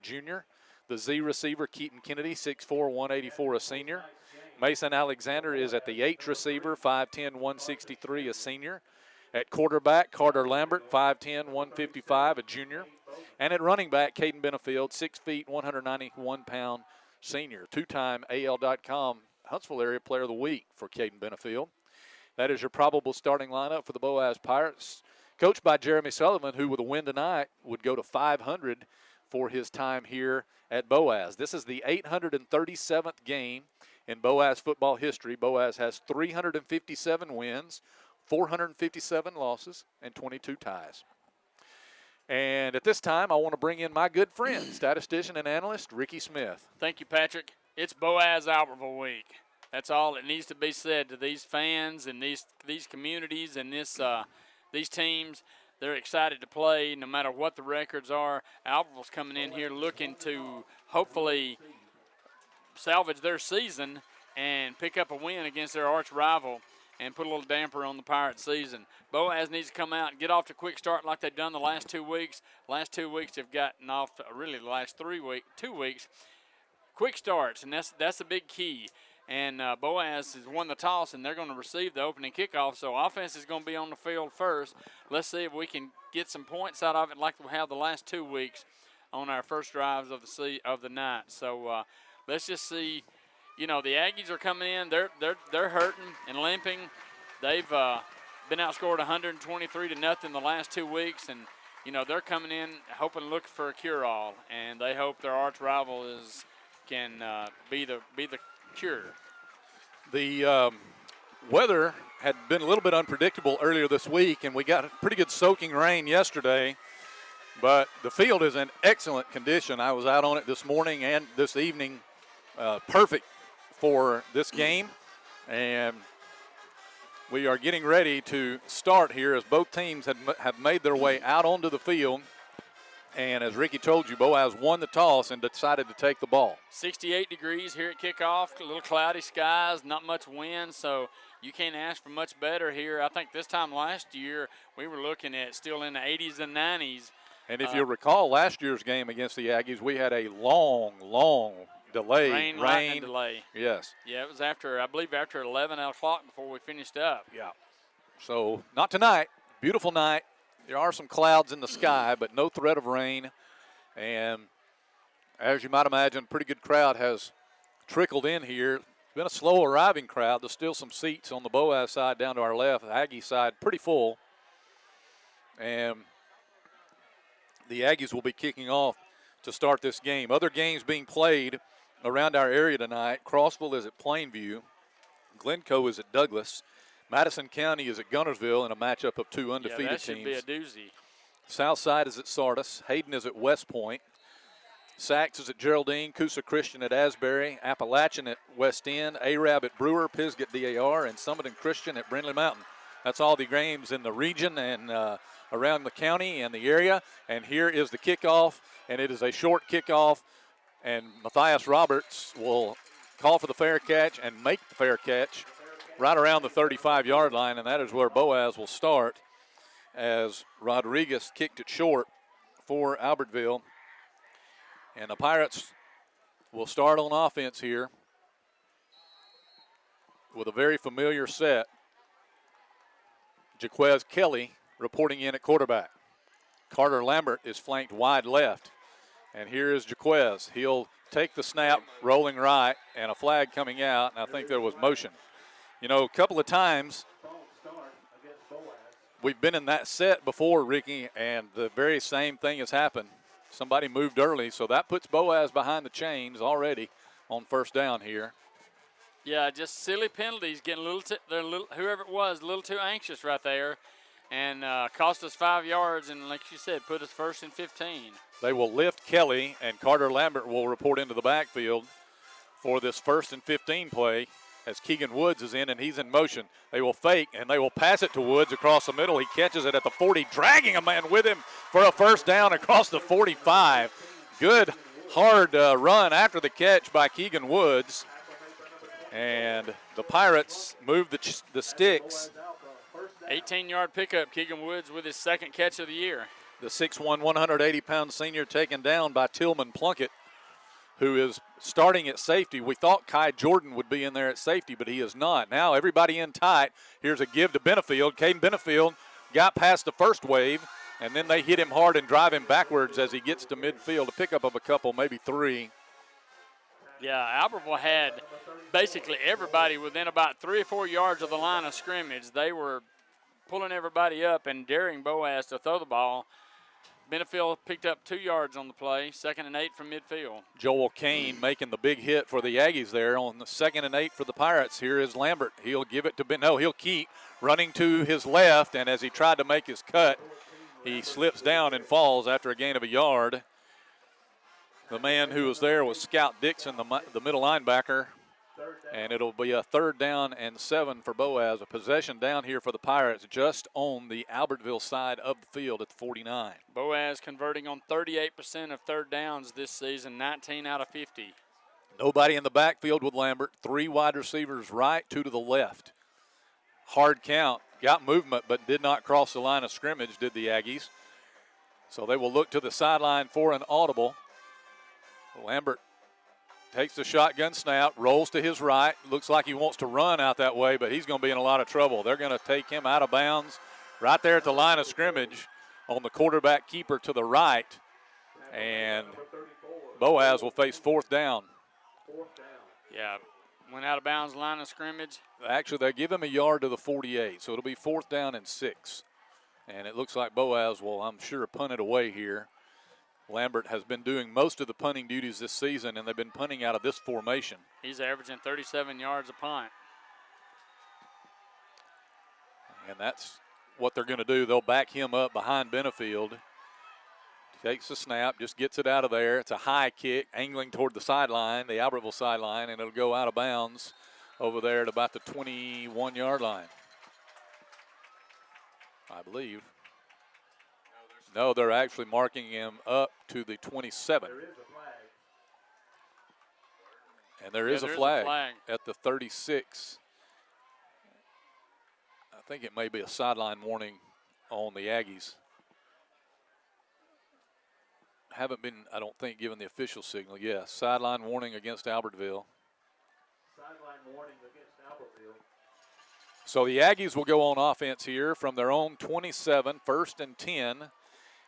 junior. The Z receiver, Keaton Kennedy, 6'4", 184, a senior. Mason Alexander is at the H receiver, 5'10", 163, a senior. At quarterback, Carter Lambert, 5'10", 155, a junior. And at running back, Caden Benefield, 6 feet, 191-pound senior. Two-time AL.com Huntsville Area Player of the Week for Caden Benefield. That is your probable starting lineup for the Boaz Pirates, coached by Jeremy Sullivan, who with a win tonight would go to 500 for his time here at Boaz. This is the 837th game in Boaz football history. Boaz has 357 wins, 457 losses, and 22 ties. And at this time, I want to bring in my good friend, statistician and analyst, Ricky Smith. Thank you, Patrick. It's Boaz Albertville week. That's all that needs to be said to these fans and these communities and these teams. They're excited to play no matter what the records are. Albertville's coming in here looking to hopefully salvage their season and pick up a win against their arch rival and put a little damper on the Pirates' season. Boaz needs to come out and get off to a quick start like they've done the last 2 weeks. Last 2 weeks they've gotten off, really the last 2 weeks, quick starts, and that's the big key. And Boaz has won the toss, and they're going to receive the opening kickoff, so offense is going to be on the field first. Let's see if we can get some points out of it like we have the last 2 weeks on our first drives of the night. So let's just see. You know, the Aggies are coming in. They're hurting and limping. They've been outscored 123-0 the last 2 weeks, and you know they're coming in hoping to look for a cure-all, and they hope their arch rival can be the cure. The weather had been a little bit unpredictable earlier this week, and we got a pretty good soaking rain yesterday. But the field is in excellent condition. I was out on it this morning and this evening. Perfect for this game, and we are getting ready to start here as both teams have made their way out onto the field. And as Ricky told you, Boaz won the toss and decided to take the ball. 68 degrees here at kickoff, a little cloudy skies, not much wind, so you can't ask for much better here. I think this time last year we were looking at still in the 80s and 90s. And if you recall last year's game against the Aggies, we had a long delay. Rain delay. Yes. Yeah, it was I believe after 11 o'clock before we finished up. Yeah. So not tonight. Beautiful night. There are some clouds in the sky, but no threat of rain. And as you might imagine, a pretty good crowd has trickled in here. It's been a slow arriving crowd. There's still some seats on the Boaz side down to our left. The Aggie side pretty full. And the Aggies will be kicking off to start this game. Other games being played around our area tonight. Crossville is at Plainview. Glencoe is at Douglas. Madison County is at Gunnersville in a matchup of two undefeated teams. That should teams. be a doozy. Southside is at Sardis. Hayden is at West Point. Sachs is at Geraldine. Coosa Christian at Asbury. Appalachian at West End. Arab at Brewer. Pisgah DAR. And Summit and Christian at Brindley Mountain. That's all the games in the region and around the county and the area. And here is the kickoff, and it is a short kickoff. And Matthias Roberts will call for the fair catch and make the fair catch right around the 35-yard line, and that is where Boaz will start as Rodriguez kicked it short for Albertville. And the Pirates will start on offense here with a very familiar set. Jaquez Kelly reporting in at quarterback. Carter Lambert is flanked wide left. And here is Jaquez. He'll take the snap, rolling right, and a flag coming out, and I think there was motion. You know, a couple of times we've been in that set before, Ricky, and the very same thing has happened. Somebody moved early, so that puts Boaz behind the chains already on first down here. Yeah, just silly penalties, getting whoever it was, a little too anxious right there, and cost us 5 yards, and like you said, put us first and 15. They will lift Kelly, and Carter Lambert will report into the backfield for this 1st and 15 play as Keegan Woods is in, and he's in motion. They will fake, and they will pass it to Woods across the middle. He catches it at the 40, dragging a man with him for a first down across the 45. Good, hard run after the catch by Keegan Woods. And the Pirates move the sticks. 18-yard pickup, Keegan Woods with his second catch of the year. The 6'1", 180-pound senior taken down by Tillman Plunkett, who is starting at safety. We thought Kai Jordan would be in there at safety, but he is not. Now everybody in tight. Here's a give to Benefield. Caden Benefield got past the first wave, and then they hit him hard and drive him backwards as he gets to midfield. A pickup of a couple, maybe three. Yeah, Albertville had basically everybody within about 3 or 4 yards of the line of scrimmage. They were pulling everybody up and daring Boaz to throw the ball. Benefield picked up 2 yards on the play, 2nd and 8 from midfield. Joel Kane making the big hit for the Aggies there on the 2nd and 8 for the Pirates. Here is Lambert. He'll give it to he'll keep running to his left, and as he tried to make his cut, he slips down and falls after a gain of a yard. The man who was there was Scout Dixon, the middle linebacker, and it'll be a 3rd down and 7 for Boaz. A possession down here for the Pirates just on the Albertville side of the field at the 49. Boaz converting on 38% of 3rd downs this season, 19 out of 50. Nobody in the backfield with Lambert. 3 wide receivers right, 2 to the left. Hard count. Got movement but did not cross the line of scrimmage, did the Aggies. So they will look to the sideline for an audible. Lambert takes the shotgun snap, rolls to his right. Looks like he wants to run out that way, but he's going to be in a lot of trouble. They're going to take him out of bounds right there at the line of scrimmage on the quarterback keeper to the right. And Boaz will face 4th down. Yeah, went out of bounds line of scrimmage. Actually, they give him a yard to the 48, so it'll be 4th down and 6. And it looks like Boaz will, I'm sure, punt it away here. Lambert has been doing most of the punting duties this season, and they've been punting out of this formation. He's averaging 37 yards a punt. And that's what they're going to do. They'll back him up behind Benefield. Takes the snap, just gets it out of there. It's a high kick, angling toward the sideline, the Albertville sideline, and it'll go out of bounds over there at about the 21-yard line, I believe. No, they're actually marking him up to the 27. And there is a flag at the 36. I think it may be a sideline warning on the Aggies. Haven't been, I don't think, given the official signal. Yes, sideline warning against Albertville. Sideline warning against Albertville. So the Aggies will go on offense here from their own 27, 1st and 10.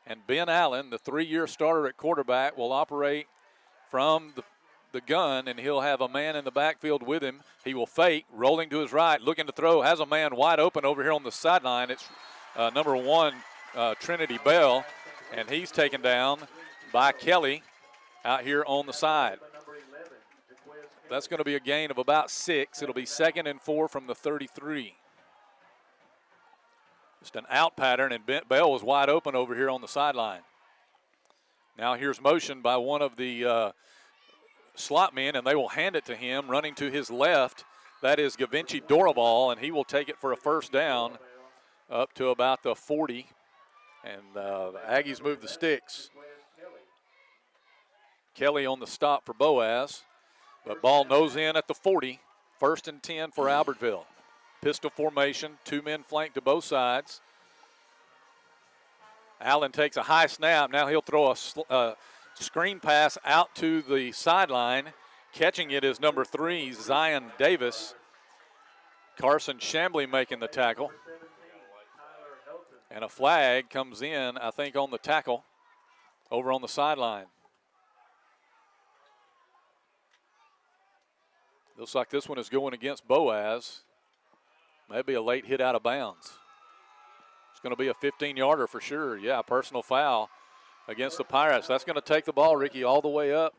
And Ben Allen, the 3-year starter at quarterback, will operate from the gun, and he'll have a man in the backfield with him. He will fake, rolling to his right, looking to throw, has a man wide open over here on the sideline. It's number 1, Trinity Bell, and he's taken down by Kelly out here on the side. That's going to be a gain of about 6. It'll be 2nd and 4 from the 33. Just an out pattern, and Bell was wide open over here on the sideline. Now here's motion by one of the slot men, and they will hand it to him. Running to his left, that is Gavinci Dorival, and he will take it for a 1st down up to about the 40. And the Aggies move the sticks. Kelly on the stop for Boaz, but ball nose in at the 40. 1st and 10 for Albertville. Pistol formation, 2 men flanked to both sides. Allen takes a high snap. Now he'll throw a screen pass out to the sideline. Catching it is number 3, Zion Davis. Carson Chambly making the tackle. And a flag comes in, I think, on the tackle over on the sideline. Looks like this one is going against Boaz. Maybe a late hit out of bounds. It's going to be a 15-yarder for sure. Yeah, personal foul against the Pirates. That's going to take the ball, Ricky, all the way up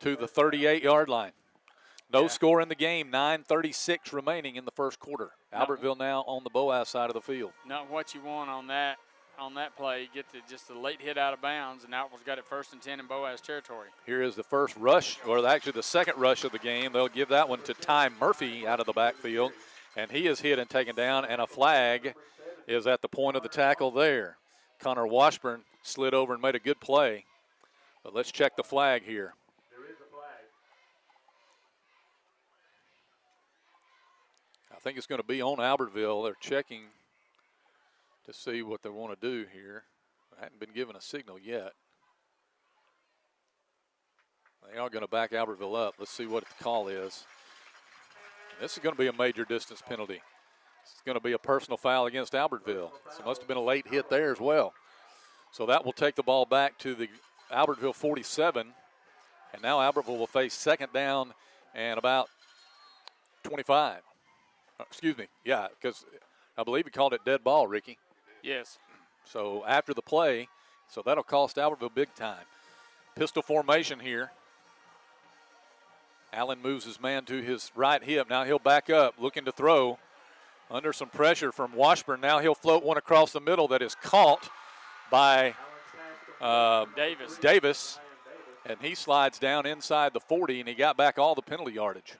to the 38-yard line. No score in the game, 9:36 remaining in the first quarter. Albertville now on the Boaz side of the field. Not what you want on that play. You get just a late hit out of bounds, and Albertville's got it 1st and 10 in Boaz territory. Here is the first rush, or actually the second rush of the game. They'll give that one to Ty Murphy out of the backfield. And he is hit and taken down, and a flag is at the point of the tackle there. Connor Washburn slid over and made a good play. But let's check the flag here. There is a flag. I think it's going to be on Albertville. They're checking to see what they want to do here. I hadn't been given a signal yet. They are going to back Albertville up. Let's see what the call is. This is going to be a major distance penalty. It's going to be a personal foul against Albertville. So it must have been a late hit there as well. So that will take the ball back to the Albertville 47. And now Albertville will face second down and about 25. Excuse me. Yeah, because I believe he called it dead ball, Ricky. Yes. So after the play, so that'll cost Albertville big time. Pistol formation here. Allen moves his man to his right hip. Now he'll back up, looking to throw. Under some pressure from Washburn. Now he'll float one across the middle that is caught by Davis. And he slides down inside the 40, and he got back all the penalty yardage.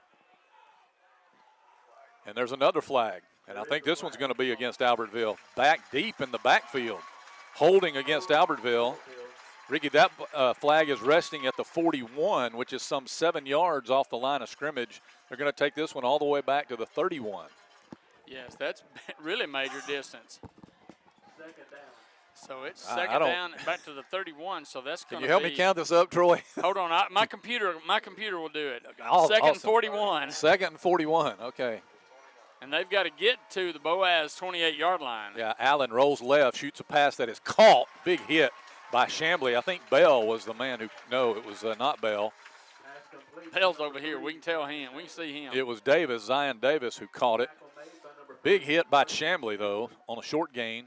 And there's another flag. And I think this one's going to be against Albertville. Back deep in the backfield. Holding against Albertville. Ricky, that flag is resting at the 41, which is some 7 yards off the line of scrimmage. They're going to take this one all the way back to the 31. Yes, that's really major distance. Second down. So it's second down back to the 31, so that's going to be. Can you help me count this up, Troy? Hold on, my computer will do it. Second awesome. and 41. Second and 41, okay. And they've got to get to the Boaz 28-yard line. Yeah, Allen rolls left, shoots a pass that is caught. Big hit by Chambly. I think Bell was the man who, no, it was not Bell. Bell's over here. We can tell him. We can see him. It was Davis, Zion Davis, who caught it. Big hit by Chambly, though, on a short gain.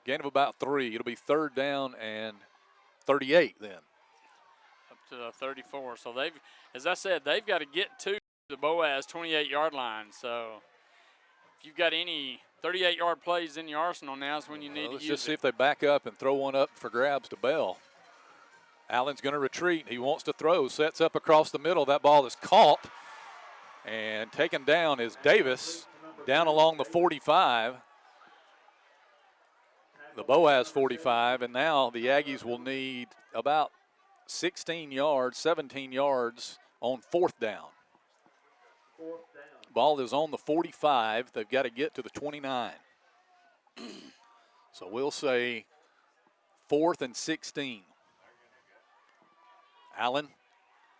Gain of about 3. It'll be third down and 38 then. Up to the 34. So they've, as I said, they've got to get to the Boaz 28-yard line. So if you've got any 38-yard plays in your arsenal, now is when you need to use it. Let's just see if they back up and throw one up for grabs to Bell. Allen's going to retreat. He wants to throw. Sets up across the middle. That ball is caught. And taken down is Davis down along the 45. The Boaz 45. And now the Aggies will need about 16 yards, 17 yards on fourth down. Ball is on the 45. They've got to get to the 29. So we'll say 4th and 16. Allen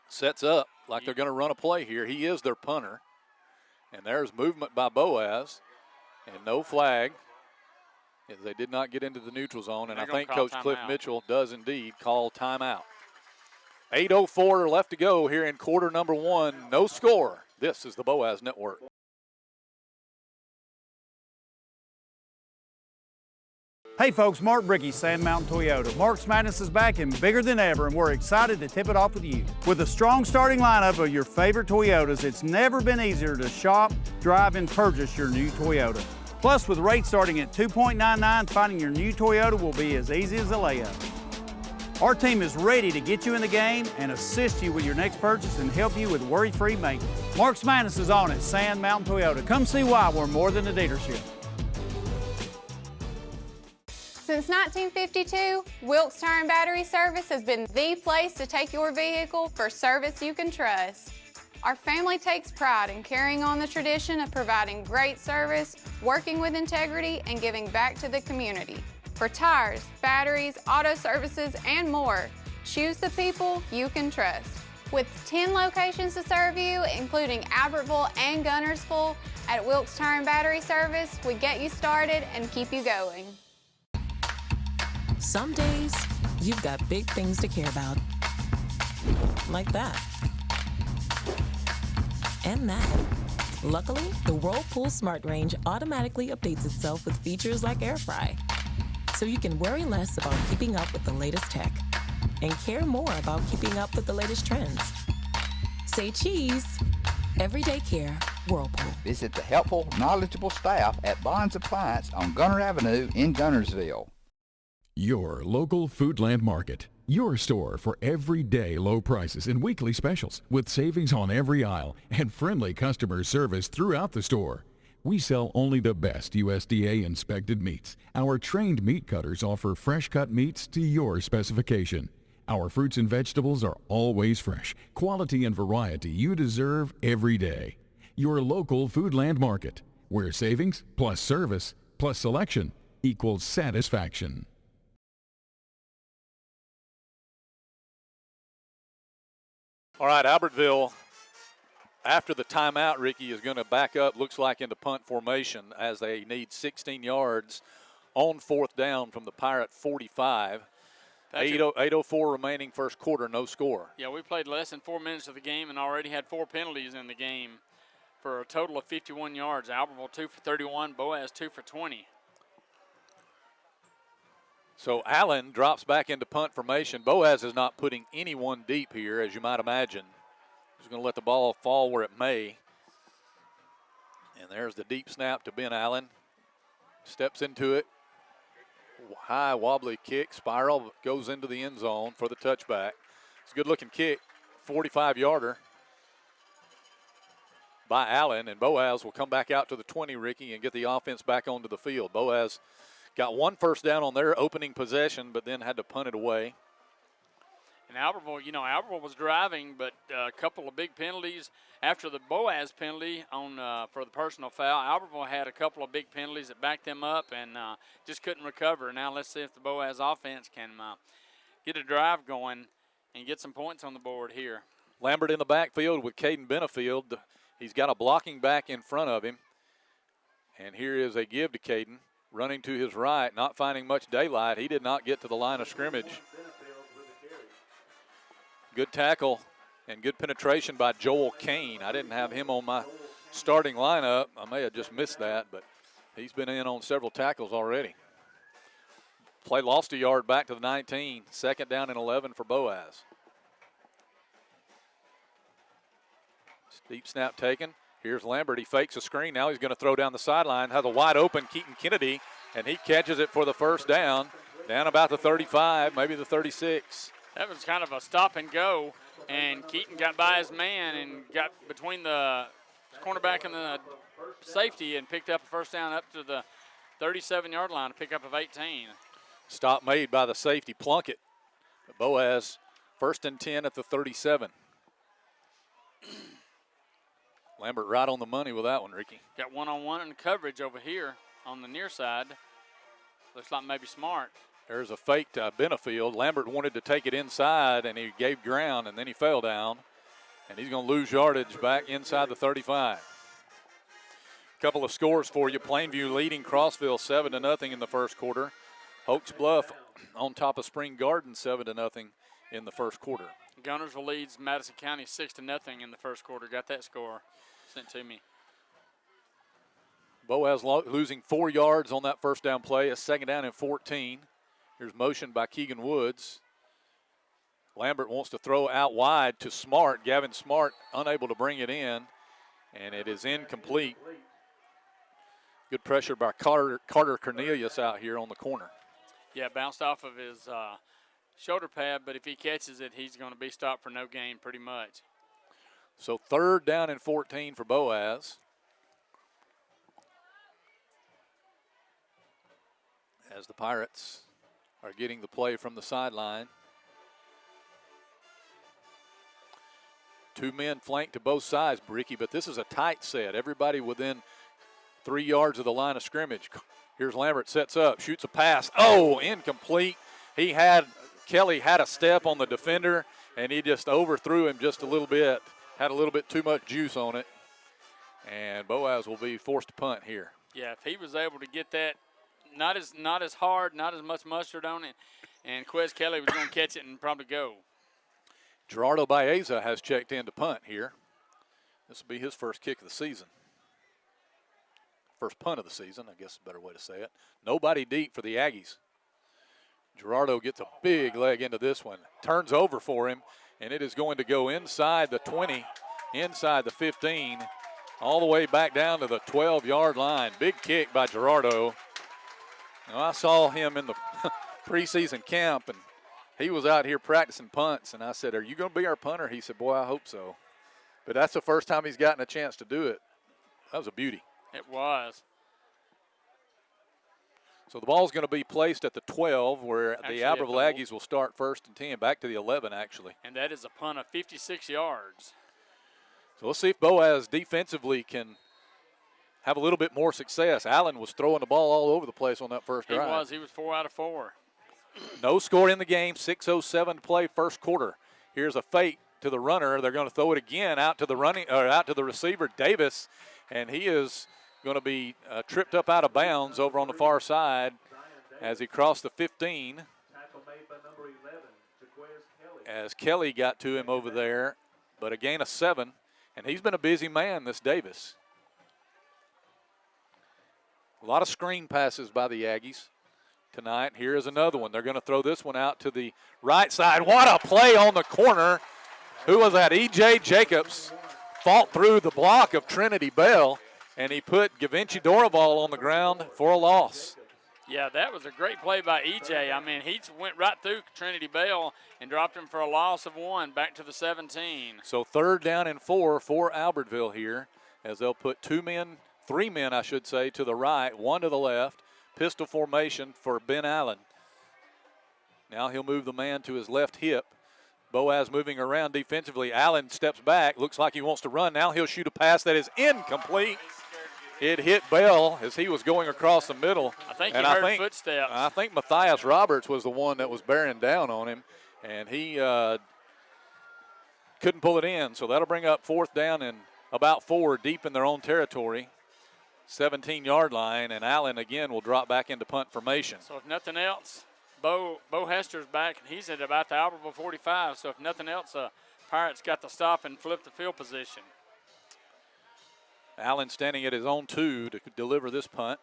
sets up like they're going to run a play here. He is their punter. And there's movement by Boaz. And no flag, as they did not get into the neutral zone. And I think Coach Cliff Mitchell does indeed call timeout. 8:04 left to go here in quarter number 1. No score. This is the Boaz Network. Hey folks, Mark Bricky, Sand Mountain Toyota. Mark's Madness is back and bigger than ever, and we're excited to tip it off with you. With a strong starting lineup of your favorite Toyotas, it's never been easier to shop, drive, and purchase your new Toyota. Plus, with rates starting at 2.99, finding your new Toyota will be as easy as a layup. Our team is ready to get you in the game and assist you with your next purchase and help you with worry-free maintenance. Mark's Madness is on at Sand Mountain Toyota. Come see why we're more than a dealership. Since 1952, Wilkes Tire and Battery Service has been the place to take your vehicle for service you can trust. Our family takes pride in carrying on the tradition of providing great service, working with integrity, and giving back to the community. For tires, batteries, auto services, and more, choose the people you can trust. With 10 locations to serve you, including Albertville and Gunnersville, at Wilkes Tire and Battery Service, we get you started and keep you going. Some days, you've got big things to care about. Like that. And that. Luckily, the Whirlpool Smart Range automatically updates itself with features like Air Fry. So you can worry less about keeping up with the latest tech and care more about keeping up with the latest trends. Say cheese. Everyday care, Whirlpool. Visit the helpful, knowledgeable staff at Bond's Appliance on Gunner Avenue in Gunnersville. Your local Foodland Market. Your store for everyday low prices and weekly specials with savings on every aisle and friendly customer service throughout the store. We sell only the best USDA inspected meats. Our trained meat cutters offer fresh cut meats to your specification. Our fruits and vegetables are always fresh, quality and variety you deserve every day. Your local Foodland Market, where savings plus service plus selection equals satisfaction. All right, Albertville, after the timeout, Ricky, is going to back up, looks like, into punt formation as they need 16 yards on fourth down from the Pirate 45. 8:04 remaining first quarter, no score. Yeah, we played less than 4 minutes of the game and already had 4 penalties in the game for a total of 51 yards. Albertville 2 for 31, Boaz 2 for 20. So Allen drops back into punt formation. Boaz is not putting anyone deep here, as you might imagine. He's going to let the ball fall where it may. And there's the deep snap to Ben Allen. Steps into it. High wobbly kick, spiral, goes into the end zone for the touchback. It's a good-looking kick, 45-yarder by Allen, and Boaz will come back out to the 20, Ricky, and get the offense back onto the field. Boaz got one first down on their opening possession, but then had to punt it away. And Albertville was driving, but a couple of big penalties. After the Boaz penalty for the personal foul, Albertville had a couple of big penalties that backed them up and just couldn't recover. Now let's see if the Boaz offense can get a drive going and get some points on the board here. Lambert in the backfield with Caden Benefield. He's got a blocking back in front of him. And here is a give to Caden. Running to his right, not finding much daylight. He did not get to the line of scrimmage. Good tackle and good penetration by Joel Kane. I didn't have him on my starting lineup. I may have just missed that, but he's been in on several tackles already. Play lost a yard back to the 19. Second down and 11 for Boaz. Deep snap taken. Here's Lambert. He fakes a screen. Now he's going to throw down the sideline. Has a wide open Keaton Kennedy, and he catches it for the first down. Down about the 35, maybe the 36. That was kind of a stop and go, and Keaton got by his man and got between the cornerback and the safety and picked up a first down up to the 37-yard line, a pickup of 18. Stop made by the safety, Plunkett. Boaz, first and 10 at the 37. Lambert right on the money with that one, Ricky. Got one-on-one in coverage over here on the near side. Looks like maybe Smart. There's a fake to Benefield. Lambert wanted to take it inside, and he gave ground, and then he fell down. And he's going to lose yardage back inside the 35. Couple of scores for you. Plainview leading Crossville 7-0 in the first quarter. Oaks Bluff on top of Spring Garden 7-0 in the first quarter. Gunnersville leads Madison County 6-0 in the first quarter. Got that score sent to me. Boaz losing 4 yards on that first down play. A second down and 14. Here's motion by Keegan Woods. Lambert wants to throw out wide to Smart. Gavin Smart unable to bring it in, and it is incomplete. Good pressure by Carter Cornelius out here on the corner. Yeah, bounced off of his shoulder pad, but if he catches it, he's going to be stopped for no gain pretty much. So third down and 14 for Boaz. As the Pirates are getting the play from the sideline. 2 men flanked to both sides, Bricky, but this is a tight set. Everybody within 3 yards of the line of scrimmage. Here's Lambert, sets up, shoots a pass. Oh, incomplete. Kelly had a step on the defender, and he just overthrew him just a little bit. Had a little bit too much juice on it. And Boaz will be forced to punt here. Yeah, if he was able to get that, not as hard, not as much mustard on it, and Quez Kelly was going to catch it and probably go. Gerardo Baeza has checked in to punt here. This will be his first kick of the season. First punt of the season, I guess is a better way to say it. Nobody deep for the Aggies. Gerardo gets a big leg into this one. Turns over for him, and it is going to go inside the 20, inside the 15, all the way back down to the 12-yard line. Big kick by Gerardo. Now, I saw him in the preseason camp, and he was out here practicing punts, and I said, "Are you going to be our punter?" He said, "Boy, I hope so." But that's the first time he's gotten a chance to do it. That was a beauty. It was. So the ball's going to be placed at the 12, where Actually, the Albertville Aggies will start first and 10, back to the 11, actually. And that is a punt of 56 yards. So let's see if Boaz defensively can have a little bit more success. Allen was throwing the ball all over the place on that first drive. He was 4 out of 4. No score in the game, 6:07 to play, first quarter. Here's a fake to the runner. They're going to throw it again out to the out to the receiver, Davis, and he is going to be tripped up out of bounds over on the far side as he crossed the 15. Tackle made by number 11, Jaquez Kelly. As Kelly got to him over there, but a gain of 7, and he's been a busy man, this Davis. A lot of screen passes by the Aggies tonight. Here is another one. They're going to throw this one out to the right side. What a play on the corner. Who was that? E.J. Jacobs fought through the block of Trinity Bell, and he put Gavinci Dorival on the ground for a loss. Yeah, that was a great play by E.J. I mean, he went right through Trinity Bell and dropped him for a loss of 1 back to the 17. So 3rd down and 4 for Albertville here, as they'll put 3 men, I should say, to the right, 1 to the left. Pistol formation for Ben Allen. Now he'll move the man to his left hip. Boaz moving around defensively. Allen steps back, looks like he wants to run. Now he'll shoot a pass that is incomplete. It hit Bell as he was going across the middle. I think he heard footsteps. I think Matthias Roberts was the one that was bearing down on him, and he couldn't pull it in. So that'll bring up 4th down and about 4 deep in their own territory. 17-yard line, and Allen again will drop back into punt formation. So if nothing else, Bo Hester's back, and he's at about the Albertville 45. So if nothing else, Pirates got to stop and flip the field position. Allen standing at his own 2 to deliver this punt.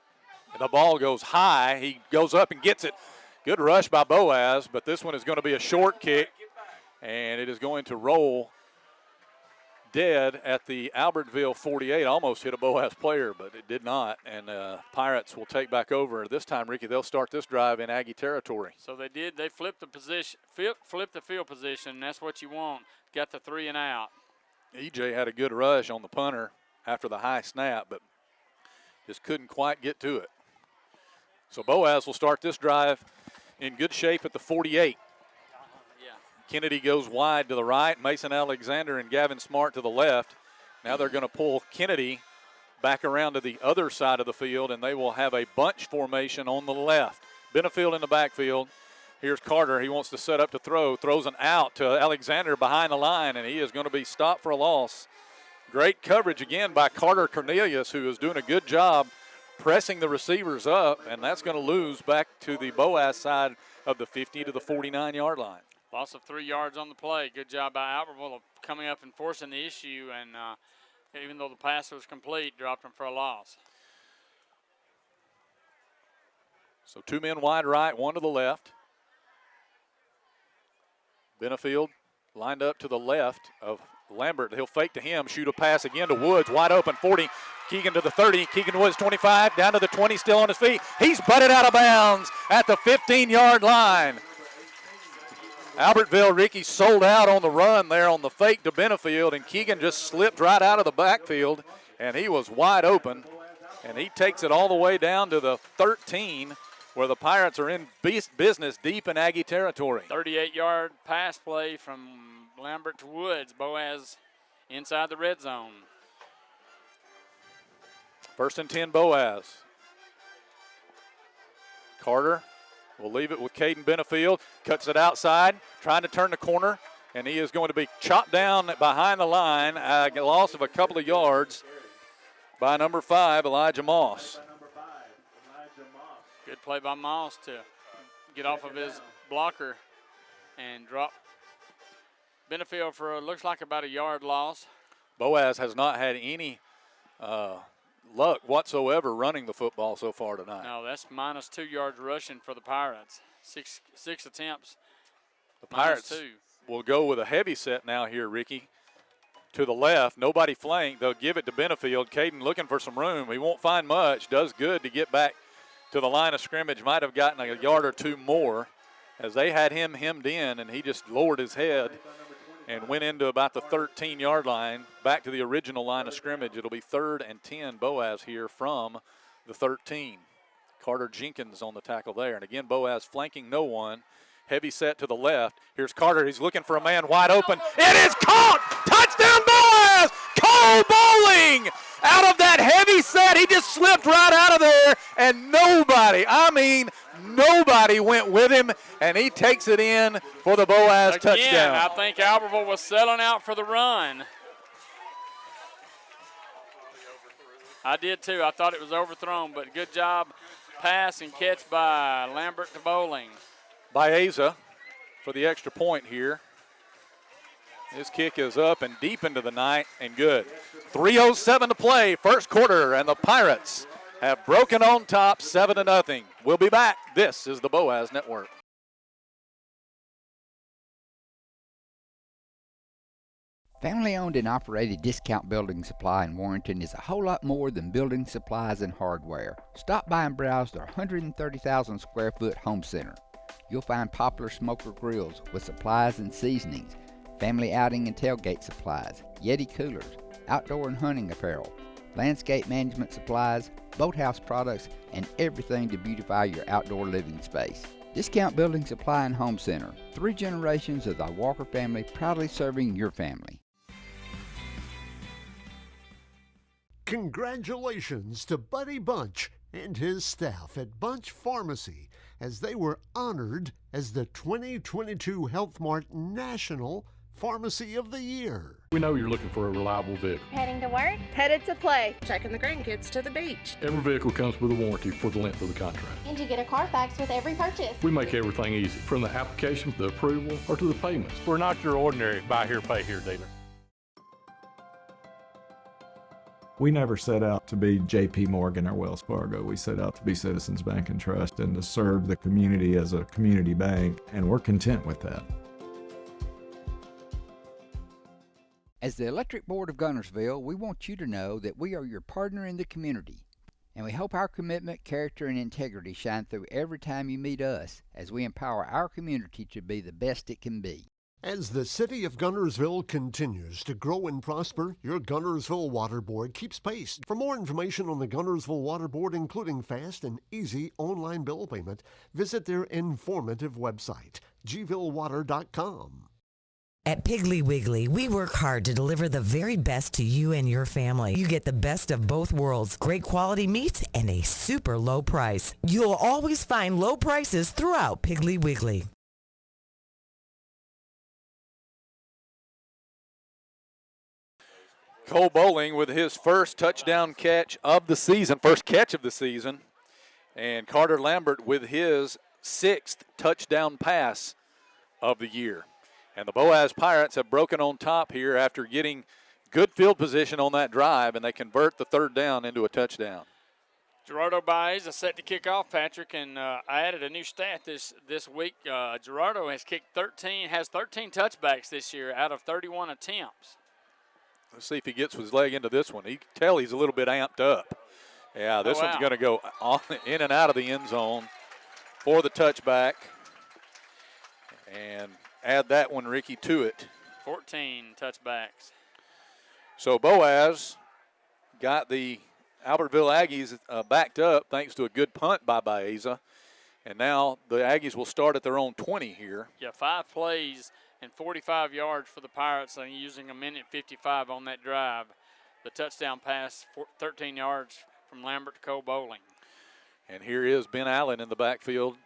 And the ball goes high. He goes up and gets it. Good rush by Boaz, but this one is going to be a short kick, and it is going to roll dead at the Albertville 48. Almost hit a Boaz player, but it did not. And Pirates will take back over. This time, Ricky, they'll start this drive in Aggie territory. So they did. They flipped the position, flipped the field position, and that's what you want. Got the 3 and out. EJ had a good rush on the punter after the high snap, but just couldn't quite get to it. So Boaz will start this drive in good shape at the 48. Kennedy goes wide to the right. Mason Alexander and Gavin Smart to the left. Now they're going to pull Kennedy back around to the other side of the field, and they will have a bunch formation on the left. Benefield in the backfield. Here's Carter. He wants to set up to throw. Throws an out to Alexander behind the line, and he is going to be stopped for a loss. Great coverage again by Carter Cornelius, who is doing a good job pressing the receivers up, and that's going to lose back to the Boaz side of the 50 to the 49-yard line. Loss of 3 yards on the play. Good job by Albertville of coming up and forcing the issue, and even though the pass was complete, dropped him for a loss. So 2 men wide right, 1 to the left. Benefield lined up to the left of Lambert. He'll fake to him, shoot a pass again to Woods, wide open, 40. Keegan to the 30, Keegan Woods 25, down to the 20, still on his feet. He's butted out of bounds at the 15-yard line. Albertville, Ricky, sold out on the run there on the fake to Benefield, and Keegan just slipped right out of the backfield, and he was wide open. And he takes it all the way down to the 13, where the Pirates are in business deep in Aggie territory. 38-yard pass play from Lambert to Woods. Boaz inside the red zone. 1st and 10, Boaz. Carter will leave it with Caden Benefield. Cuts it outside, trying to turn the corner, and he is going to be chopped down behind the line. A loss of a couple of yards by number 5, Elijah Moss. Good play by Moss to get off of his blocker and drop Benefield for looks like about a yard loss. Boaz has not had any luck whatsoever running the football so far tonight. No, that's minus 2 yards rushing for the Pirates. Six attempts. The Pirates will go with a heavy set now here, Ricky. To the left, nobody flanked. They'll give it to Benefield. Caden looking for some room. He won't find much. Does good to get back to the line of scrimmage. Might have gotten a yard or 2 more as they had him hemmed in, and he just lowered his head and went into about the 13-yard line, back to the original line of scrimmage. It'll be 3rd and 10, Boaz here from the 13. Carter Jenkins on the tackle there. And again, Boaz flanking no one. Heavy set to the left. Here's Carter. He's looking for a man wide open. It is caught! Touchdown, Boaz! Cole Bowling! Out of that heavy set, he just slipped right out of there, and nobody, I mean Nobody went with him, and he takes it in for the Boaz touchdown. I think Albertville was selling out for the run. I did too. I thought it was overthrown, but good job pass and catch by Lambert to Bowling. Baeza for the extra point here. This kick is up and deep into the night and good. 3:07 to play, first quarter, and the Pirates have broken on top 7-0. We'll be back. This is the Boaz Network. Family-owned and operated Discount Building Supply in Warrenton is a whole lot more than building supplies and hardware. Stop by and browse their 130,000 square foot home center. You'll find popular smoker grills with supplies and seasonings, family outing and tailgate supplies, Yeti coolers, outdoor and hunting apparel, landscape management supplies, boathouse products, and everything to beautify your outdoor living space. Discount Building Supply and Home Center. 3 generations of the Walker family proudly serving your family. Congratulations to Buddy Bunch and his staff at Bunch Pharmacy as they were honored as the 2022 Health Mart National Pharmacy of the Year. We know you're looking for a reliable vehicle. Heading to work, headed to play, taking the grandkids to the beach. Every vehicle comes with a warranty for the length of the contract. And you get a Carfax with every purchase. We make everything easy, from the application, the approval, or to the payments. We're not your ordinary buy here, pay here dealer. We never set out to be J.P. Morgan or Wells Fargo. We set out to be Citizens Bank and Trust and to serve the community as a community bank, and we're content with that. As the Electric Board of Gunnersville, we want you to know that we are your partner in the community, and we hope our commitment, character, and integrity shine through every time you meet us as we empower our community to be the best it can be. As the city of Gunnersville continues to grow and prosper, your Gunnersville Water Board keeps pace. For more information on the Gunnersville Water Board, including fast and easy online bill payment, visit their informative website, gvillewater.com. At Piggly Wiggly, we work hard to deliver the very best to you and your family. You get the best of both worlds, great quality meats and a super low price. You'll always find low prices throughout Piggly Wiggly. Cole Bowling with his first touchdown catch of the season, first catch of the season. And Carter Lambert with his 6th touchdown pass of the year. And the Boaz Pirates have broken on top here after getting good field position on that drive, and they convert the 3rd down into a touchdown. Gerardo Baez is set to kick off, Patrick, and I added a new stat this week. Gerardo has has 13 touchbacks this year out of 31 attempts. Let's see if he gets his leg into this one. You can tell he's a little bit amped up. Yeah, this one's going to go in and out of the end zone for the touchback. And add that one, Ricky, to it. 14 touchbacks. So Boaz got the Albertville Aggies backed up thanks to a good punt by Baeza. And now the Aggies will start at their own 20 here. Yeah, 5 plays and 45 yards for the Pirates, and using a minute 55 on that drive. The touchdown pass, 13 yards from Lambert to Cole Bowling. And here is Ben Allen in the backfield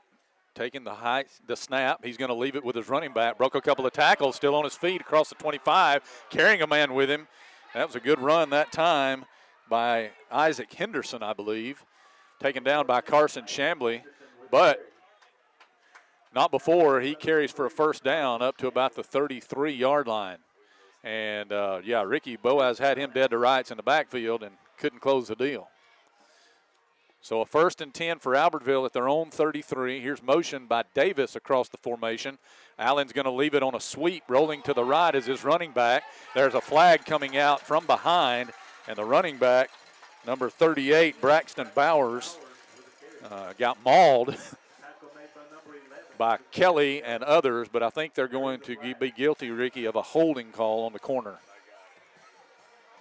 taking the snap. He's going to leave it with his running back. Broke a couple of tackles, still on his feet across the 25, carrying a man with him. That was a good run that time by Isaac Henderson, I believe. Taken down by Carson Chambly, but not before he carries for a 1st down up to about the 33-yard line. And, Ricky Boaz had him dead to rights in the backfield and couldn't close the deal. So a 1st and 10 for Albertville at their own 33. Here's motion by Davis across the formation. Allen's going to leave it on a sweep, rolling to the right as his running back. There's a flag coming out from behind, and the running back, number 38, Braxton Bowers, got mauled by Kelly and others, but I think they're going to be guilty, Ricky, of a holding call on the corner.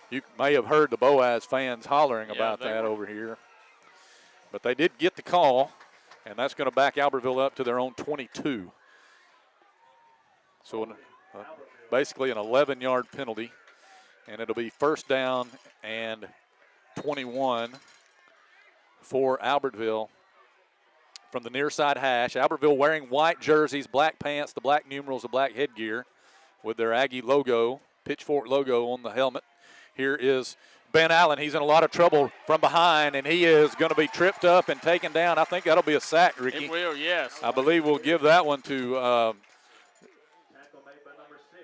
You may have heard the Boaz fans hollering about that over here. But they did get the call, and that's going to back Albertville up to their own 22. So basically an 11-yard penalty, and it'll be 1st down and 21 for Albertville from the near side hash. Albertville wearing white jerseys, black pants, the black numerals, the black headgear with their Aggie logo, pitchfork logo on the helmet. Here is Ben Allen. He's in a lot of trouble from behind, and he is going to be tripped up and taken down. I think that'll be a sack, Ricky. It will, yes. I believe we'll give that one to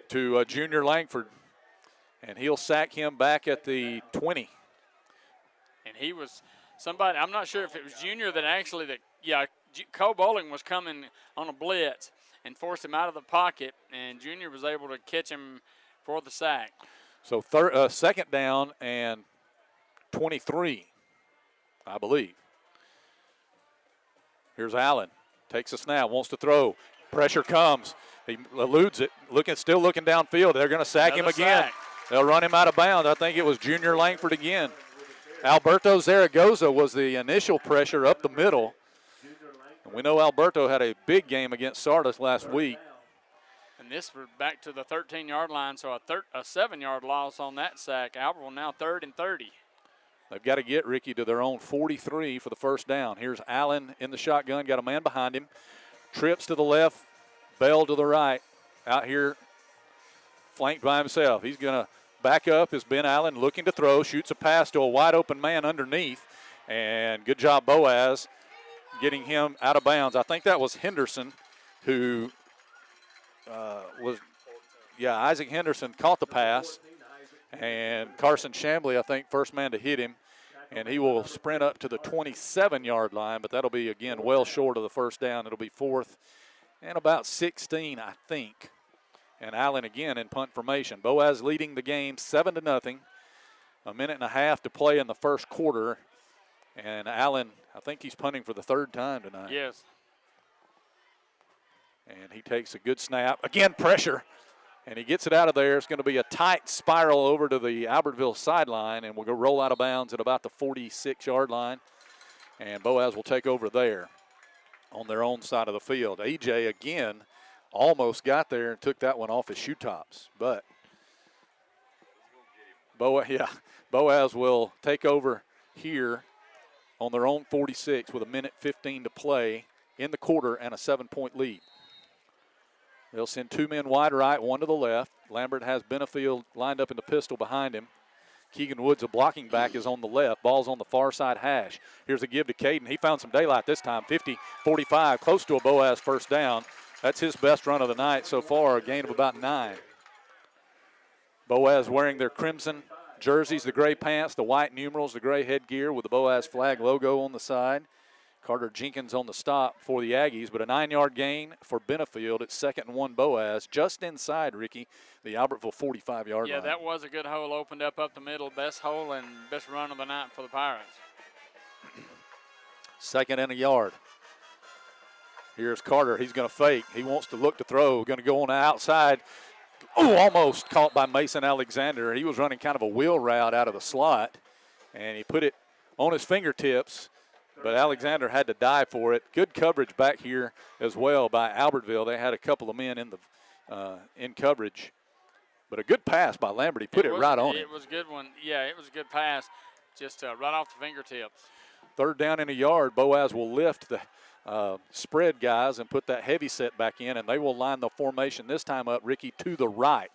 Junior Langford, and he'll sack him back at the 20. And he was somebody, I'm not sure if it was Junior that actually, Cole Bowling was coming on a blitz and forced him out of the pocket, and Junior was able to catch him for the sack. So second down and 23, I believe. Here's Allen. Takes a snap, wants to throw. Pressure comes. He eludes it. Still looking downfield. They're going to sack him again. They'll run him out of bounds. I think it was Junior Langford again. Alberto Zaragoza was the initial pressure up the middle. And we know Alberto had a big game against Sardis last week. And this was back to the 13-yard line, so a 7-yard loss on that sack. Albertville now 3rd and 30. They've got to get Ricky to their own 43 for the first down. Here's Allen in the shotgun, got a man behind him. Trips to the left, Bell to the right. Out here, flanked by himself. He's going to back up as Ben Allen looking to throw, shoots a pass to a wide open man underneath. And good job, Boaz, getting him out of bounds. I think that was Henderson who Isaac Henderson caught the pass. And Carson Chambly, I think, first man to hit him. And he will sprint up to the 27-yard line, but that'll be, again, well short of the first down. It'll be 4th and about 16, I think. And Allen again in punt formation. Boaz leading the game 7-0. A minute and a half to play in the first quarter. And Allen, I think he's punting for the 3rd time tonight. Yes. And he takes a good snap. Again, pressure. And he gets it out of there. It's going to be a tight spiral over to the Albertville sideline, and we'll go roll out of bounds at about the 46-yard line. And Boaz will take over there on their own side of the field. AJ, again, almost got there and took that one off his shoe tops. But Boaz will take over here on their own 46 with a minute 15 to play in the quarter and a 7-point lead. They'll send 2 men wide right, 1 to the left. Lambert has Benefield lined up in the pistol behind him. Keegan Woods, a blocking back, is on the left. Ball's on the far side hash. Here's a give to Caden. He found some daylight this time, 50-45, close to a Boaz first down. That's his best run of the night so far, a gain of about 9. Boaz wearing their crimson jerseys, the gray pants, the white numerals, the gray headgear with the Boaz flag logo on the side. Carter Jenkins on the stop for the Aggies, but a 9-yard gain for Benefield. It's 2nd and 1 Boaz, just inside, Ricky, the Albertville 45-yard line. Yeah, that was a good hole, opened up the middle, best hole and best run of the night for the Pirates. 2nd and a yard. Here's Carter. He's going to fake. He wants to look to throw. Going to go on the outside. Oh, almost caught by Mason Alexander. He was running kind of a wheel route out of the slot, and he put it on his fingertips. But Alexander had to dive for it. Good coverage back here as well by Albertville. They had a couple of men in coverage. But a good pass by Lambert. He put it right on it. It was a good one. Yeah, it was a good pass, just right off the fingertips. 3rd down and a yard. Boaz will lift the spread guys and put that heavy set back in, and they will line the formation this time up, Ricky, to the right.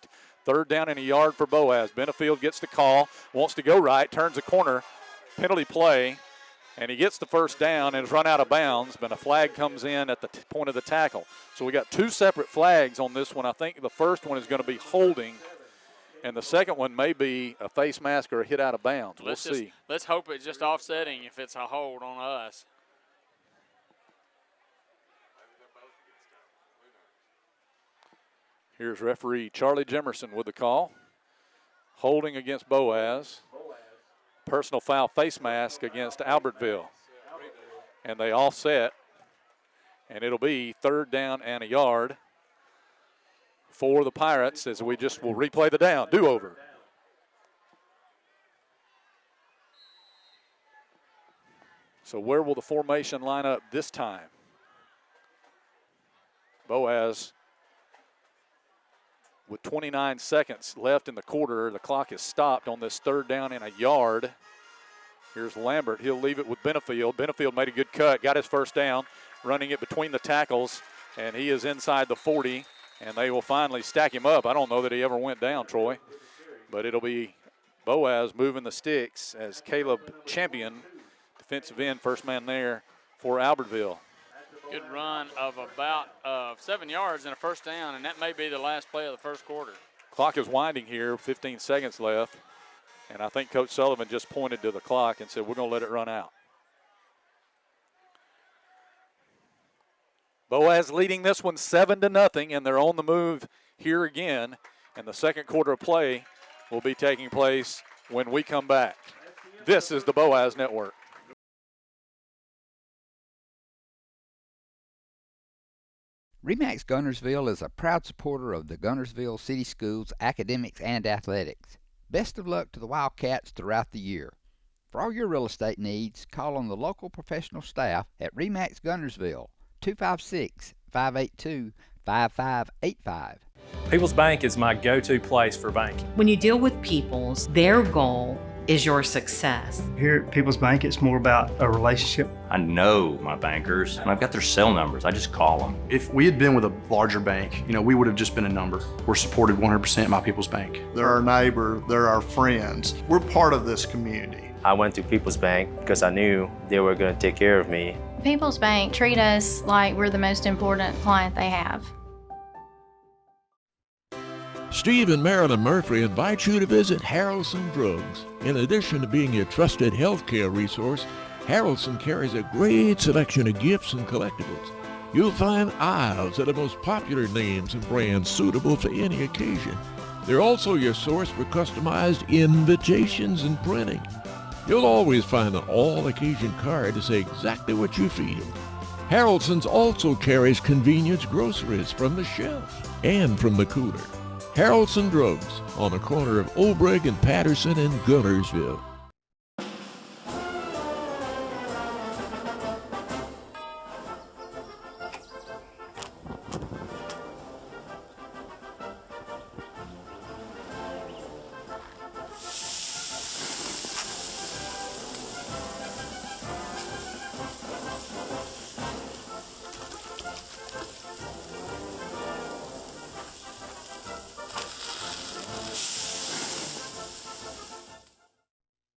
3rd down and a yard for Boaz. Benefield gets the call, wants to go right, turns the corner, penalty play. And he gets the first down and is run out of bounds, but a flag comes in at the point of the tackle. So we got 2 separate flags on this one. I think the first one is going to be holding, and the second one may be a face mask or a hit out of bounds. We'll see. Let's hope it's just offsetting if it's a hold on us. Here's referee Charlie Jemerson with the call. Holding against Boaz. Personal foul face mask against Albertville. And they all set. And it'll be 3rd down and a yard for the Pirates as we just will replay the down. Do-over. So where will the formation line up this time? Boaz with 29 seconds left in the quarter. The clock is stopped on this 3rd down and a yard. Here's Lambert. He'll leave it with Benefield. Benefield made a good cut, got his first down, running it between the tackles, and he is inside the 40, and they will finally stack him up. I don't know that he ever went down, Troy, but it'll be Boaz moving the sticks as Caleb Champion, defensive end, first man there for Albertville. Good run of about 7 yards and a first down, and that may be the last play of the first quarter. Clock is winding here, 15 seconds left, and I think Coach Sullivan just pointed to the clock and said, we're going to let it run out. Boaz leading this one 7-0, and they're on the move here again, and the second quarter of play will be taking place when we come back. This is the Boaz Network. RE/MAX Gunnersville is a proud supporter of the Gunnersville City Schools academics and athletics. Best of luck to the Wildcats throughout the year. For all your real estate needs, call on the local professional staff at RE/MAX Gunnersville, 256-582-5585. People's Bank is my go-to place for banking. When you deal with People's, their goal is your success. Here at People's Bank, it's more about a relationship. I know my bankers, and I've got their cell numbers. I just call them. If we had been with a larger bank, we would have just been a number. We're supported 100% by People's Bank. They're our neighbor, they're our friends. We're part of this community. I went to People's Bank because I knew they were going to take care of me. People's Bank treat us like we're the most important client they have. Steve and Marilyn Murphy invite you to visit Harrelson Drugs. In addition to being your trusted healthcare resource, Harrelson carries a great selection of gifts and collectibles. You'll find aisles of the most popular names and brands suitable for any occasion. They're also your source for customized invitations and printing. You'll always find an all-occasion card to say exactly what you feel. Harrelson's also carries convenience groceries from the shelf and from the cooler. Harrelson Drugs on the corner of Olbrich and Patterson in Gunnersville.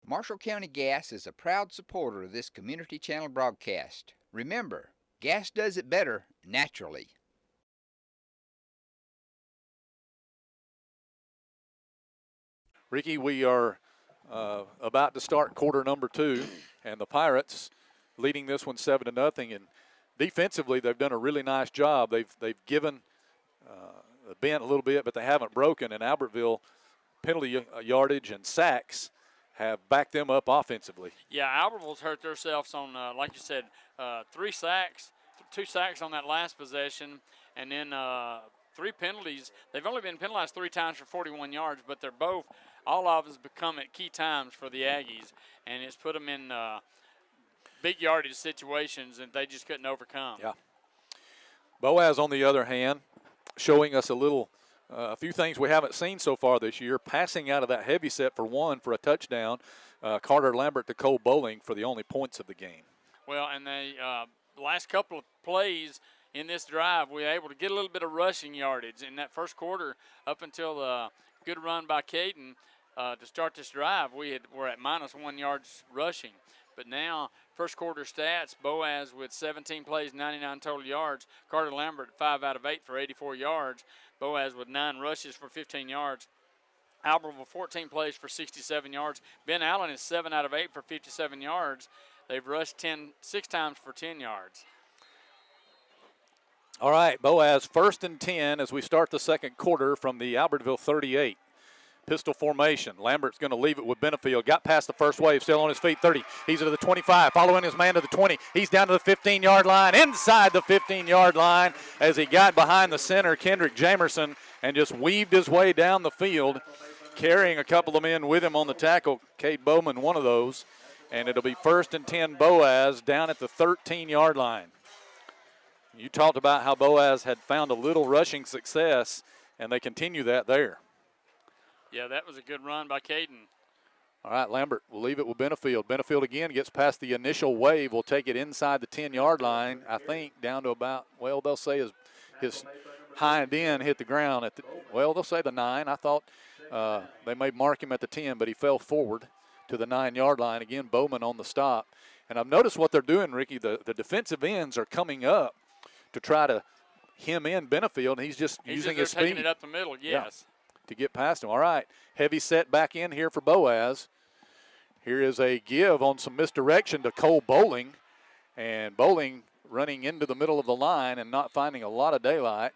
Marshall County Gas is a proud supporter of this community channel broadcast. Remember, gas does it better naturally. Ricky, we are about to start quarter number 2, and the Pirates leading this one 7-0. And defensively, they've done a really nice job. They've given the bent a little bit, but they haven't broken. And Albertville penalty yardage and sacks have backed them up offensively. Yeah, Albertville's hurt themselves on, like you said, 3 sacks, 2 sacks on that last possession, and then 3 penalties. They've only been penalized 3 times for 41 yards, but they're both, all of us become at key times for the Aggies, and it's put them in big yardage situations that they just couldn't overcome. Yeah. Boaz, on the other hand, showing us a few things we haven't seen so far this year. Passing out of that heavy set for 1 for a touchdown. Carter Lambert to Cole Bowling for the only points of the game. Well, and they last couple of plays in this drive, we were able to get a little bit of rushing yardage in that first quarter up until the good run by Caden to start this drive. We're at -1 yards rushing. But now, first quarter stats, Boaz with 17 plays, 99 total yards. Carter Lambert, 5 out of 8 for 84 yards. Boaz with 9 rushes for 15 yards. Albertville, 14 plays for 67 yards. Ben Allen is 7 out of 8 for 57 yards. They've rushed 6 times for 10 yards. All right, Boaz, 1st and 10 as we start the second quarter from the Albertville 38. Pistol formation. Lambert's going to leave it with Benefield. Got past the first wave, still on his feet, 30. He's to the 25, following his man to the 20. He's down to the 15-yard line, inside the 15-yard line as he got behind the center, Kendrick Jamerson, and just weaved his way down the field, carrying a couple of men with him on the tackle. Cade Bowman, one of those. And it'll be 1st and 10 Boaz down at the 13-yard line. You talked about how Boaz had found a little rushing success, and they continue that there. Yeah, that was a good run by Caden. All right, Lambert will leave it with Benefield. Benefield again gets past the initial wave. Will take it inside the 10-yard line, I think, down to about, well, they'll say his hind end hit the ground at the, well, they'll say the 9. I thought they may mark him at the 10, but he fell forward to the 9-yard line. Again, Bowman on the stop. And I've noticed what they're doing, Ricky. The defensive ends are coming up to try to hem in Benefield, and he's just using his speed. Taking it up the middle, yes. Yeah, to get past him. All right, heavy set back in here for Boaz. Here is a give on some misdirection to Cole Bowling, and Bowling running into the middle of the line and not finding a lot of daylight.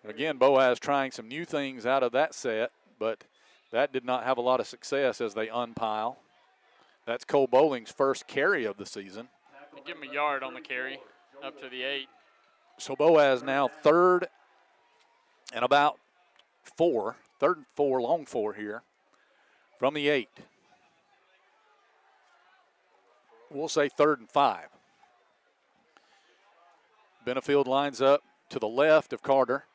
Again, Boaz trying some new things out of that set, but that did not have a lot of success as they unpile. That's Cole Bowling's first carry of the season. Give him a yard on the carry, up to the 8. So Boaz now third and about 4, third and 4, long 4 here from the 8. We'll say 3rd and 5. Benefield lines up to the left of Carter.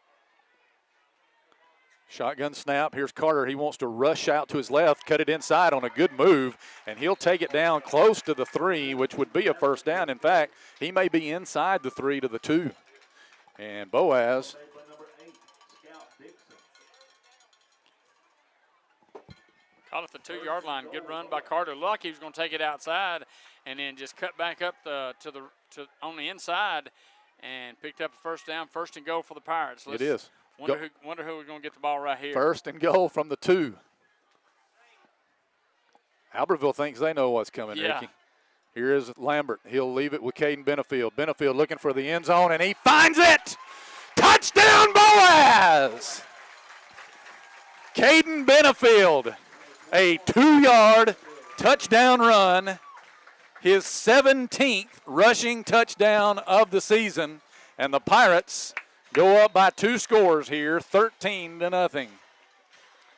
Shotgun snap. Here's Carter. He wants to rush out to his left, cut it inside on a good move, and he'll take it down close to the 3, which would be a first down. In fact, he may be inside the 3 to the 2. And Boaz caught at the 2-yard line. Good run by Carter. Lucky he was going to take it outside and then just cut back up on the inside and picked up a first down. First and goal for the Pirates. It is. Wonder who was going to get the ball right here. First and goal from the 2. Albertville thinks they know what's coming, yeah. Ricky. Here is Lambert. He'll leave it with Caden Benefield. Benefield looking for the end zone, and he finds it! Touchdown, Boaz! Caden Benefield, a 2-yard touchdown run, his 17th rushing touchdown of the season, and the Pirates go up by 2 scores here, 13-0.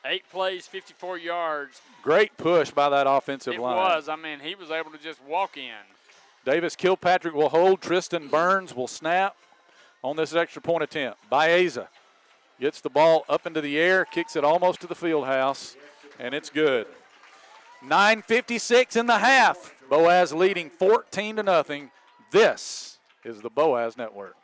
8 plays, 54 yards. Great push by that offensive line. It was. I mean, he was able to just walk in. Davis Kilpatrick will hold. Tristan Burns will snap on this extra point attempt. Baeza gets the ball up into the air, kicks it almost to the field house, and it's good. 9:56 in the half. Boaz leading 14-0. This is the Boaz Network.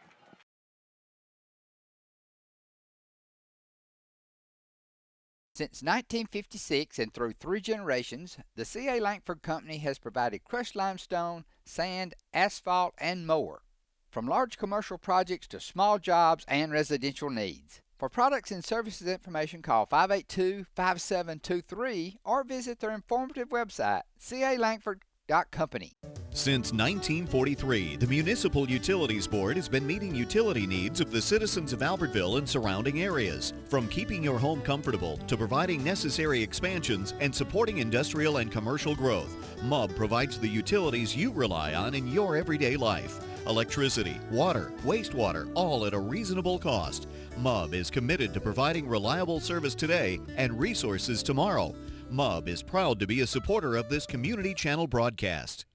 Since 1956 and through 3 generations, the C.A. Langford Company has provided crushed limestone, sand, asphalt, and more, from large commercial projects to small jobs and residential needs. For products and services information, call 582-5723 or visit their informative website, calangford.company. Since 1943, the Municipal Utilities Board has been meeting utility needs of the citizens of Albertville and surrounding areas. From keeping your home comfortable to providing necessary expansions and supporting industrial and commercial growth, MUB provides the utilities you rely on in your everyday life. Electricity, water, wastewater, all at a reasonable cost. MUB is committed to providing reliable service today and resources tomorrow. MUB is proud to be a supporter of this community channel broadcast.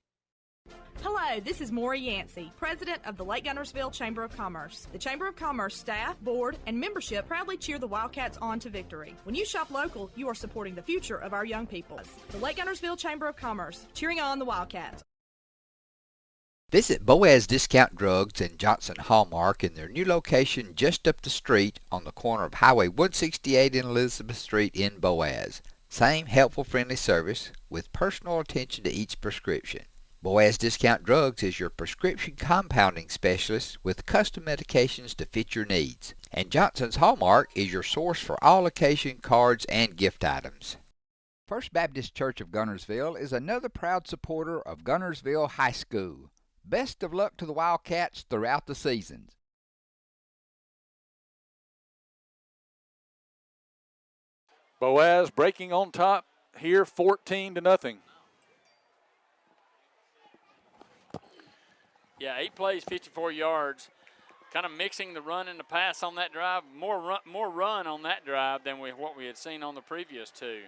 Hello, this is Maury Yancey, President of the Lake Guntersville Chamber of Commerce. The Chamber of Commerce staff, board, and membership proudly cheer the Wildcats on to victory. When you shop local, you are supporting the future of our young people. The Lake Guntersville Chamber of Commerce, cheering on the Wildcats. Visit Boaz Discount Drugs and Johnson Hallmark in their new location just up the street on the corner of Highway 168 and Elizabeth Street in Boaz. Same helpful, friendly service with personal attention to each prescription. Boaz Discount Drugs is your prescription compounding specialist with custom medications to fit your needs. And Johnson's Hallmark is your source for all occasion cards and gift items. First Baptist Church of Guntersville is another proud supporter of Guntersville High School. Best of luck to the Wildcats throughout the seasons. Boaz breaking on top here, 14-0. Yeah, 8 plays, 54 yards. Kind of mixing the run and the pass on that drive. More run on that drive than what we had seen on the previous 2.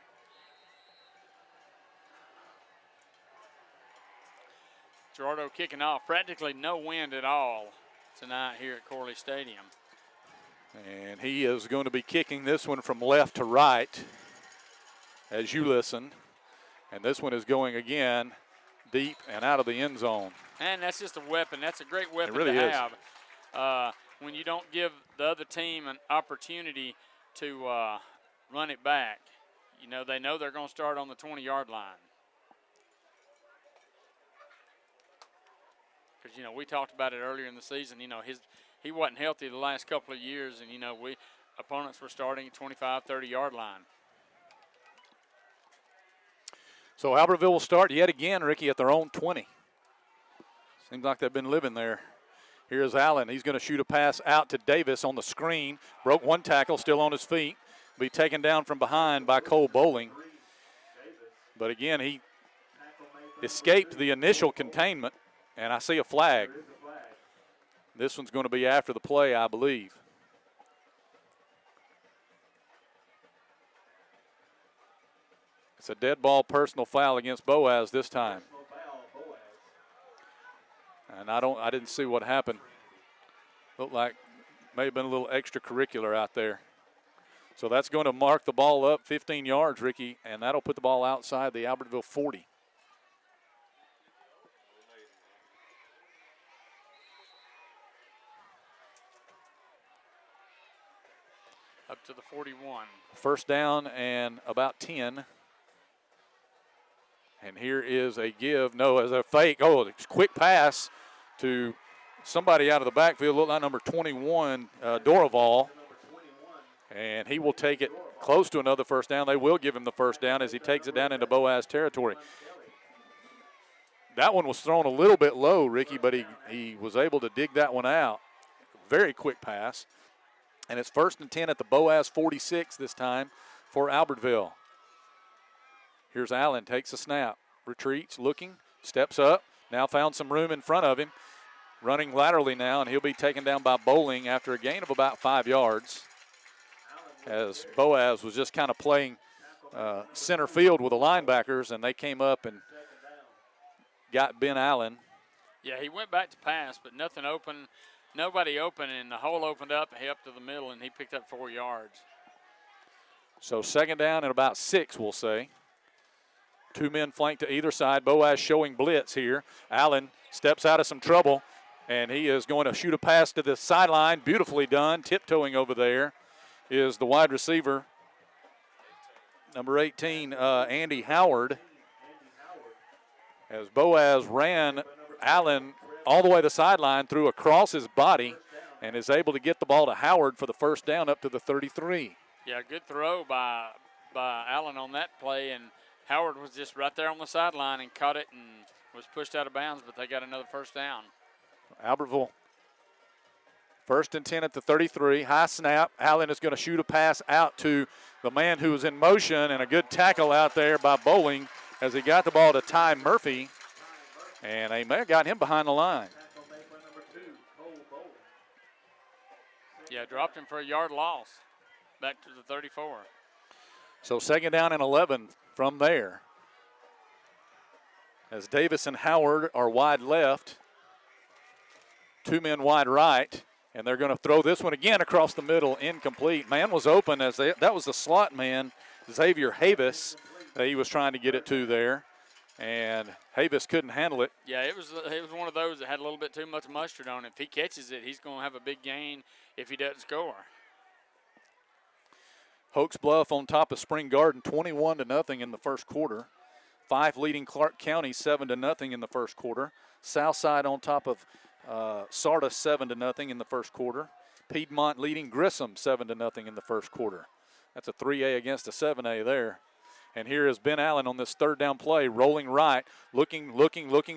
Gerardo kicking off. Practically no wind at all tonight here at Corley Stadium. And he is going to be kicking this one from left to right. as you listen. And this one is going again deep and out of the end zone. And that's just a weapon. That's a great weapon really to is. have. When you don't give the other team an opportunity to run it back, you know, they know they're going to start on the 20-yard line. Because, you know, we talked about it earlier in the season. You know, he wasn't healthy the last couple of years, and, you know, opponents were starting at 25, 30-yard line. So Albertville will start yet again, Ricky, at their own 20. Seems like they've been living there. Here's Allen. He's going to shoot a pass out to Davis on the screen. Broke one tackle, still on his feet. Be taken down from behind by Cole Bowling. But again, he escaped the initial containment, and I see a flag. This one's going to be after the play, I believe. It's a dead ball personal foul against Boaz this time. And I didn't see what happened. Looked like may have been a little extracurricular out there. So that's going to mark the ball up 15 yards, Ricky, and that'll put the ball outside the Albertville 40. Up to the 41. First down and about 10. And here is a give. No, as a fake. Oh, it's a quick pass to somebody out of the backfield. Looked like number 21, Dorival. And he will take it close to another first down. They will give him the first down as he takes it down into Boaz territory. That one was thrown a little bit low, Ricky, but he was able to dig that one out. Very quick pass. And it's 1st and 10 at the Boaz 46 this time for Albertville. Here's Allen, takes a snap, retreats, looking, steps up, now found some room in front of him, running laterally now, and he'll be taken down by Bowling after a gain of about 5 yards. As Boaz was just kind of playing center field with the linebackers, and they came up and got Ben Allen. Yeah, he went back to pass, but nothing open, nobody open, and the hole opened up, he up to the middle, and he picked up 4 yards. So 2nd down and about 6, we'll say. 2 men flanked to either side. Boaz showing blitz here. Allen steps out of some trouble, and he is going to shoot a pass to the sideline. Beautifully done. Tiptoeing over there is the wide receiver, number 18, Andy Howard. As Boaz ran Allen all the way to the sideline, threw across his body, and is able to get the ball to Howard for the first down up to the 33. Yeah, good throw by Allen on that play, and Howard was just right there on the sideline and caught it and was pushed out of bounds, but they got another first down. Albertville, 1st and 10 at the 33. High snap. Allen is going to shoot a pass out to the man who was in motion, and a good tackle out there by Bowling as he got the ball to Ty Murphy, and they may have gotten him behind the line. Yeah, dropped him for a yard loss back to the 34. So 2nd down and 11 from there. As Davis and Howard are wide left, 2 men wide right, and they're going to throw this one again across the middle, incomplete. Man was open as that was the slot man, Xavier Havis, that he was trying to get it to there, and Havis couldn't handle it. Yeah, it was one of those that had a little bit too much mustard on it. If he catches it, he's going to have a big gain if he doesn't score. Hoax Bluff on top of Spring Garden, 21-0 in the first quarter. Fife leading Clark County 7-0 in the first quarter. Southside on top of Sardis 7-0 in the first quarter. Piedmont leading Grissom 7-0 in the first quarter. That's a 3A against a 7A there. And here is Ben Allen on this 3rd down play, rolling right, looking.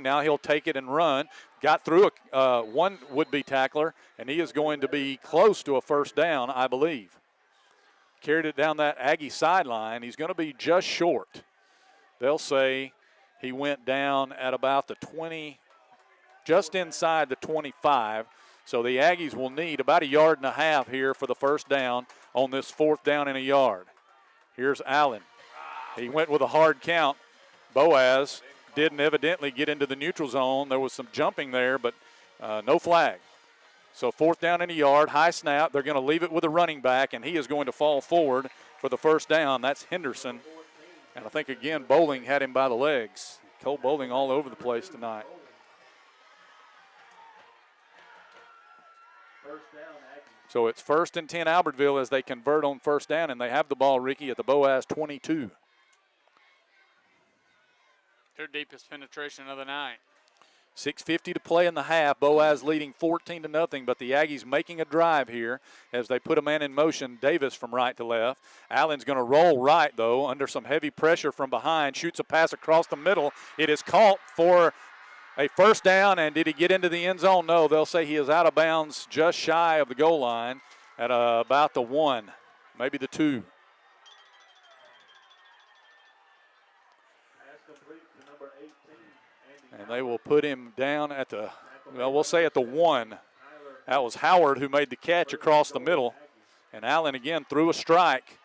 Now he'll take it and run. Got through one would-be tackler, and he is going to be close to a first down, I believe. Carried it down that Aggie sideline. He's going to be just short. They'll say he went down at about the 20, just inside the 25. So the Aggies will need about 1.5 yards here for the first down on this 4th down and a yard. Here's Allen. He went with a hard count. Boaz didn't evidently get into the neutral zone. There was some jumping there, but no flag. So 4th down and 1 yard, high snap. They're going to leave it with a running back, and he is going to fall forward for the first down. That's Henderson. And I think, again, Bowling had him by the legs. Cole Bowling all over the place tonight. So it's 1st and 10 Albertville as they convert on first down, and they have the ball, Ricky, at the Boaz 22. Their deepest penetration of the night. 6:50 to play in the half. Boaz leading 14-0, but the Aggies making a drive here as they put a man in motion. Davis from right to left. Allen's going to roll right, though, under some heavy pressure from behind. Shoots a pass across the middle. It is caught for a first down, and did he get into the end zone? No, they'll say he is out of bounds just shy of the goal line at about the 1, maybe the 2. And they will put him down at the, well, we'll say at the 1. That was Howard who made the catch across the middle. And Allen again threw a strike.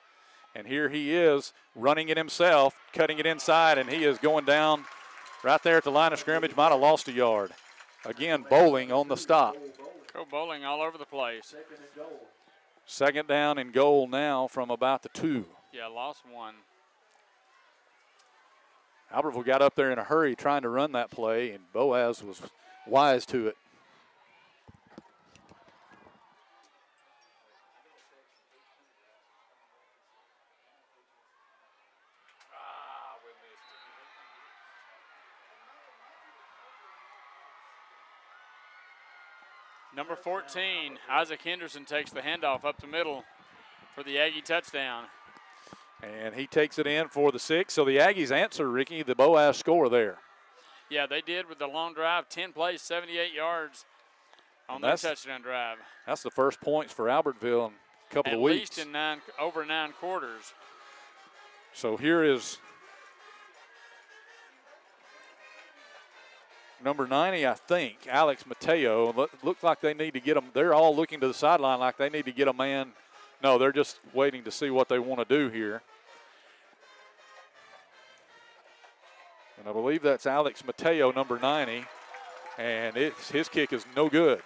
And here he is running it himself, cutting it inside, and he is going down right there at the line of scrimmage. Might have lost a yard. Again, Bowling on the stop. Go Bowling all over the place. 2nd down and goal now from about the 2. Yeah, lost 1. Albertville got up there in a hurry trying to run that play, and Boaz was wise to it. Number 14, Isaac Henderson takes the handoff up the middle for the Aggie touchdown. And he takes it in for the 6. So the Aggies answer, Ricky, the Boaz score there. Yeah, they did with the long drive, 10 plays, 78 yards on that touchdown drive. That's the first points for Albertville in a couple of weeks. At least in over 9 quarters. So here is number 90, I think, Alex Mateo. Look like they need to get him. They're all looking to the sideline like they need to get a man. No, they're just waiting to see what they want to do here. And I believe that's Alex Mateo, number 90. And his kick is no good.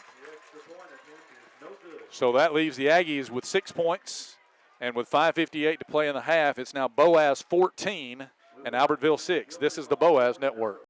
So that leaves the Aggies with 6 points. And with 5:58 to play in the half, it's now Boaz 14 and Albertville 6. This is the Boaz Network.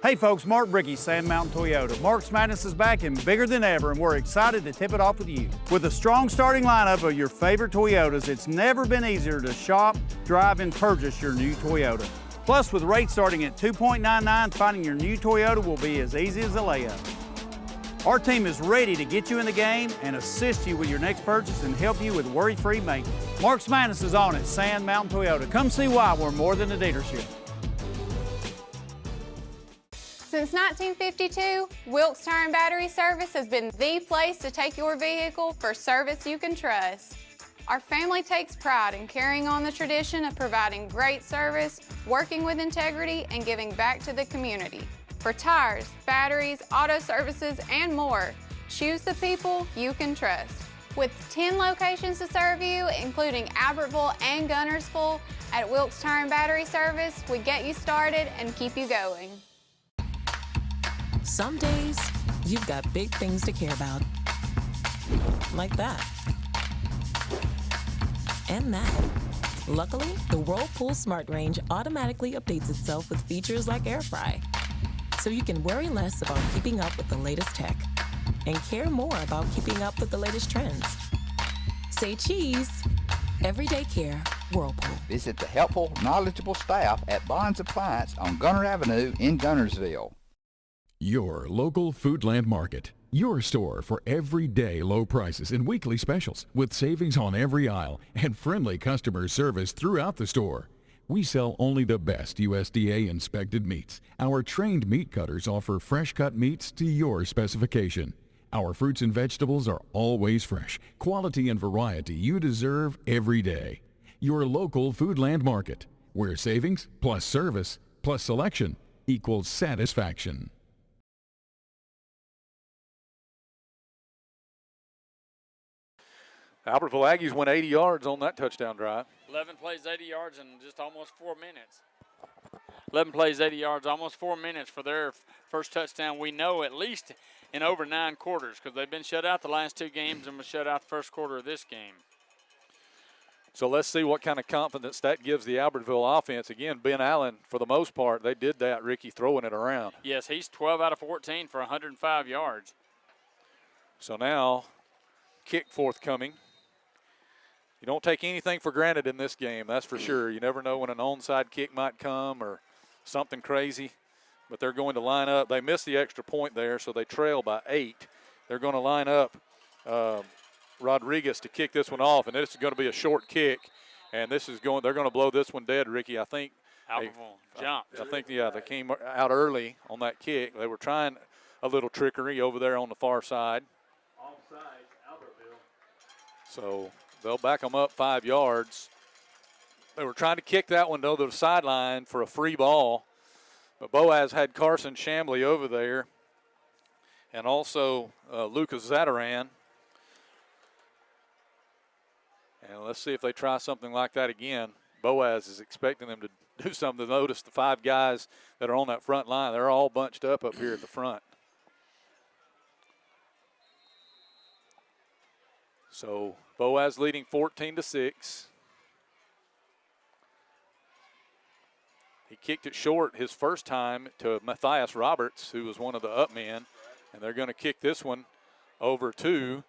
Hey folks, Mark Bricky, Sand Mountain Toyota. Mark's Madness is back and bigger than ever, and we're excited to tip it off with you. With a strong starting lineup of your favorite Toyotas, it's never been easier to shop, drive, and purchase your new Toyota. Plus, with rates starting at 2.99, finding your new Toyota will be as easy as a layup. Our team is ready to get you in the game and assist you with your next purchase and help you with worry-free maintenance. Mark's Madness is on at Sand Mountain Toyota. Come see why we're more than a dealership. Since 1952, Wilkes Tire and Battery Service has been the place to take your vehicle for service you can trust. Our family takes pride in carrying on the tradition of providing great service, working with integrity, and giving back to the community. For tires, batteries, auto services, and more, choose the people you can trust. With 10 locations to serve you, including Albertville and Gunnersville, at Wilkes Tire and Battery Service, we get you started and keep you going. Some days, you've got big things to care about. Like that. And that. Luckily, the Whirlpool Smart Range automatically updates itself with features like Air Fry. So you can worry less about keeping up with the latest tech and care more about keeping up with the latest trends. Say cheese. Everyday care, Whirlpool. Visit the helpful, knowledgeable staff at Bonds Appliance on Gunner Avenue in Gunnersville. Your local Foodland Market. Your store for everyday low prices and weekly specials with savings on every aisle and friendly customer service throughout the store. We sell only the best USDA inspected meats. Our trained meat cutters offer fresh cut meats to your specification. Our fruits and vegetables are always fresh, quality and variety you deserve every day. Your local Foodland Market, where savings plus service plus selection equals satisfaction. Albertville Aggies went 80 yards on that touchdown drive. 11 plays, 80 yards in just almost 4 minutes. 11 plays, 80 yards, almost 4 minutes for their first touchdown. We know at least in over 9 quarters because they've been shut out the last 2 games and was shut out the first quarter of this game. So let's see what kind of confidence that gives the Albertville offense. Again, Ben Allen, for the most part, they did that, Ricky, throwing it around. Yes, he's 12 out of 14 for 105 yards. So now, kick forthcoming. You don't take anything for granted in this game, that's for sure. You never know when an onside kick might come or something crazy. But they're going to line up. They missed the extra point there, so they trail by 8. They're going to line up Rodriguez to kick this one off, and this is going to be a short kick. And this is going. They're going to blow this one dead, Ricky. I think. Albertville jumped. I think, yeah, they came out early on that kick. They were trying a little trickery over there on the far side. Offside, Albertville. So they'll back them up 5 yards. They were trying to kick that one to the sideline for a free ball. But Boaz had Carson Chambly over there and also Lucas Zataran. And let's see if they try something like that again. Boaz is expecting them to do something. Notice the 5 guys that are on that front line. They're all bunched up here at the front. So Boaz leading 14-6. He kicked it short his first time to Matthias Roberts, who was one of the up men. And they're going to kick this one over to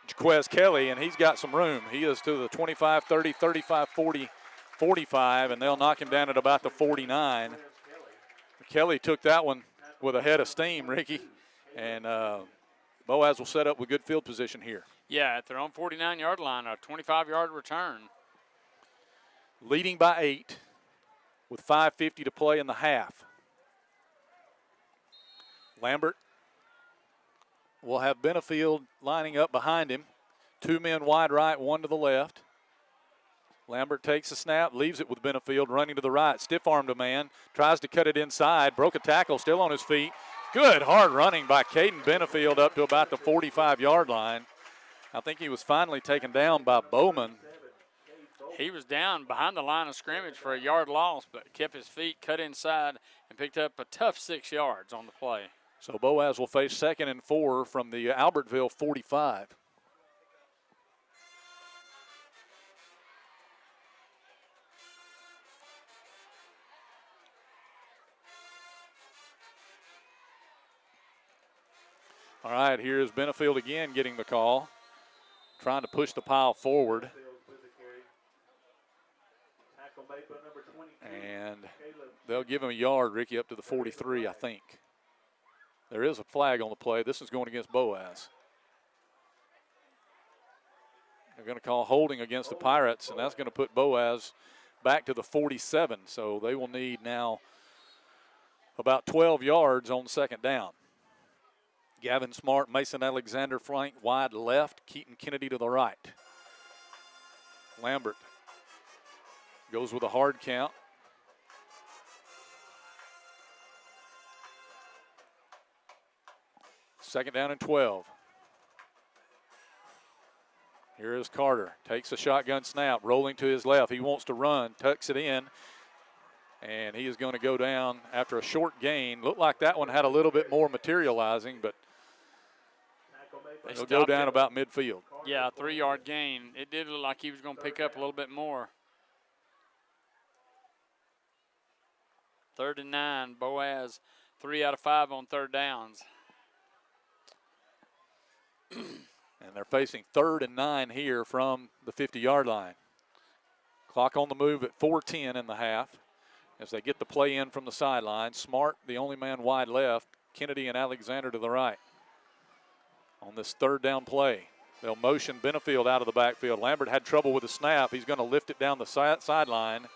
Jaquez Kelly, and he's got some room. He is to the 25, 30, 35, 40, 45, and they'll knock him down at about the 49. Kelly took that one with a head of steam, Ricky, and Boaz will set up with good field position here. Yeah, at their own 49-yard line, a 25-yard return. Leading by 8 with 5:50 to play in the half. Lambert will have Benefield lining up behind him. 2 men wide right, 1 to the left. Lambert takes a snap, leaves it with Benefield, running to the right. Stiff-armed a man, tries to cut it inside, broke a tackle, still on his feet. Good hard running by Caden Benefield up to about the 45-yard line. I think he was finally taken down by Bowman. He was down behind the line of scrimmage for a yard loss, but kept his feet cut inside and picked up a tough 6 yards on the play. So Boaz will face 2nd and 4 from the Albertville 45. All right, here's Benefield again getting the call, trying to push the pile forward. And they'll give him a yard, Ricky, up to the 43, I think. There is a flag on the play. This is going against Boaz. They're going to call holding against the Pirates, and that's going to put Boaz back to the 47. So they will need now about 12 yards on 2nd down. Gavin Smart, Mason Alexander flank wide left, Keaton Kennedy to the right. Lambert goes with a hard count. Second down and 12. Here is Carter. Takes a shotgun snap, rolling to his left. He wants to run, tucks it in, and he is going to go down after a short gain. Looked like that one had a little bit more materializing, but he'll go down about midfield. Yeah, a 3-yard gain. It did look like he was going to pick up a little bit more. 3rd and 9. Boaz, 3 out of 5 on 3rd downs. And they're facing 3rd and 9 here from the 50-yard line. Clock on the move at 4:10 in the half as they get the play in from the sideline. Smart, the only man wide left. Kennedy and Alexander to the right. On this 3rd down play, they'll motion Benefield out of the backfield. Lambert had trouble with the snap. He's going to lift it down the sideline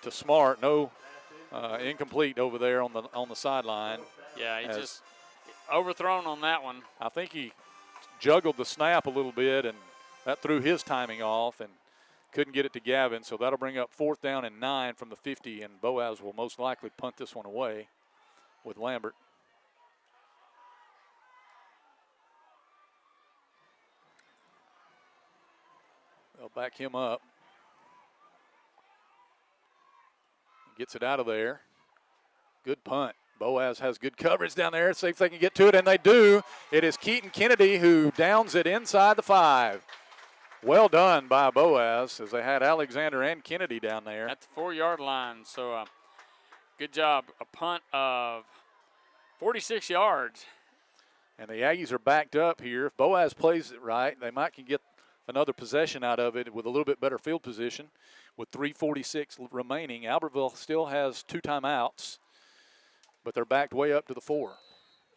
to Smart. No, incomplete over there on the sideline. Yeah, he just overthrown on that one. I think he juggled the snap a little bit, and that threw his timing off and couldn't get it to Gavin. So that'll bring up 4th down and 9 from the 50, and Boaz will most likely punt this one away with Lambert. They'll back him up. Gets it out of there. Good punt. Boaz has good coverage down there. See if they can get to it, and they do. It is Keaton Kennedy who downs it inside the 5. Well done by Boaz, as they had Alexander and Kennedy down there. At the 4-yard line, so good job. A punt of 46 yards. And the Aggies are backed up here. If Boaz plays it right, they might can get another possession out of it with a little bit better field position. With 3:46 remaining, Albertville still has 2 timeouts, but they're backed way up to the 4.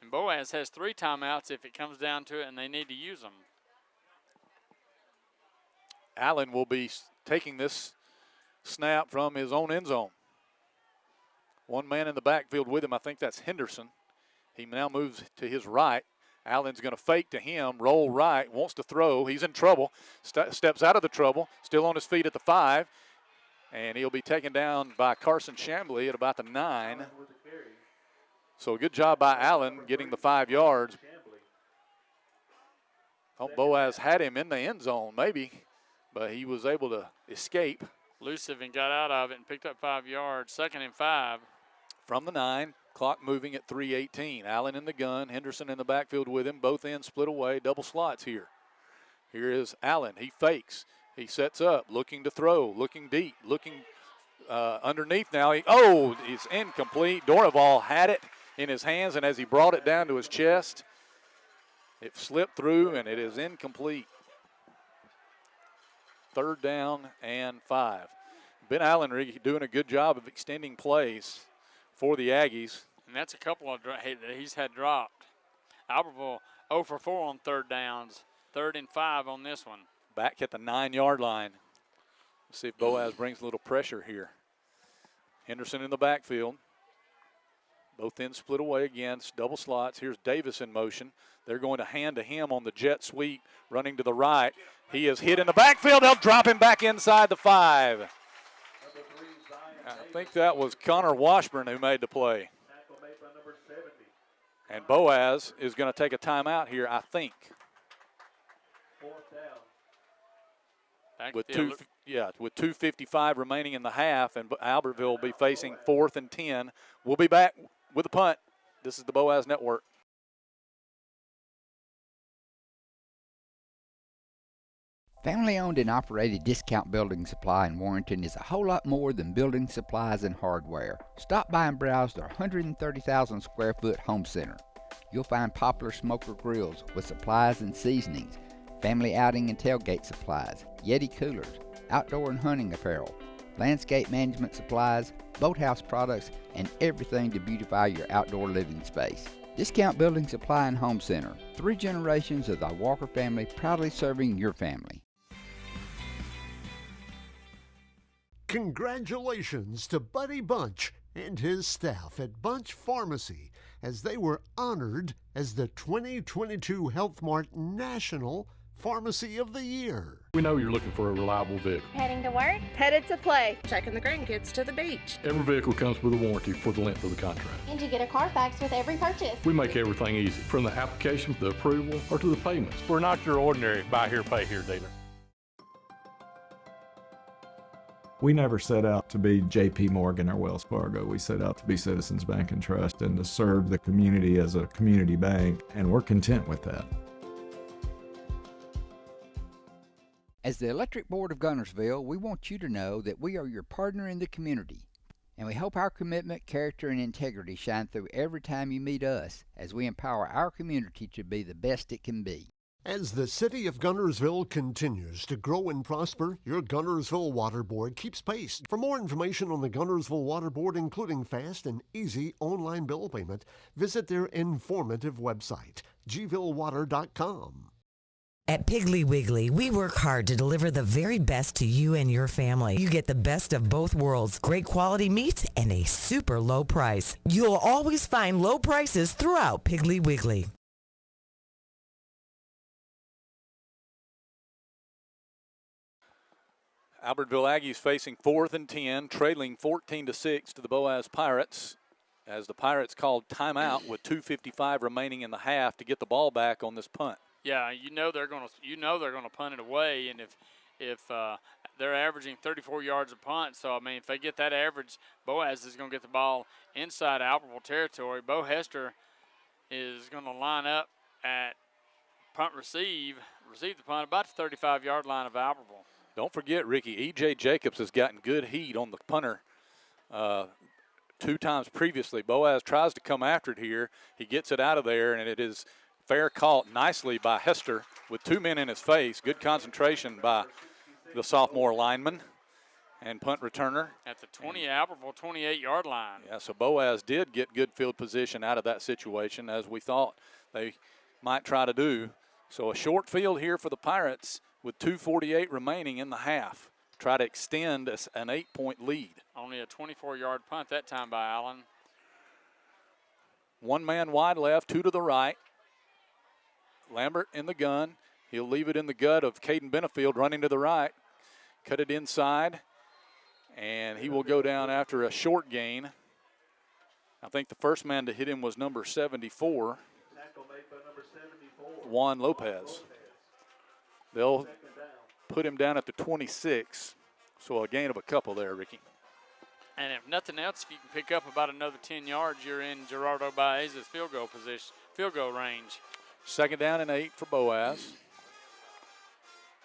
And Boaz has 3 timeouts if it comes down to it and they need to use them. Allen will be taking this snap from his own end zone. One man in the backfield with him. I think that's Henderson. He now moves to his right. Allen's going to fake to him, roll right, wants to throw. He's in trouble, steps out of the trouble, still on his feet at the 5. And he'll be taken down by Carson Chambly at about the 9. So a good job by Allen getting the 5 yards. Oh, Boaz had him in the end zone maybe, but he was able to escape. Elusive and got out of it and picked up 5 yards. 2nd and 5. From the 9, clock moving at 3:18. Allen in the gun, Henderson in the backfield with him. Both ends split away, double slots here. Here is Allen. He fakes. He sets up, looking to throw, looking deep, looking underneath now. He's incomplete. Dorival had it in his hands, and as he brought it down to his chest, it slipped through, and it is incomplete. 3rd down and 5. Ben Allen doing a good job of extending plays for the Aggies. And that's a couple of that he's had dropped. Albertville 0 for 4 on 3rd downs. 3rd and 5 on this one. Back at the 9-yard line. Let's see if Boaz brings a little pressure here. Henderson in the backfield. Both ends split away against double slots. Here's Davis in motion. They're going to hand to him on the jet sweep, running to the right. He is hit in the backfield. They'll drop him back inside the 5. I think that was Connor Washburn who made the play. And Boaz is going to take a timeout here, I think. With 2:55 remaining in the half, and Albertville will be facing 4th and 10. We'll be back with the punt. This is the Boaz Network. Family-owned and operated Discount Building Supply in Warrenton is a whole lot more than building supplies and hardware. Stop by and browse their 130,000 square foot home center. You'll find popular smoker grills with supplies and seasonings, family outing and tailgate supplies, Yeti coolers, outdoor and hunting apparel, landscape management supplies, boathouse products, and everything to beautify your outdoor living space. Discount Building Supply and Home Center. 3 generations of the Walker family proudly serving your family. Congratulations to Buddy Bunch and his staff at Bunch Pharmacy as they were honored as the 2022 Health Mart National Pharmacy of the Year. We know you're looking for a reliable vehicle. Heading to work? Headed to play. Taking the grandkids to the beach. Every vehicle comes with a warranty for the length of the contract. And you get a Carfax with every purchase. We make everything easy, from the application to the approval or to the payments. We're not your ordinary buy here, pay here dealer. We never set out to be J.P. Morgan or Wells Fargo. We set out to be Citizens Bank and Trust and to serve the community as a community bank, and we're content with that. As the Electric Board of Gunnersville, we want you to know that we are your partner in the community, and we hope our commitment, character, and integrity shine through every time you meet us as we empower our community to be the best it can be. As the city of Gunnersville continues to grow and prosper, your Gunnersville Water Board keeps pace. For more information on the Gunnersville Water Board, including fast and easy online bill payment, visit their informative website, gvillewater.com. At Piggly Wiggly, we work hard to deliver the very best to you and your family. You get the best of both worlds, great quality meats and a super low price. You'll always find low prices throughout Piggly Wiggly. Albertville Aggies facing 4th and 10, trailing 14-6 to the Boaz Pirates, as the Pirates called timeout with 2:55 remaining in the half to get the ball back on this punt. Yeah, you know they're going to punt it away, and if they're averaging 34 yards a punt, so I mean if they get that average, Boaz is going to get the ball inside Albertville territory. Bo Hester is going to line up at punt receive the punt about the 35-yard line of Albertville. Don't forget, Ricky, E.J. Jacobs has gotten good heat on the punter 2 times previously. Boaz tries to come after it here. He gets it out of there, and it is fair caught nicely by Hester with 2 men in his face. Good concentration by the sophomore lineman and punt returner. At the Albertville 28-yard line. Yeah, so Boaz did get good field position out of that situation, as we thought they might try to do. So a short field here for the Pirates with 2:48 remaining in the half. Try to extend an 8-point lead. Only a 24-yard punt that time by Allen. 1 man wide left, 2 to the right. Lambert in the gun. He'll leave it in the gut of Caden Benefield running to the right. Cut it inside, and he will go down after a short gain. I think the first man to hit him was number 74, Juan Lopez. They'll put him down at the 26, so a gain of a couple there, Ricky. And if nothing else, if you can pick up about another 10 yards, you're in Gerardo Baez's field goal range. 2nd down and 8 for Boaz.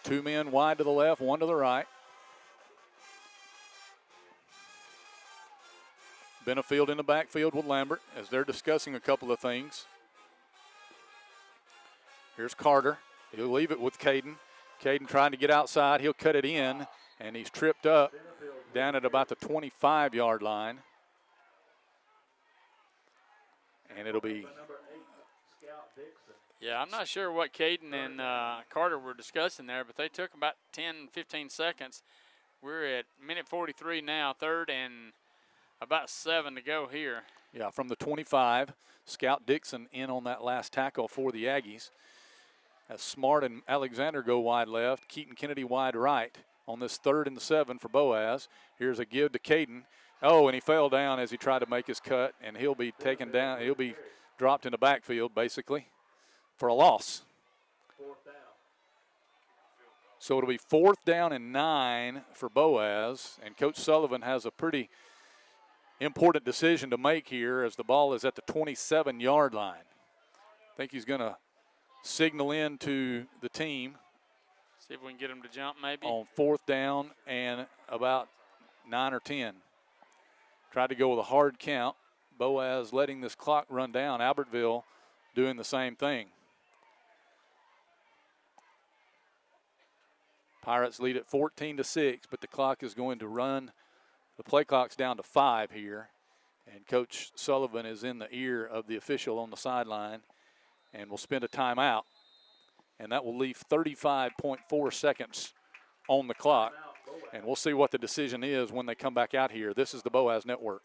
2 men wide to the left, 1 to the right. Benefield in the backfield with Lambert as they're discussing a couple of things. Here's Carter. He'll leave it with Caden. Caden trying to get outside. He'll cut it in, and he's tripped up down at about the 25-yard line. And it'll be... Yeah, I'm not sure what Caden and Carter were discussing there, but they took about 10, 15 seconds. We're at minute 43 now, 3rd and about 7 to go here. Yeah, from the 25, Scout Dixon in on that last tackle for the Aggies. As Smart and Alexander go wide left, Keaton Kennedy wide right on this 3rd and 7 for Boaz. Here's a give to Caden. Oh, and he fell down as he tried to make his cut, and he'll be taken down. He'll be dropped in the backfield, basically, for a loss. So it'll be 4th down and 9 for Boaz, and Coach Sullivan has a pretty important decision to make here as the ball is at the 27-yard line. I think he's going to signal in to the team. See if we can get him to jump maybe. On 4th down and about 9 or 10. Tried to go with a hard count. Boaz letting this clock run down. Albertville doing the same thing. Pirates lead at 14-6, but the clock is going to run. The play clock's down to 5 here, and Coach Sullivan is in the ear of the official on the sideline and will spend a timeout, and that will leave 35.4 seconds on the clock, and we'll see what the decision is when they come back out here. This is the Boaz Network.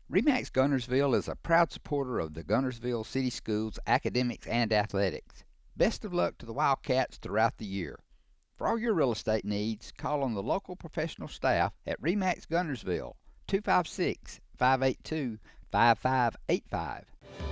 RE/MAX Gunnersville is a proud supporter of the Gunnersville City Schools academics and athletics. Best of luck to the Wildcats throughout the year. For all your real estate needs, call on the local professional staff at RE/MAX Gunnersville, 256-582-5585.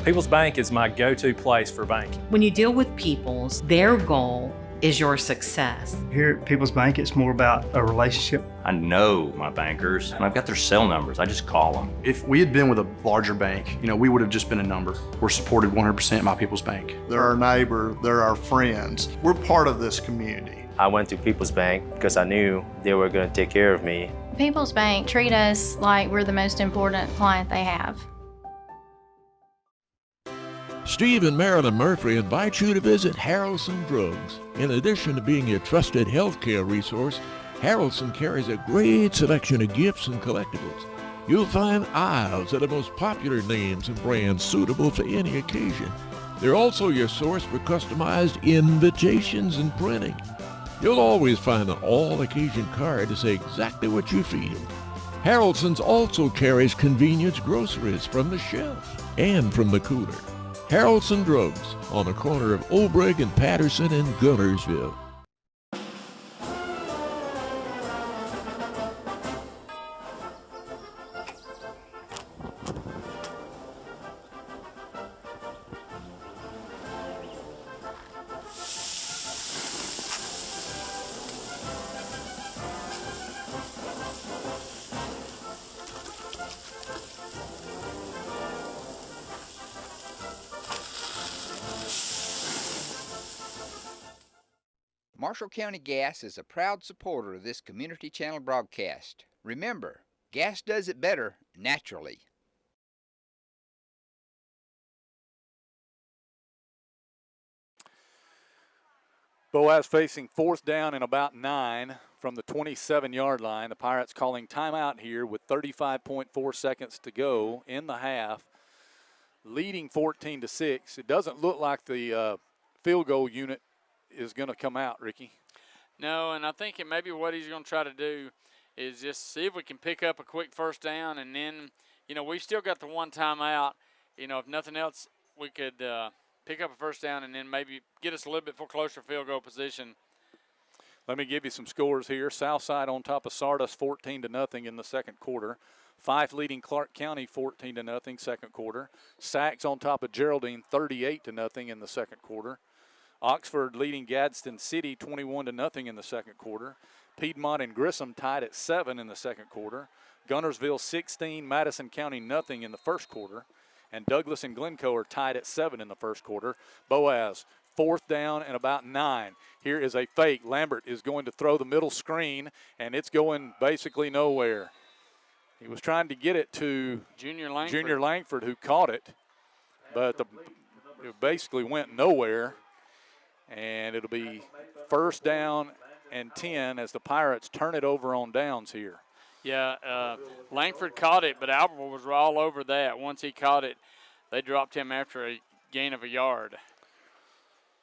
People's Bank is my go-to place for banking. When you deal with People's, their goal is your success. Here at People's Bank, it's more about a relationship. I know my bankers, and I've got their cell numbers. I just call them. If we had been with a larger bank, we would have just been a number. We're supported 100% by People's Bank. They're our neighbor, they're our friends. We're part of this community. I went to People's Bank because I knew they were going to take care of me. People's Bank treat us like we're the most important client they have. Steve and Marilyn Murphy invite you to visit Harrelson Drugs. In addition to being a trusted healthcare resource, Harrelson carries a great selection of gifts and collectibles. You'll find aisles of the most popular names and brands suitable for any occasion. They're also your source for customized invitations and printing. You'll always find an all-occasion card to say exactly what you feel. Harrelson's also carries convenience groceries from the shelf and from the cooler. Harrelson Drugs on the corner of Olbrich and Patterson in Gunnersville. Marshall County Gas is a proud supporter of this Community Channel broadcast. Remember, gas does it better naturally. Boaz facing 4th down and about 9 from the 27-yard line. The Pirates calling timeout here with 35.4 seconds to go in the half, leading 14-6. It doesn't look like the field goal unit is going to come out, Ricky. No, and I think maybe what he's going to try to do is just see if we can pick up a quick first down, and then, we've still got the one timeout. If nothing else, we could pick up a first down and then maybe get us a little bit closer field goal position. Let me give you some scores here. Southside on top of Sardis 14-0 in the second quarter. Fife leading Clark County 14-0 second quarter. Sachs on top of Geraldine 38-0 in the second quarter. Oxford leading Gadsden City 21-0 in the second quarter. Piedmont and Grissom tied at 7 in the second quarter. Guntersville 16, Madison County nothing in the first quarter. And Douglas and Glencoe are tied at 7 in the first quarter. Boaz, 4th down and about 9. Here is a fake. Lambert is going to throw the middle screen, and it's going basically nowhere. He was trying to get it to Junior Langford, who caught it, but it basically went nowhere. And it'll be 1st down and 10 as the Pirates turn it over on downs here. Yeah, Langford caught it, but Albertville was all over that. Once he caught it, they dropped him after a gain of a yard.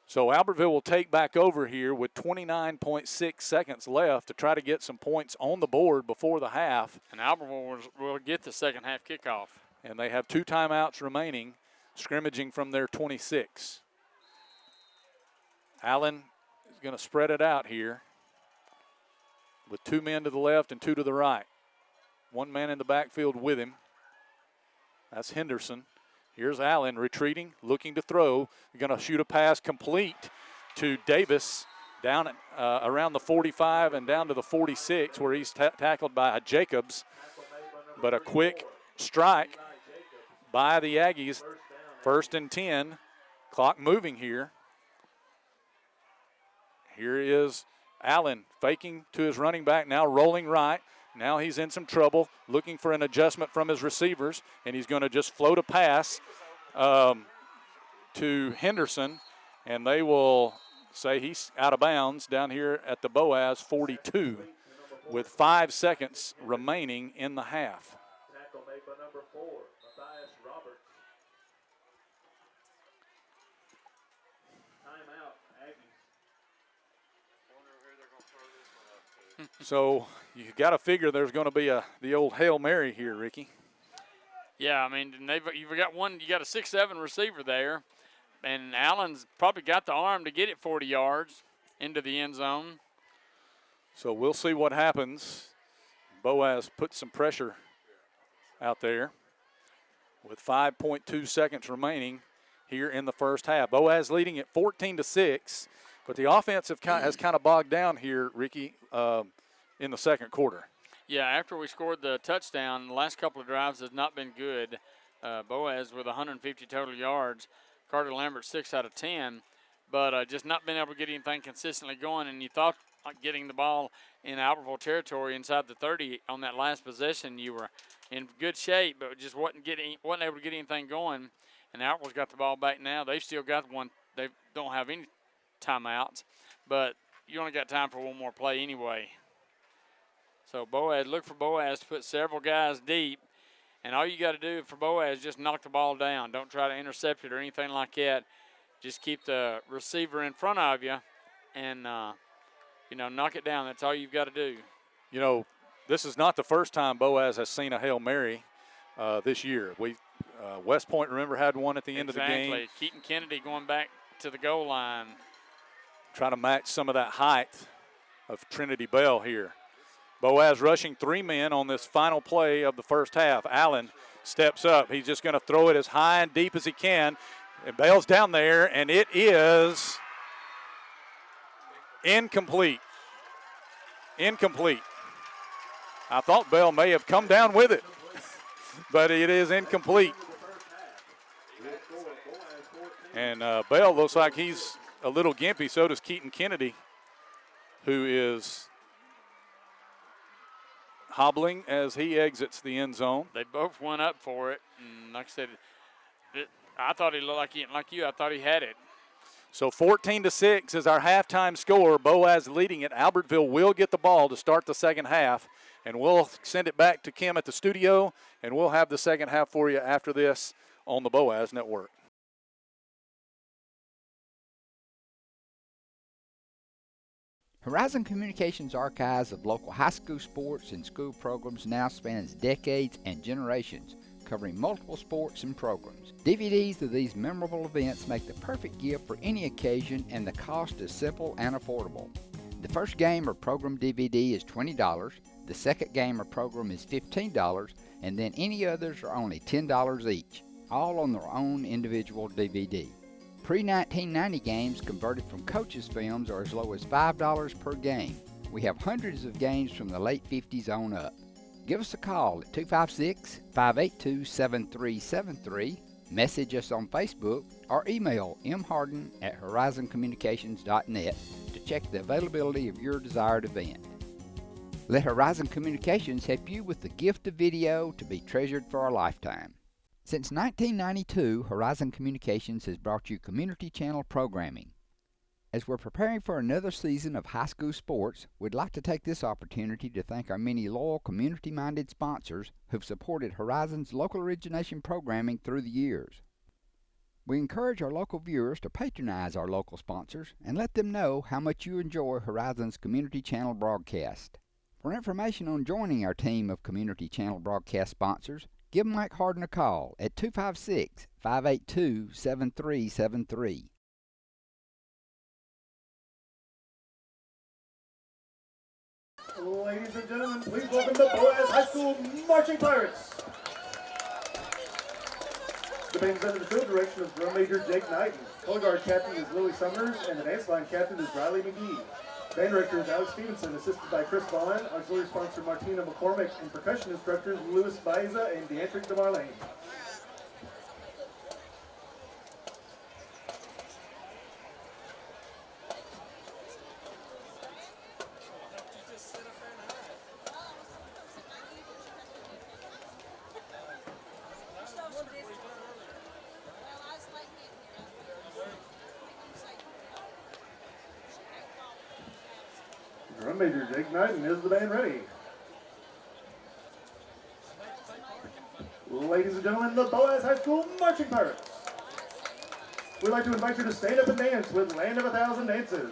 So Albertville will take back over here with 29.6 seconds left to try to get some points on the board before the half. And Albertville will get the second half kickoff. And they have 2 timeouts remaining, scrimmaging from their 26. Allen is going to spread it out here with 2 men to the left and 2 to the right. 1 man in the backfield with him. That's Henderson. Here's Allen retreating, looking to throw. Going to shoot a pass complete to Davis down around the 45 and down to the 46 where he's tackled by Jacobs. But a quick strike by the Aggies. 1st and 10. Clock moving here. Here is Allen faking to his running back, now rolling right. Now he's in some trouble, looking for an adjustment from his receivers, and he's going to just float a pass to Henderson, and they will say he's out of bounds down here at the Boaz 42 with 5 seconds remaining in the half. So you got to figure there's going to be the old Hail Mary here, Ricky. Yeah, I mean, you've got one. You got a 6'7" receiver there, and Allen's probably got the arm to get it 40 yards into the end zone. So we'll see what happens. Boaz put some pressure out there with 5.2 seconds remaining here in the first half. Boaz leading at 14-6, but the offense has kind of bogged down here, Ricky, in the second quarter. Yeah, after we scored the touchdown, the last couple of drives has not been good. Boaz with 150 total yards. Carter Lambert 6 out of 10, but just not been able to get anything consistently going. And you thought getting the ball in Albertville territory inside the 30 on that last possession, you were in good shape, but just wasn't able to get anything going. And Albertville's got the ball back now. They've still got one. They don't have any timeouts, but you only got time for one more play anyway. So look for Boaz to put several guys deep, and all you got to do for Boaz is just knock the ball down. Don't try to intercept it or anything like that. Just keep the receiver in front of you and, knock it down. That's all you've got to do. You know, this is not the first time Boaz has seen a Hail Mary this year. West Point, remember, had one at the end of the game. Exactly. Keaton Kennedy going back to the goal line. Trying to match some of that height of Trinity Bell here. Boaz rushing 3 men on this final play of the first half. Allen steps up. He's just going to throw it as high and deep as he can. And Bell's down there, and it is incomplete. Incomplete. I thought Bell may have come down with it, but it is incomplete. And Bell looks like he's a little gimpy. So does Keaton Kennedy. who is hobbling as he exits the end zone. They both went up for it, and like I said, I thought he looked like you. I thought he had it. So 14-6 is our halftime score. Boaz leading it. Albertville will get the ball to start the second half, and we'll send it back to Kim at the studio, and we'll have the second half for you after this on the Boaz Network. Horizon Communications' archives of local high school sports and school programs now spans decades and generations, covering multiple sports and programs. DVDs of these memorable events make the perfect gift for any occasion, and the cost is simple and affordable. The first game or program DVD is $20, the second game or program is $15, and then any others are only $10 each, all on their own individual DVD. Pre-1990 games converted from coaches' films are as low as $5 per game. We have hundreds of games from the late 50s on up. Give us a call at 256-582-7373, message us on Facebook, or email mharden@horizoncommunications.net to check the availability of your desired event. Let Horizon Communications help you with the gift of video to be treasured for a lifetime. Since 1992, Horizon Communications has brought you community channel programming. As we're preparing for another season of high school sports, we'd like to take this opportunity to thank our many loyal community-minded sponsors who've supported Horizon's local origination programming through the years. We encourage our local viewers to patronize our local sponsors and let them know how much you enjoy Horizon's community channel broadcast. For information on joining our team of community channel broadcast sponsors, give Mike Harden a call at 256-582-7373. Ladies and gentlemen, please welcome the Boaz High School Marching Pirates. The band's under the field direction of drum major Jake Knighton. Color guard captain is Lily Summers, and the dance line captain is Riley McGee. Band director is Alex Stevenson, assisted by Chris Vaughn, auxiliary sponsor Martina McCormick, and percussion instructors Louis Baeza and Deantric DeMarlane. Drum major Jake Knighton, is the band ready? Ladies and gentlemen, the Boaz High School Marching Pirates. We'd like to invite you to stand up and dance with Land of a Thousand Dances.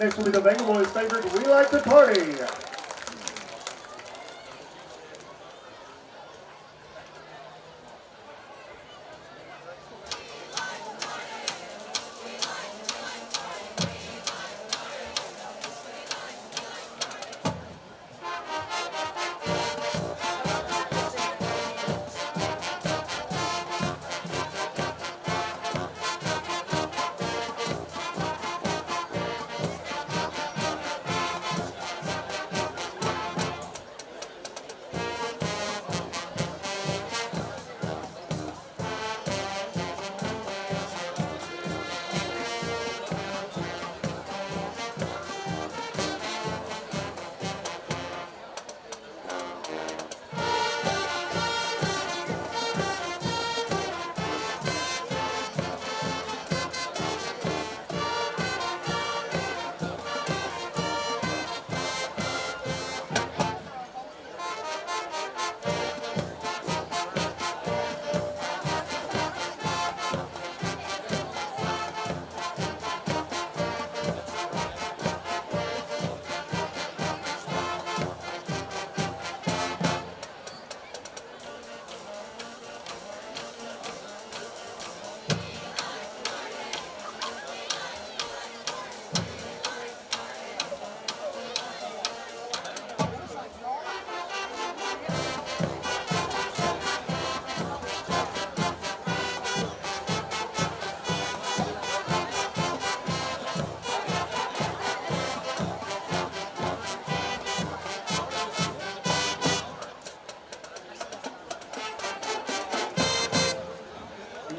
Next will be the Bengal Boys' favorite, We Like to Party.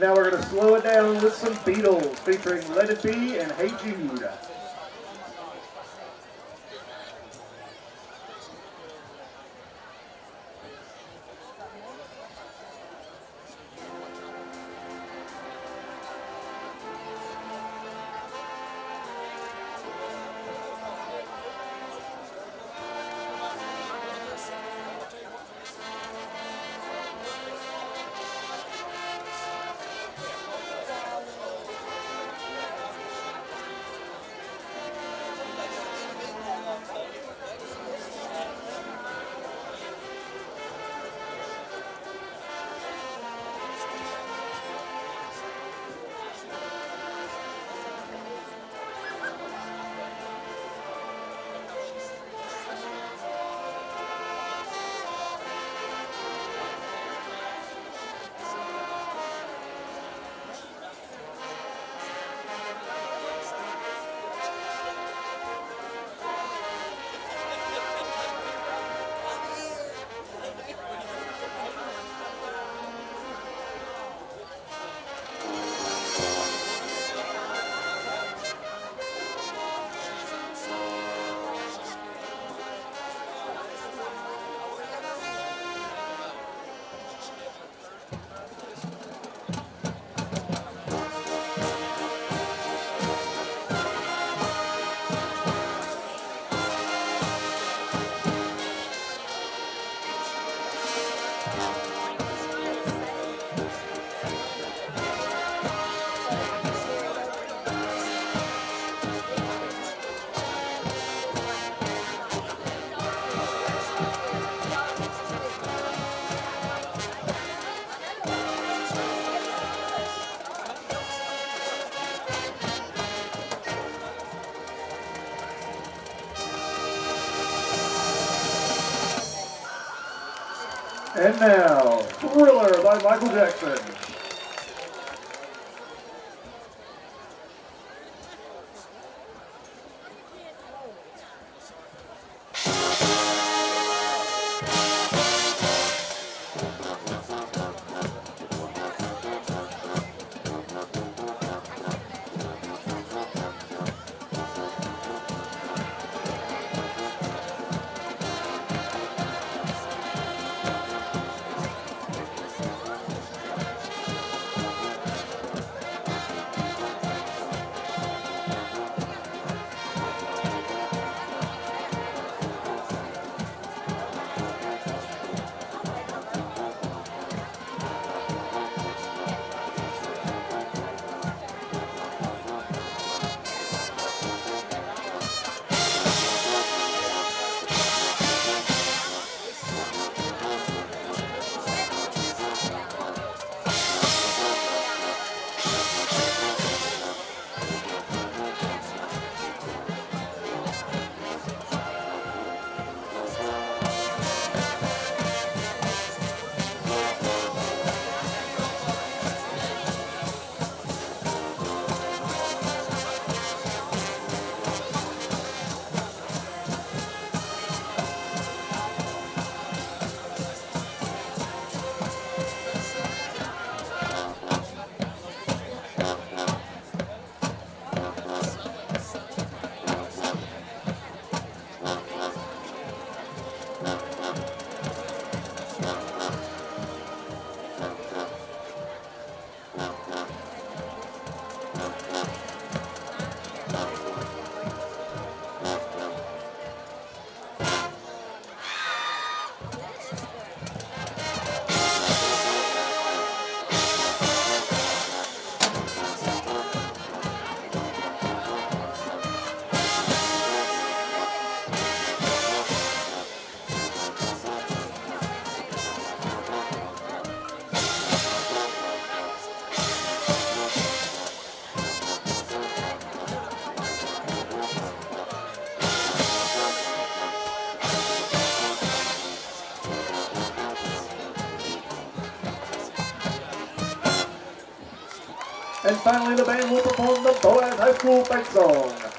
Now we're going to slow it down with some Beatles featuring Let It Be and Hey Jude. And now, Thriller by Michael Jackson. And finally, the band will perform the Boaz High School fight song.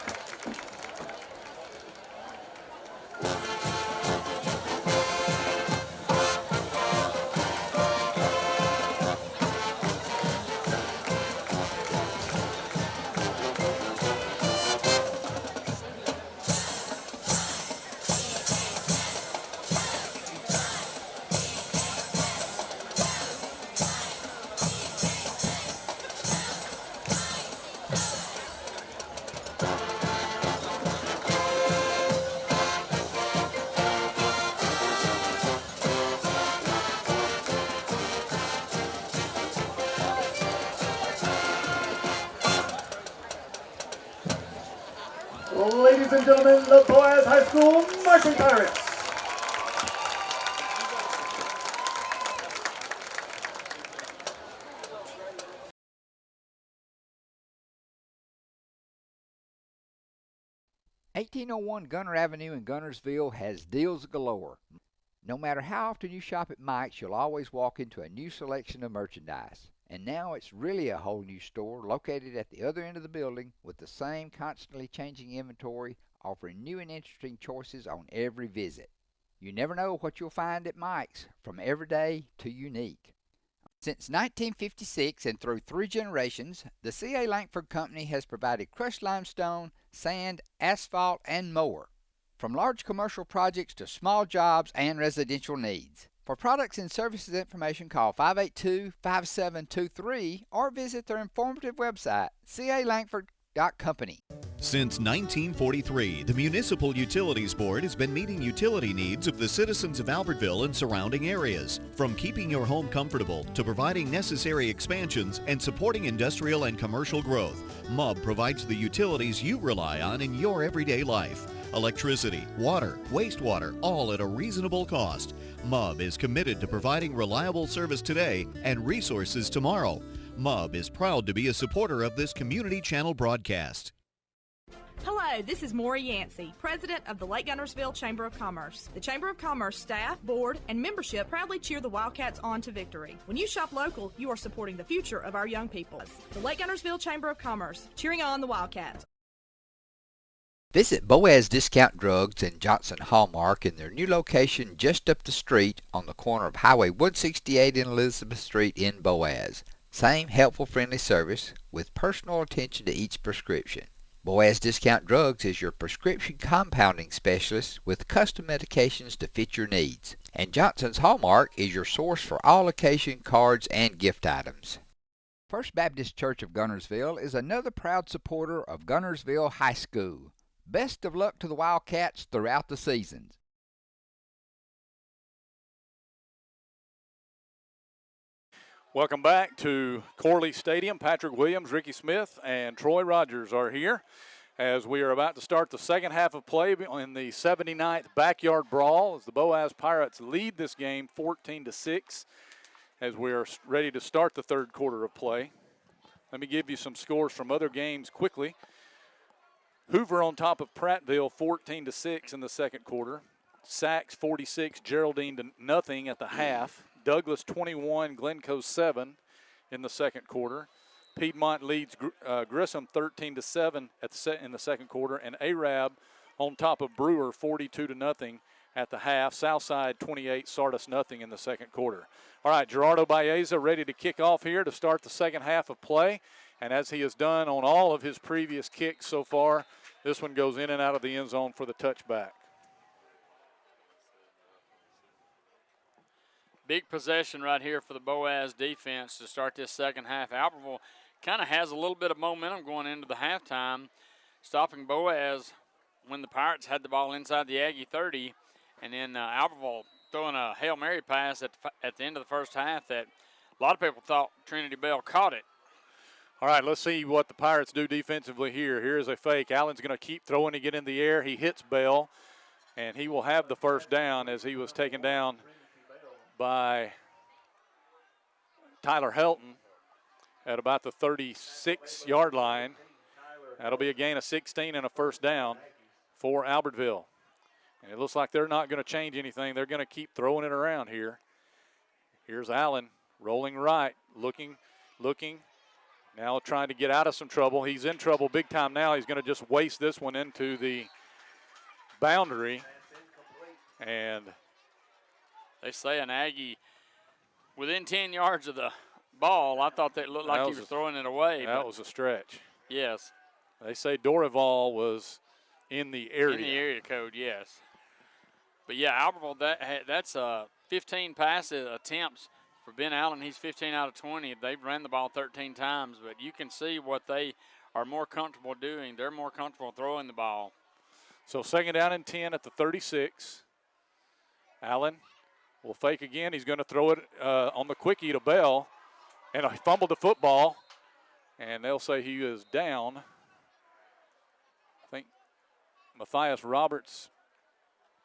and gentlemen, the Boaz High School Marching Pirates. (1801) Gunner Avenue in Gunnersville has deals galore. No matter how often you shop at Mike's, you'll always walk into a new selection of merchandise. And now it's really a whole new store located at the other end of the building with the same constantly changing inventory, offering new and interesting choices on every visit. You never know what you'll find at Mike's, from everyday to unique. Since 1956 and through 3 generations, the C.A. Langford Company has provided crushed limestone, sand, asphalt, and more, from large commercial projects to small jobs and residential needs. For products and services information, call 582-5723 or visit their informative website, calangford.company. Since 1943, the Municipal Utilities Board has been meeting utility needs of the citizens of Albertville and surrounding areas. From keeping your home comfortable to providing necessary expansions and supporting industrial and commercial growth, MUB provides the utilities you rely on in your everyday life. Electricity, water, wastewater, all at a reasonable cost. MUB is committed to providing reliable service today and resources tomorrow. MUB is proud to be a supporter of this Community Channel broadcast. Hello, this is Maury Yancey, President of the Lake Gunnersville Chamber of Commerce. The Chamber of Commerce staff, board, and membership proudly cheer the Wildcats on to victory. When you shop local, you are supporting the future of our young people. The Lake Gunnersville Chamber of Commerce, cheering on the Wildcats. Visit Boaz Discount Drugs and Johnson Hallmark in their new location just up the street on the corner of Highway 168 and Elizabeth Street in Boaz. Same helpful, friendly service with personal attention to each prescription. Boaz Discount Drugs is your prescription compounding specialist with custom medications to fit your needs. And Johnson's Hallmark is your source for all occasion cards and gift items. First Baptist Church of Gunnersville is another proud supporter of Gunnersville High School. Best of luck to the Wildcats throughout the seasons. Welcome back to Corley Stadium. Patrick Williams, Ricky Smith, and Troy Rogers are here as we are about to start the second half of play in the 79th Backyard Brawl as the Boaz Pirates lead this game 14-6 as we are ready to start the third quarter of play. Let me give you some scores from other games quickly. Hoover on top of Prattville 14-6 in the second quarter. Sachs 46, Geraldine to nothing at the half. Douglas 21, Glencoe 7 in the second quarter. Piedmont leads Grissom 13-7 in the second quarter, and Arab on top of Brewer 42-0 at the half. Southside 28, Sardis nothing in the second quarter. All right, Gerardo Baeza ready to kick off here to start the second half of play. And as he has done on all of his previous kicks so far, this one goes in and out of the end zone for the touchback. Big possession right here for the Boaz defense to start this second half. Albertville kind of has a little bit of momentum going into the halftime, stopping Boaz when the Pirates had the ball inside the Aggie 30, and then Albertville throwing a Hail Mary pass at the end of the first half that a lot of people thought Trinity Bell caught it. All right, let's see what the Pirates do defensively here. Here's a fake. Allen's going to keep throwing to get in the air. He hits Bell, and he will have the first down as he was taken down by Tyler Helton at about the 36-yard line. That'll be a gain of 16 and a first down for Albertville. And it looks like they're not going to change anything. They're going to keep throwing it around here. Here's Allen rolling right, looking. Now trying to get out of some trouble. He's in trouble big time now. He's going to just waste this one into the boundary. And they say an Aggie within 10 yards of the ball. I thought that looked like he was throwing it away. That was a stretch. Yes. They say Dorival was in the area. In the area code, yes. But, yeah, Albertville, that's 15 pass attempts for Ben Allen. He's 15 out of 20. They've ran the ball 13 times, but you can see what they are more comfortable doing. They're more comfortable throwing the ball. So second down and 10 at the 36. Allen will fake again. He's going to throw it on the quickie to Bell, and he fumbled the football, and they'll say he is down. I think Matthias Roberts,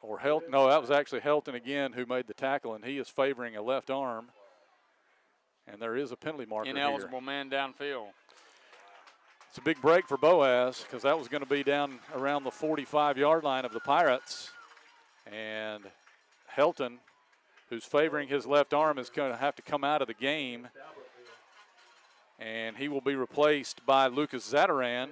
or Helton. No, that was actually Helton again who made the tackle, and he is favoring a left arm. And there is a penalty marker Ineligible here. man downfield. It's a big break for Boaz because that was going to be down around the 45-yard line of the Pirates. And Helton, who's favoring his left arm, is going to have to come out of the game. And he will be replaced by Lucas Zataran,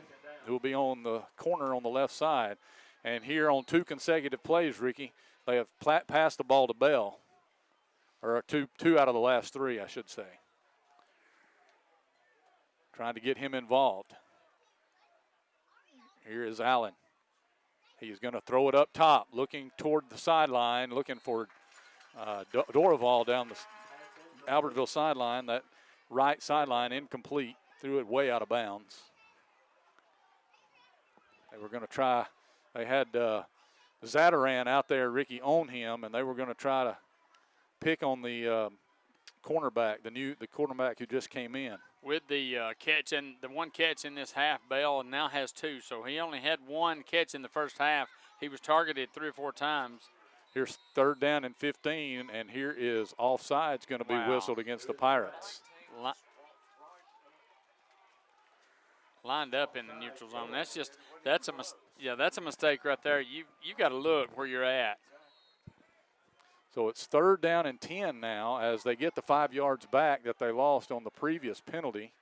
who will be on the corner on the left side. And here on 2 consecutive plays, Ricky, they have passed the ball to Bell. Or two out of the last 3, I should say. Trying to get him involved. Here is Allen. He's going to throw it up top, looking toward the sideline, looking for Dorival down the Albertville sideline. That right sideline incomplete, threw it way out of bounds. They were going to try, they had Zataran out there, Ricky, on him, and they were going to try to pick on the cornerback, the cornerback who just came in. With the catch, and the one catch in this half, Bell now has 2. So he only had 1 catch in the first half. He was targeted 3 or 4 times. Here's 3rd down and 15, and here is offsides going to be whistled against the Pirates. Lined up in the neutral zone. That's a mistake right there. You got to look where you're at. So it's 3rd down and 10 now as they get the 5 yards back that they lost on the previous penalty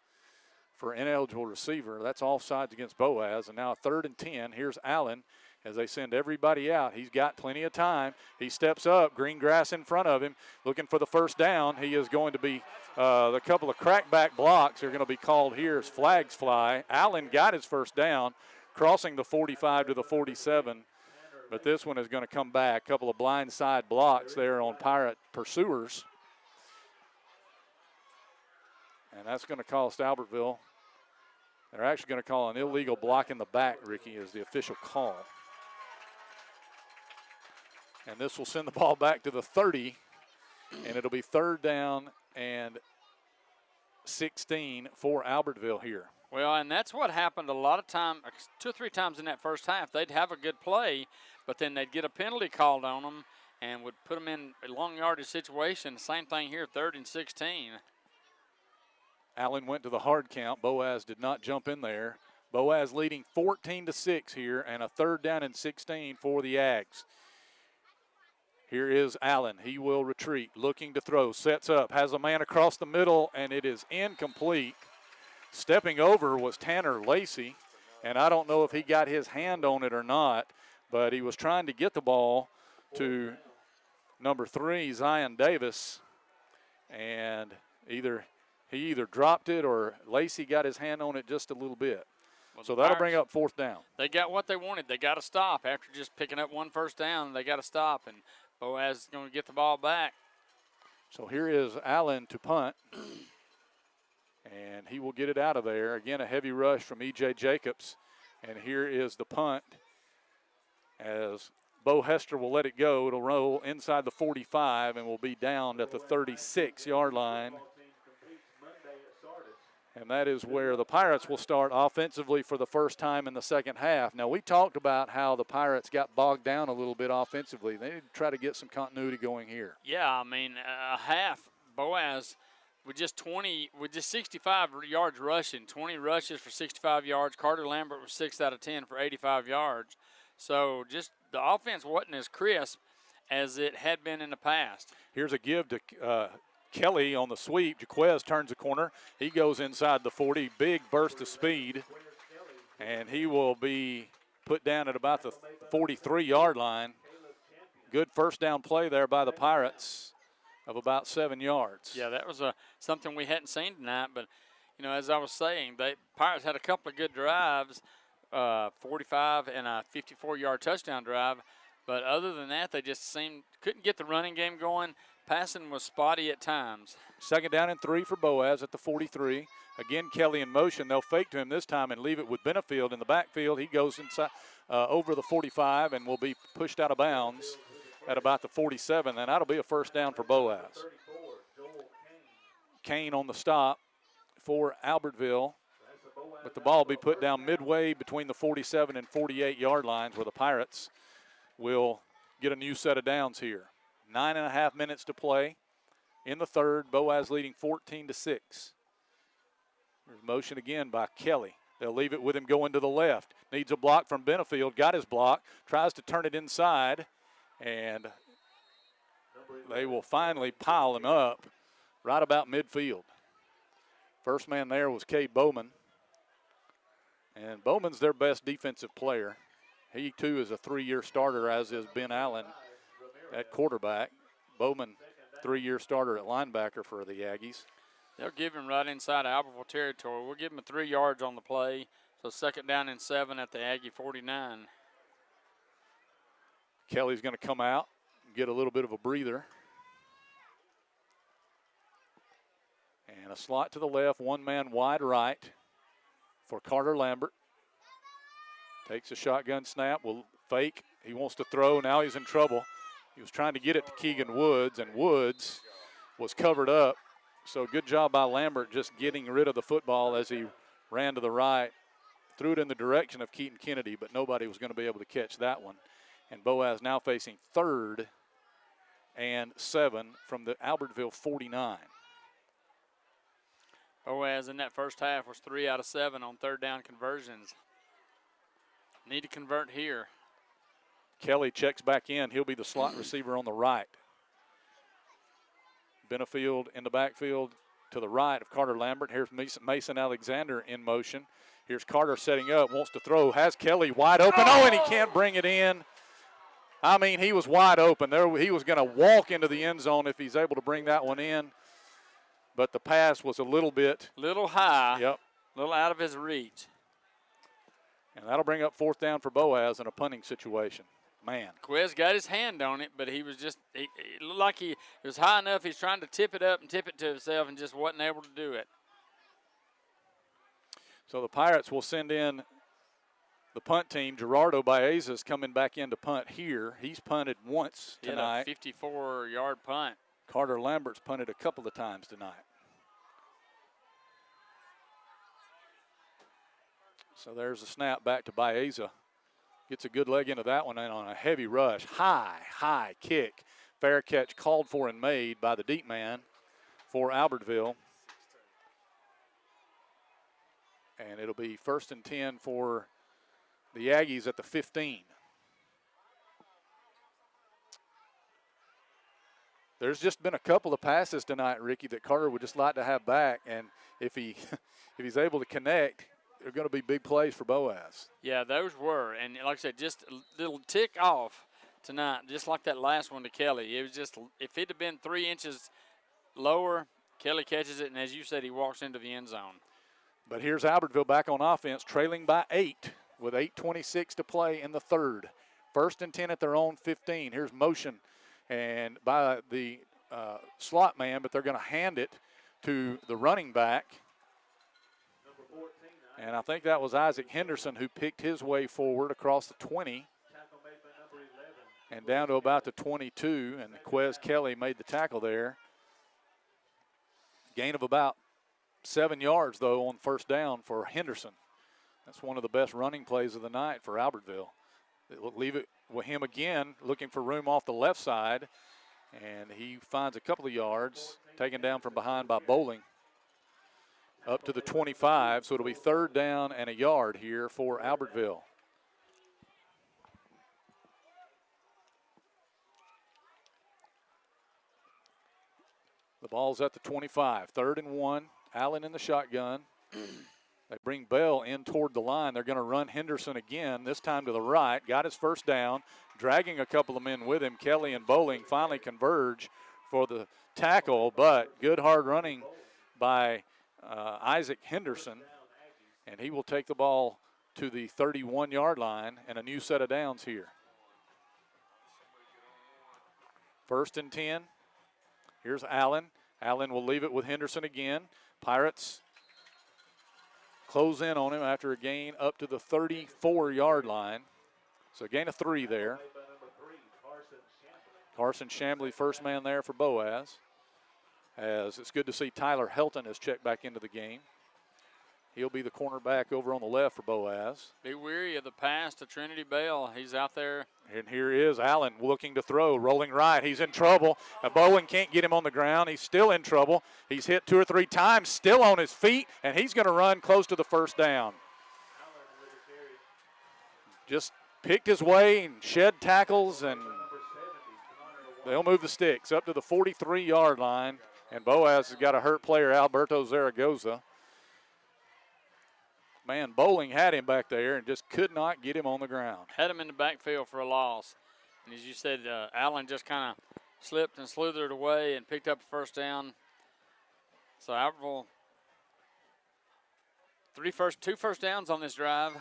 for ineligible receiver. That's offsides against Boaz. And now 3rd and 10. Here's Allen as they send everybody out. He's got plenty of time. He steps up, green grass in front of him, looking for the first down. He is going to be, the couple of crackback blocks are going to be called here as flags fly. Allen got his first down, crossing the 45 to the 47. But this one is going to come back. A couple of blind side blocks there on Pirate pursuers. And that's going to cost Albertville. They're actually going to call an illegal block in the back, Ricky, is the official call. And this will send the ball back to the 30, and it'll be 3rd down and 16 for Albertville here. Well, and that's what happened a lot of times, 2 or 3 times in that first half. They'd have a good play, but then they'd get a penalty called on them and would put them in a long yardage situation. Same thing here, 3rd and 16. Allen went to the hard count. Boaz did not jump in there. Boaz leading 14-6 here, and a 3rd down and 16 for the Ags. Here is Allen. He will retreat, looking to throw, sets up, has a man across the middle, and it is incomplete. Stepping over was Tanner Lacey, and I don't know if he got his hand on it or not, but he was trying to get the ball to number 3, Zion Davis, and he either dropped it or Lacey got his hand on it just a little bit. Well, so that'll bring up 4th down. They got what they wanted. They got to stop. After just picking up 1 first down, they got to stop, and Boaz is going to get the ball back. So here is Allen to punt. And he will get it out of there. Again, a heavy rush from E.J. Jacobs. And here is the punt as Bo Hester will let it go. It'll roll inside the 45 and will be down at the 36-yard line. And that is where the Pirates will start offensively for the first time in the second half. Now, we talked about how the Pirates got bogged down a little bit offensively. They need to try to get some continuity going here. Yeah, I mean, a half, Boaz with just 65 yards rushing, 20 rushes for 65 yards. Carter Lambert was 6 out of 10 for 85 yards. So just the offense wasn't as crisp as it had been in the past. Here's a give to Kelly on the sweep. Jaquez turns the corner. He goes inside the 40. Big burst of speed. And he will be put down at about the 43-yard line. Good first down play there by the Pirates of about 7 yards. Yeah, that was something we hadn't seen tonight. But, you know, as I was saying, the Pirates had a couple of good drives, 45 and a 54-yard touchdown drive. But other than that, they just couldn't get the running game going. Passing was spotty at times. 2nd down and 3 for Boaz at the 43. Again, Kelly in motion. They'll fake to him this time and leave it with Benefield in the backfield. He goes inside over the 45 and will be pushed out of bounds at about the 47. And that'll be a first down for Boaz. Kane on the stop for Albertville. But the ball will be put down midway between the 47 and 48 yard lines where the Pirates will get a new set of downs here. 9.5 minutes to play in the third. Boaz leading 14-6. There's motion again by Kelly. They'll leave it with him going to the left. Needs a block from Benefield. Got his block. Tries to turn it inside. And they will finally pile him up right about midfield. First man there was Cade Bowman. And Bowman's their best defensive player. He, too, is a 3-year starter, as is Ben Allen at quarterback. Bowman, 3-year starter at linebacker for the Aggies. They'll give him right inside Albertville territory. We'll give him 3 yards on the play. So 2nd down and 7 at the Aggie 49. Kelly's going to come out and get a little bit of a breather. And a slot to the left, one man wide right for Carter Lambert. Takes a shotgun snap, will fake. He wants to throw, now he's in trouble. He was trying to get it to Keegan Woods, and Woods was covered up. So good job by Lambert just getting rid of the football as he ran to the right. Threw it in the direction of Keaton Kennedy, but nobody was going to be able to catch that one. And Boaz now facing 3rd and 7 from the Albertville 49. Boaz in that first half was 3 out of 7 on 3rd down conversions. Need to convert here. Kelly checks back in. He'll be the slot receiver on the right. Benefield in the backfield to the right of Carter Lambert. Here's Mason Alexander in motion. Here's Carter setting up, wants to throw, has Kelly wide open. Oh, and he can't bring it in. I mean, he was wide open. He was going to walk into the end zone if he's able to bring that one in. But the pass was a little high. Yep. A little out of his reach. And that'll bring up 4th down for Boaz in a punting situation. Man. Quez got his hand on it, but he was just, it looked like it was high enough. He's trying to tip it up and tip it to himself and just wasn't able to do it. So the Pirates will send in the punt team. Gerardo Baeza is coming back in to punt here. He's punted once tonight. He had a 54-yard punt. Carter Lambert's punted a couple of times tonight. So there's a snap back to Baeza. Gets a good leg into that one and on a heavy rush. High kick. Fair catch called for and made by the deep man for Albertville. And it'll be 1st and 10 for the Aggies at the 15. There's just been a couple of passes tonight, Ricky, that Carter would just like to have back. And if he's able to connect, they're going to be big plays for Boaz. Yeah, those were. And like I said, just a little tick off tonight, just like that last one to Kelly. It was just, if it had been 3 inches lower, Kelly catches it, and as you said, he walks into the end zone. But here's Albertville back on offense, trailing by 8 with 8:26 to play in the third. 1st and 10 at their own 15. Here's motion and by the slot man, but they're going to hand it to the running back. And I think that was Isaac Henderson who picked his way forward across the 20 and down to about the 22. And Quez Kelly made the tackle there. Gain of about 7 yards, though, on 1st down for Henderson. That's one of the best running plays of the night for Albertville. We'll leave it with him again, looking for room off the left side. And he finds a couple of yards, taken down from behind by Bowling. Up to the 25, so it'll be 3rd down and a yard here for Albertville. The ball's at the 25, 3rd and 1. Allen in the shotgun. They bring Bell in toward the line. They're going to run Henderson again, this time to the right. Got his 1st down, dragging a couple of men with him. Kelly and Bowling finally converge for the tackle, but good hard running by Isaac Henderson, and he will take the ball to the 31-yard line and a new set of downs here. 1st and 10. Here's Allen. Allen will leave it with Henderson again. Pirates close in on him after a gain up to the 34-yard line. So a gain of 3 there. Carson Chambly, first man there for Boaz. As it's good to see Tyler Helton has checked back into the game. He'll be the cornerback over on the left for Boaz. Be weary of the pass to Trinity Bell. He's out there. And here is Allen looking to throw, rolling right. He's in trouble. Bowen can't get him on the ground. He's still in trouble. He's hit 2 or 3 times, still on his feet, and he's going to run close to the first down. Just picked his way and shed tackles, and they'll move the sticks up to the 43-yard line. And Boaz has got a hurt player, Alberto Zaragoza. Man, Bowling had him back there and just could not get him on the ground. Had him in the backfield for a loss. And as you said, Allen just kind of slipped and slithered away and picked up a first down. So Albertville, 2 first downs on this drive.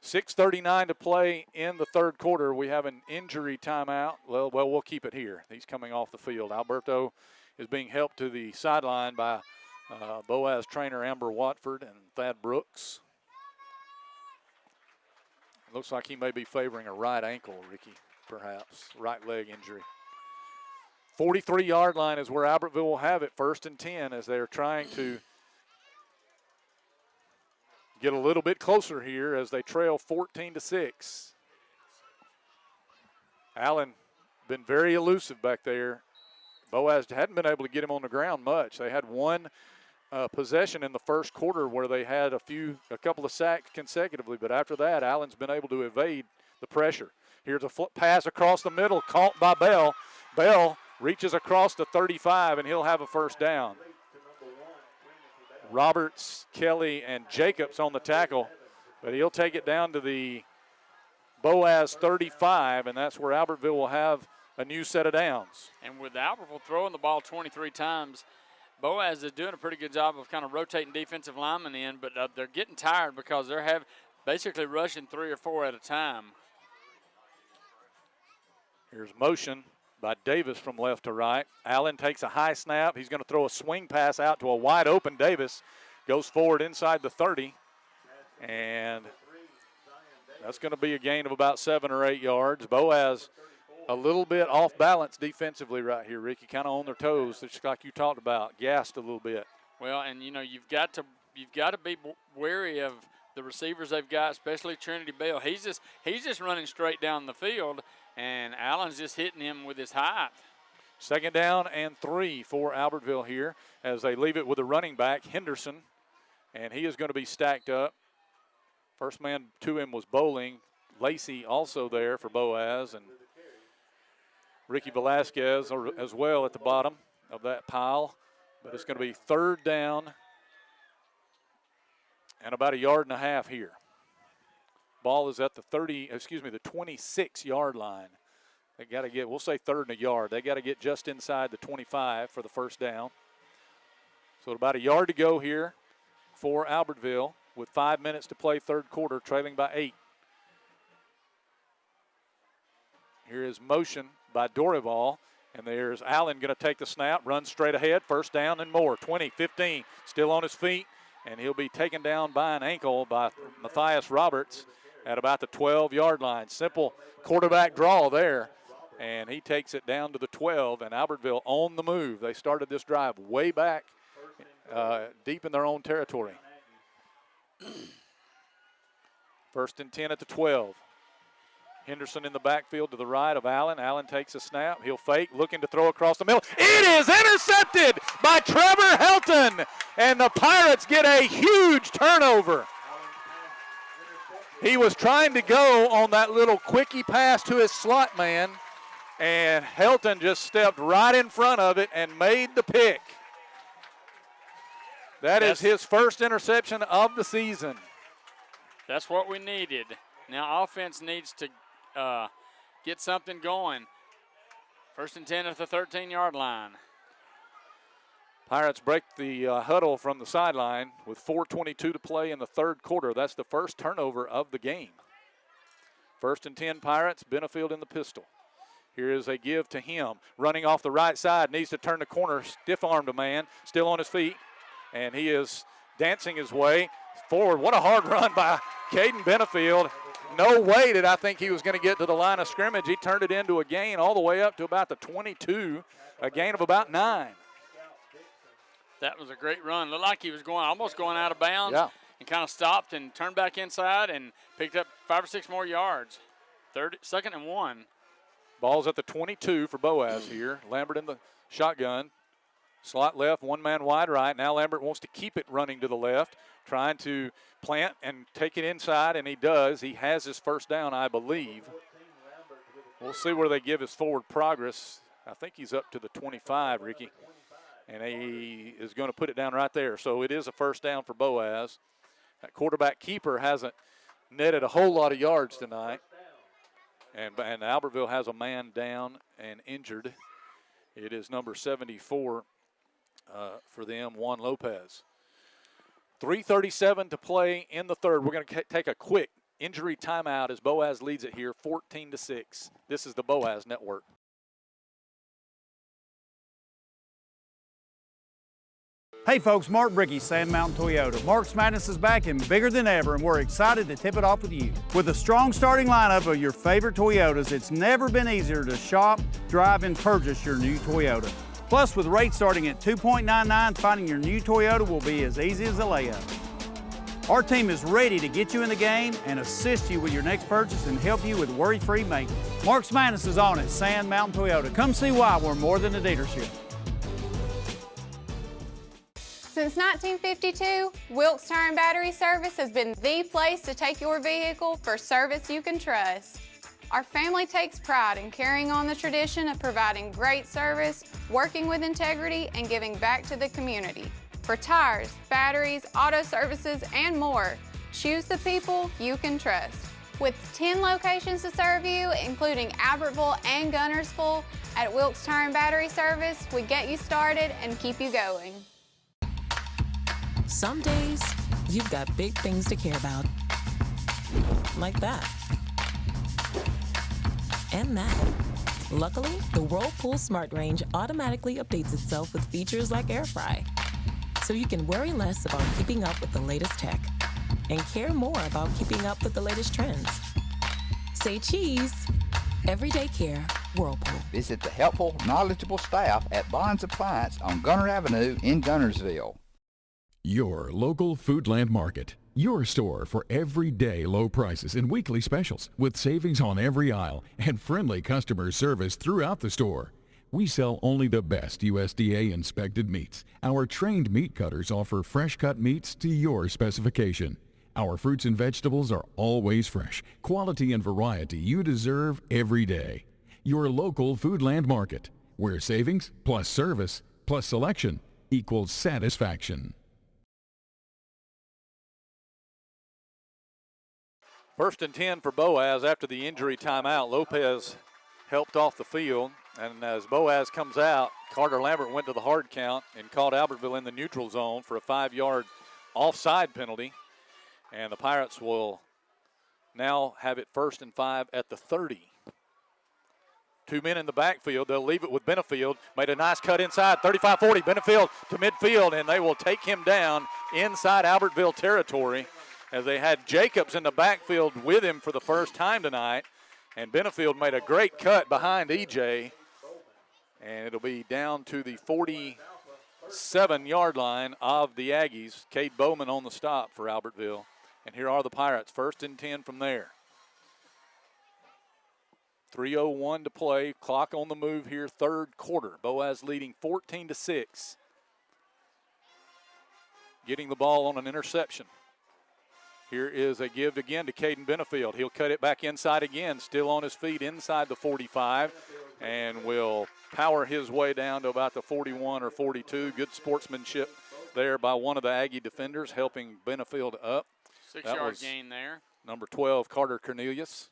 6:39 to play in the third quarter. We have an injury timeout. Well, we'll keep it here. He's coming off the field. Alberto is being helped to the sideline by Boaz trainer Amber Watford and Thad Brooks. It looks like he may be favoring a right ankle, Ricky, perhaps. Right leg injury. 43-yard line is where Albertville will have it, 1st and 10, as they're trying to get a little bit closer here as they trail 14-6. Allen been very elusive back there. Boaz hadn't been able to get him on the ground much. They had one possession in the first quarter where they had a couple of sacks consecutively, but after that, Allen's been able to evade the pressure. Here's a pass across the middle, caught by Bell. Bell reaches across the 35, and he'll have a first down. Roberts, Kelly, and Jacobs on the tackle, but he'll take it down to the Boaz 35, and that's where Albertville will have a new set of downs. And with Albertville throwing the ball 23 times, Boaz is doing a pretty good job of kind of rotating defensive linemen in, but they're getting tired because they're basically rushing 3 or 4 at a time. Here's motion by Davis from left to right. Allen takes a high snap. He's going to throw a swing pass out to a wide open Davis. Goes forward inside the 30. And that's going to be a gain of about 7 or 8 yards. Boaz a little bit off balance defensively right here, Ricky, kind of on their toes, just like you talked about, gassed a little bit. Well, and you've got to be wary of the receivers they've got, especially Trinity Bell. He's just running straight down the field, and Allen's just hitting him with his height. 2nd down and 3 for Albertville here as they leave it with a running back, Henderson, and he is going to be stacked up. First man to him was Bowling. Lacey also there for Boaz, and Ricky Velasquez as well at the bottom of that pile. But it's going to be 3rd down and about 1.5 yards here. Ball is at the 26-yard line. They got to get, we'll say 3rd and 1 yard. They got to get just inside the 25 for the first down. So about 1 yard to go here for Albertville with 5 minutes to play third quarter, trailing by 8. Here is motion by Dorival, and there's Allen going to take the snap, run straight ahead, first down and more, 20, 15, still on his feet, and he'll be taken down by an ankle by Matthias Roberts at about the 12-yard line. Simple quarterback draw there, and he takes it down to the 12, and Albertville on the move. They started this drive way back deep in their own territory. 1st and 10 at the 12. Henderson in the backfield to the right of Allen. Allen takes a snap. He'll fake, looking to throw across the middle. It is intercepted by Trevor Helton, and the Pirates get a huge turnover. He was trying to go on that little quickie pass to his slot man, and Helton just stepped right in front of it and made the pick. That is his first interception of the season. That's what we needed. Now offense needs to get something going. 1st and 10 at the 13-yard line. Pirates break the huddle from the sideline with 4:22 to play in the third quarter. That's the first turnover of the game. 1st and 10 Pirates, Benefield in the pistol. Here is a give to him. Running off the right side, needs to turn the corner, stiff-armed a man, still on his feet, and he is dancing his way forward. What a hard run by Caden Benefield. No way did I think he was going to get to the line of scrimmage. He turned it into a gain all the way up to about the 22, a gain of about 9. That was a great run. Looked like he was almost going out of bounds. Yeah. And kind of stopped and turned back inside and picked up 5 or 6 more yards. 2nd and 1. Ball's at the 22 for Boaz here. Lambert in the shotgun. Slot left, one man wide right. Now Lambert wants to keep it running to the left, trying to plant and take it inside, and he does. He has his first down, I believe. We'll see where they give his forward progress. I think he's up to the 25, Ricky. And he is going to put it down right there. So it is a first down for Boaz. That quarterback keeper hasn't netted a whole lot of yards tonight. And Albertville has a man down and injured. It is number 74 for them, Juan Lopez. 3:37 to play in the third. We're going to take a quick injury timeout as Boaz leads it here 14-6. This is the Boaz Network. Hey folks, Mark Brickey, Sand Mountain Toyota. Mark's Madness is back and bigger than ever, and we're excited to tip it off with you. With a strong starting lineup of your favorite Toyotas, it's never been easier to shop, drive, and purchase your new Toyota. Plus, with rates starting at 2.99, finding your new Toyota will be as easy as a layup. Our team is ready to get you in the game and assist you with your next purchase and help you with worry-free maintenance. Mark's Madness is on at Sand Mountain Toyota. Come see why we're more than a dealership. Since 1952, Wilkes Tire and Battery Service has been the place to take your vehicle for service you can trust. Our family takes pride in carrying on the tradition of providing great service, working with integrity, and giving back to the community. For tires, batteries, auto services, and more, choose the people you can trust. With 10 locations to serve you, including Albertville and Gunnersville, at Wilkes Tire and Battery Service, we get you started and keep you going. Some days, you've got big things to care about. Like that. And that. Luckily, the Whirlpool Smart Range automatically updates itself with features like Air Fry. So you can worry less about keeping up with the latest tech and care more about keeping up with the latest trends. Say cheese. Everyday care, Whirlpool. Visit the helpful, knowledgeable staff at Bonds Appliance on Gunner Avenue in Gunnersville. Your local Foodland Market. Your store for everyday low prices and weekly specials with savings on every aisle and friendly customer service throughout the store. We sell only the best USDA inspected meats. Our trained meat cutters offer fresh cut meats to your specification. Our fruits and vegetables are always fresh. Quality and variety you deserve every day. Your local Foodland Market, where savings plus service plus selection equals satisfaction. First and 10 for Boaz after the injury timeout. Lopez helped off the field, and as Boaz comes out, Carter Lambert went to the hard count and caught Albertville in the neutral zone for a 5-yard offside penalty. And the Pirates will now have it 1st and 5 at the 30. 2 men in the backfield. They'll leave it with Benefield. Made a nice cut inside, 35-40. Benefield to midfield, and they will take him down inside Albertville territory, as they had Jacobs in the backfield with him for the first time tonight. And Benefield made a great cut behind EJ. And it'll be down to the 47-yard line of the Aggies. Cade Bowman on the stop for Albertville. And here are the Pirates, 1st and 10 from there. 3:01 to play, clock on the move here, third quarter. Boaz leading 14-6. Getting the ball on an interception. Here is a give again to Caden Benefield. He'll cut it back inside again, still on his feet inside the 45, and will power his way down to about the 41 or 42. Good sportsmanship there by one of the Aggie defenders, helping Benefield up. 6-yard gain there. Number 12, Carter Cornelius.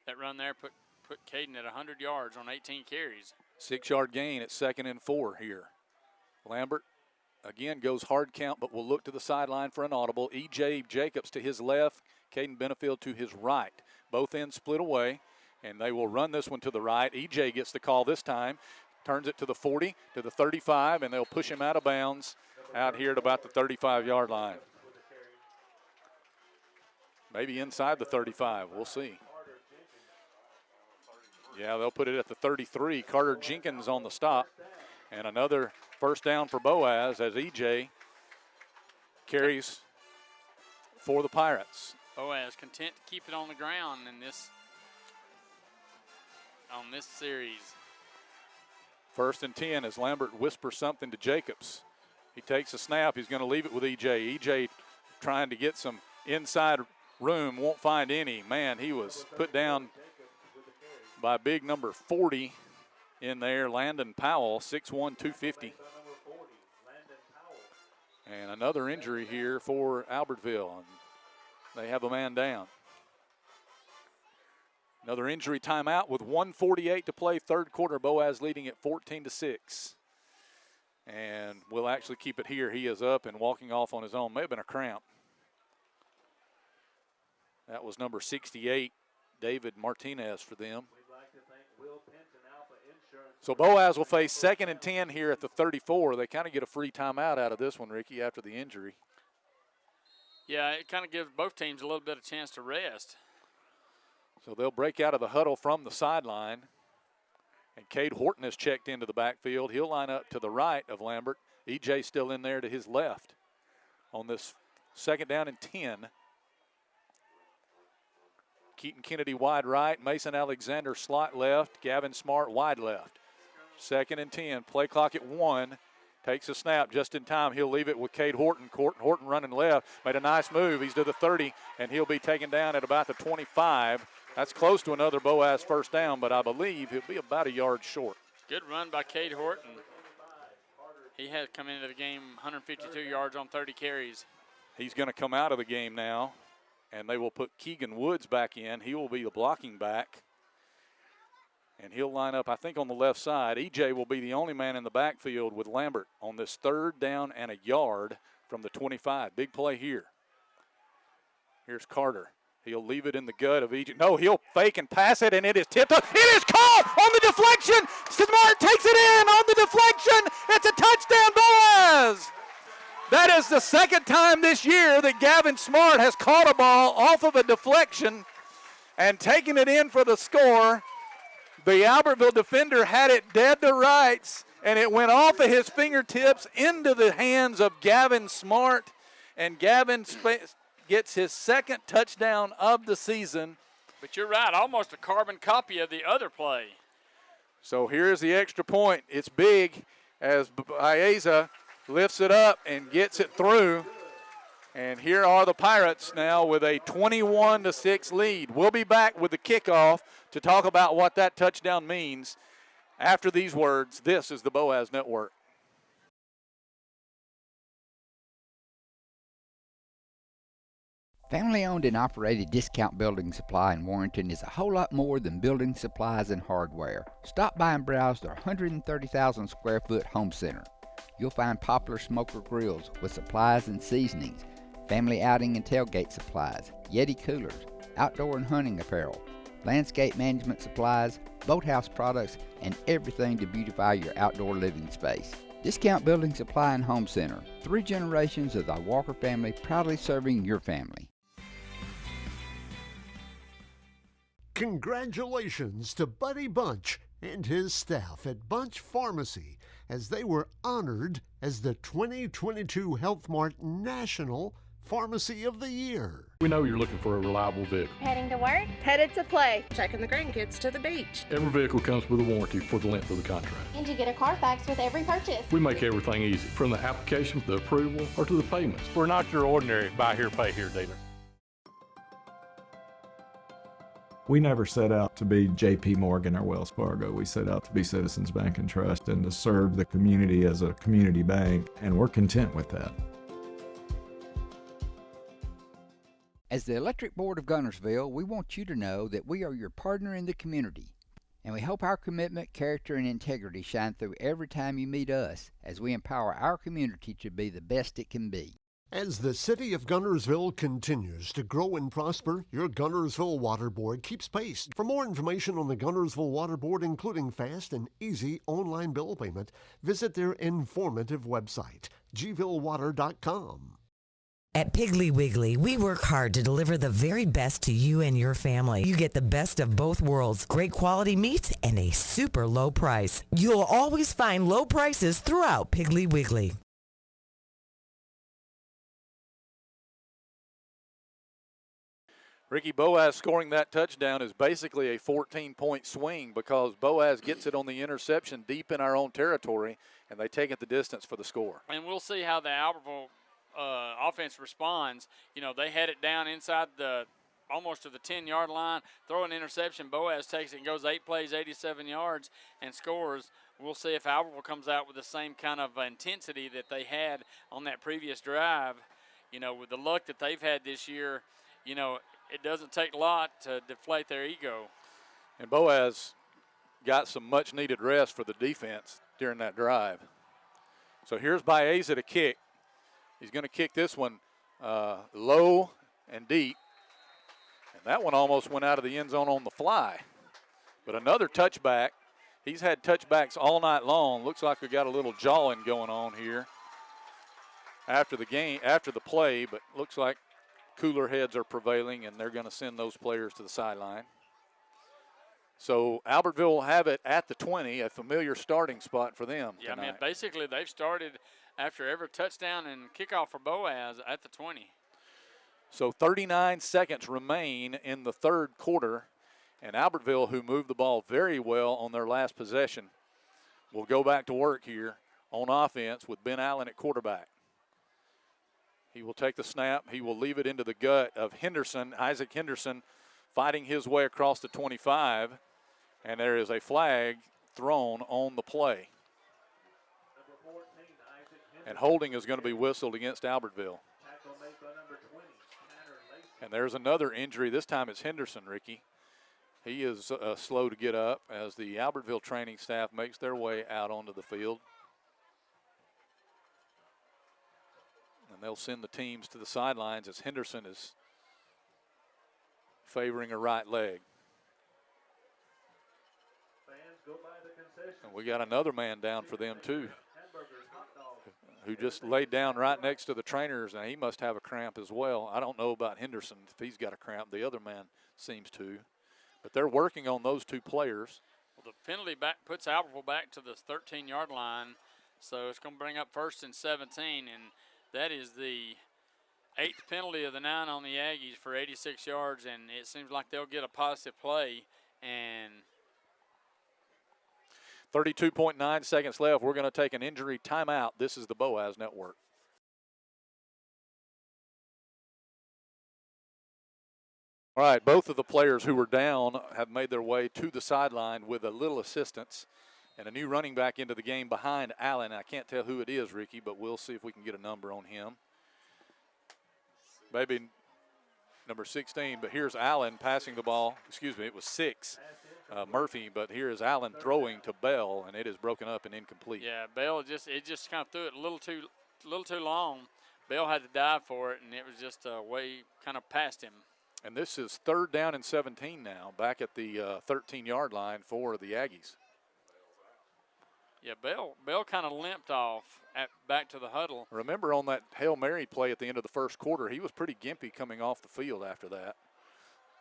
That run there put Caden at 100 yards on 18 carries. 6-yard gain at 2nd and 4 here. Lambert again goes hard count, but will look to the sideline for an audible. E.J. Jacobs to his left, Caden Benefield to his right. Both ends split away, and they will run this one to the right. E.J. gets the call this time, turns it to the 40, to the 35, and they'll push him out of bounds out here at about the 35-yard line. Maybe inside the 35, we'll see. Yeah, they'll put it at the 33. Carter Jenkins on the stop. And another first down for Boaz as EJ carries for the Pirates. Boaz content to keep it on the ground in this series. 1st and 10 as Lambert whispers something to Jacobs. He takes a snap. He's going to leave it with EJ. EJ trying to get some inside room, won't find any. Man, he was put down by big number 40 in there, Landon Powell, 6'1", 250. And another injury here for Albertville. And they have a man down. Another injury timeout with 1:48 to play, third quarter. Boaz leading at 14-6. And we'll actually keep it here. He is up and walking off on his own. May have been a cramp. That was number 68, David Martinez for them. So Boaz will face 2nd and 10 here at the 34. They kind of get a free timeout out of this one, Ricky, after the injury. Yeah, it kind of gives both teams a little bit of chance to rest. So they'll break out of the huddle from the sideline. And Cade Horton has checked into the backfield. He'll line up to the right of Lambert. EJ still in there to his left on this 2nd down and 10. Keaton Kennedy wide right. Mason Alexander slot left. Gavin Smart wide left. 2nd and 10. Play clock at 1. Takes a snap just in time. He'll leave it with Cade Horton. Horton running left. Made a nice move. He's to the 30, and he'll be taken down at about the 25. That's close to another Boaz first down, but I believe he'll be about a yard short. Good run by Cade Horton. He had come into the game 152 yards on 30 carries. He's going to come out of the game now, and they will put Keegan Woods back in. He will be the blocking back. And he'll line up, I think, on the left side. EJ will be the only man in the backfield with Lambert on this 3rd down and a yard from the 25. Big play here. Here's Carter. He'll leave it in the gut of EJ. No, he'll fake and pass it, and it is tipped up. It is caught on the deflection. Smart takes it in on the deflection. It's a touchdown, Boaz. That is the 2nd time this year that Gavin Smart has caught a ball off of a deflection and taken it in for the score. The Albertville defender had it dead to rights, and it went off of his fingertips into the hands of Gavin Smart, and Gavin gets his 2nd touchdown of the season. But you're right, almost a carbon copy of the other play. So here's the extra point. It's big as Baeza lifts it up and gets it through. And here are the Pirates now with a 21-6 lead. We'll be back with the kickoff to talk about what that touchdown means. After these words, this is the Boaz Network. Family-owned and operated Discount Building Supply in Warrenton is a whole lot more than building supplies and hardware. Stop by and browse their 130,000 square foot home center. You'll find popular smoker grills with supplies and seasonings, family outing and tailgate supplies, Yeti coolers, outdoor and hunting apparel, landscape management supplies, boathouse products, and everything to beautify your outdoor living space. Discount Building Supply and Home Center. 3 generations of the Walker family proudly serving your family. Congratulations to Buddy Bunch and his staff at Bunch Pharmacy as they were honored as the 2022 Health Mart National Pharmacy of the Year. We know you're looking for a reliable vehicle. Heading to work, headed to play, taking the grandkids to the beach. Every vehicle comes with a warranty for the length of the contract. And you get a Carfax with every purchase. We make everything easy, from the application, the approval, or to the payments. We're not your ordinary buy here, pay here dealer. We never set out to be J.P. Morgan or Wells Fargo. We set out to be Citizens Bank and Trust and to serve the community as a community bank, and we're content with that. As the Electric Board of Gunnersville, we want you to know that we are your partner in the community, and we hope our commitment, character, and integrity shine through every time you meet us as we empower our community to be the best it can be. As the city of Gunnersville continues to grow and prosper, your Gunnersville Water Board keeps pace. For more information on the Gunnersville Water Board, including fast and easy online bill payment, visit their informative website, gvillewater.com. At Piggly Wiggly, we work hard to deliver the very best to you and your family. You get the best of both worlds, great quality meats and a super low price. You'll always find low prices throughout Piggly Wiggly. Ricky, Boaz scoring that touchdown is basically a 14-point swing because Boaz gets it on the interception deep in our own territory, and they take it the distance for the score. And we'll see how the Albertville offense responds. You know, they had it down inside almost to the 10-yard line, throw an interception. Boaz takes it and goes 8 plays, 87 yards, and scores. We'll see if Albertville comes out with the same kind of intensity that they had on that previous drive. You know, with the luck that they've had this year, you know, it doesn't take a lot to deflate their ego. And Boaz got some much-needed rest for the defense during that drive. So here's Baeza to kick. He's going to kick this one low and deep. And that one almost went out of the end zone on the fly. But another touchback. He's had touchbacks all night long. Looks like we got a little jawing going on here after the game, after the play, but looks like cooler heads are prevailing, and they're going to send those players to the sideline. So Albertville will have it at the 20, a familiar starting spot for them tonight. I mean, basically they've started after every touchdown and kickoff for Boaz at the 20. So 39 seconds remain in the third quarter, and Albertville, who moved the ball very well on their last possession, will go back to work here on offense with Ben Allen at quarterback. He will take the snap. He will leave it into the gut of Henderson, Isaac Henderson, fighting his way across the 25, and there is a flag thrown on the play. And holding is going to be whistled against Albertville. And there's another injury. This time it's Henderson, Ricky. He is slow to get up as the Albertville training staff makes their way out onto the field. And they'll send the teams to the sidelines as Henderson is favoring a right leg. And we got another man down for them too, who just laid down right next to the trainers, and he must have a cramp as well. I don't know about Henderson if he's got a cramp. The other man seems to. But they're working on those two players. Well, the penalty puts Albertville back to the 13-yard line, so it's going to bring up 1st and 17, and that is the 8th penalty of the 9 on the Aggies for 86 yards, and it seems like they'll get a positive play. And 32.9 seconds left. We're going to take an injury timeout. This is the Boaz Network. All right, both of the players who were down have made their way to the sideline with a little assistance and a new running back into the game behind Allen. I can't tell who it is, Ricky, but we'll see if we can get a number on him. Maybe number 16, but here's Allen passing the ball. Excuse me, it was 6, Murphy, but here is Allen throwing to Bell, and it is broken up and incomplete. Yeah, Bell just kind of threw it a little too long. Bell had to dive for it, and it was just way kind of past him. And this is 3rd down and 17 now, back at the 13-yard line for the Aggies. Yeah, Bell kind of limped off back to the huddle. Remember on that Hail Mary play at the end of the first quarter, he was pretty gimpy coming off the field after that.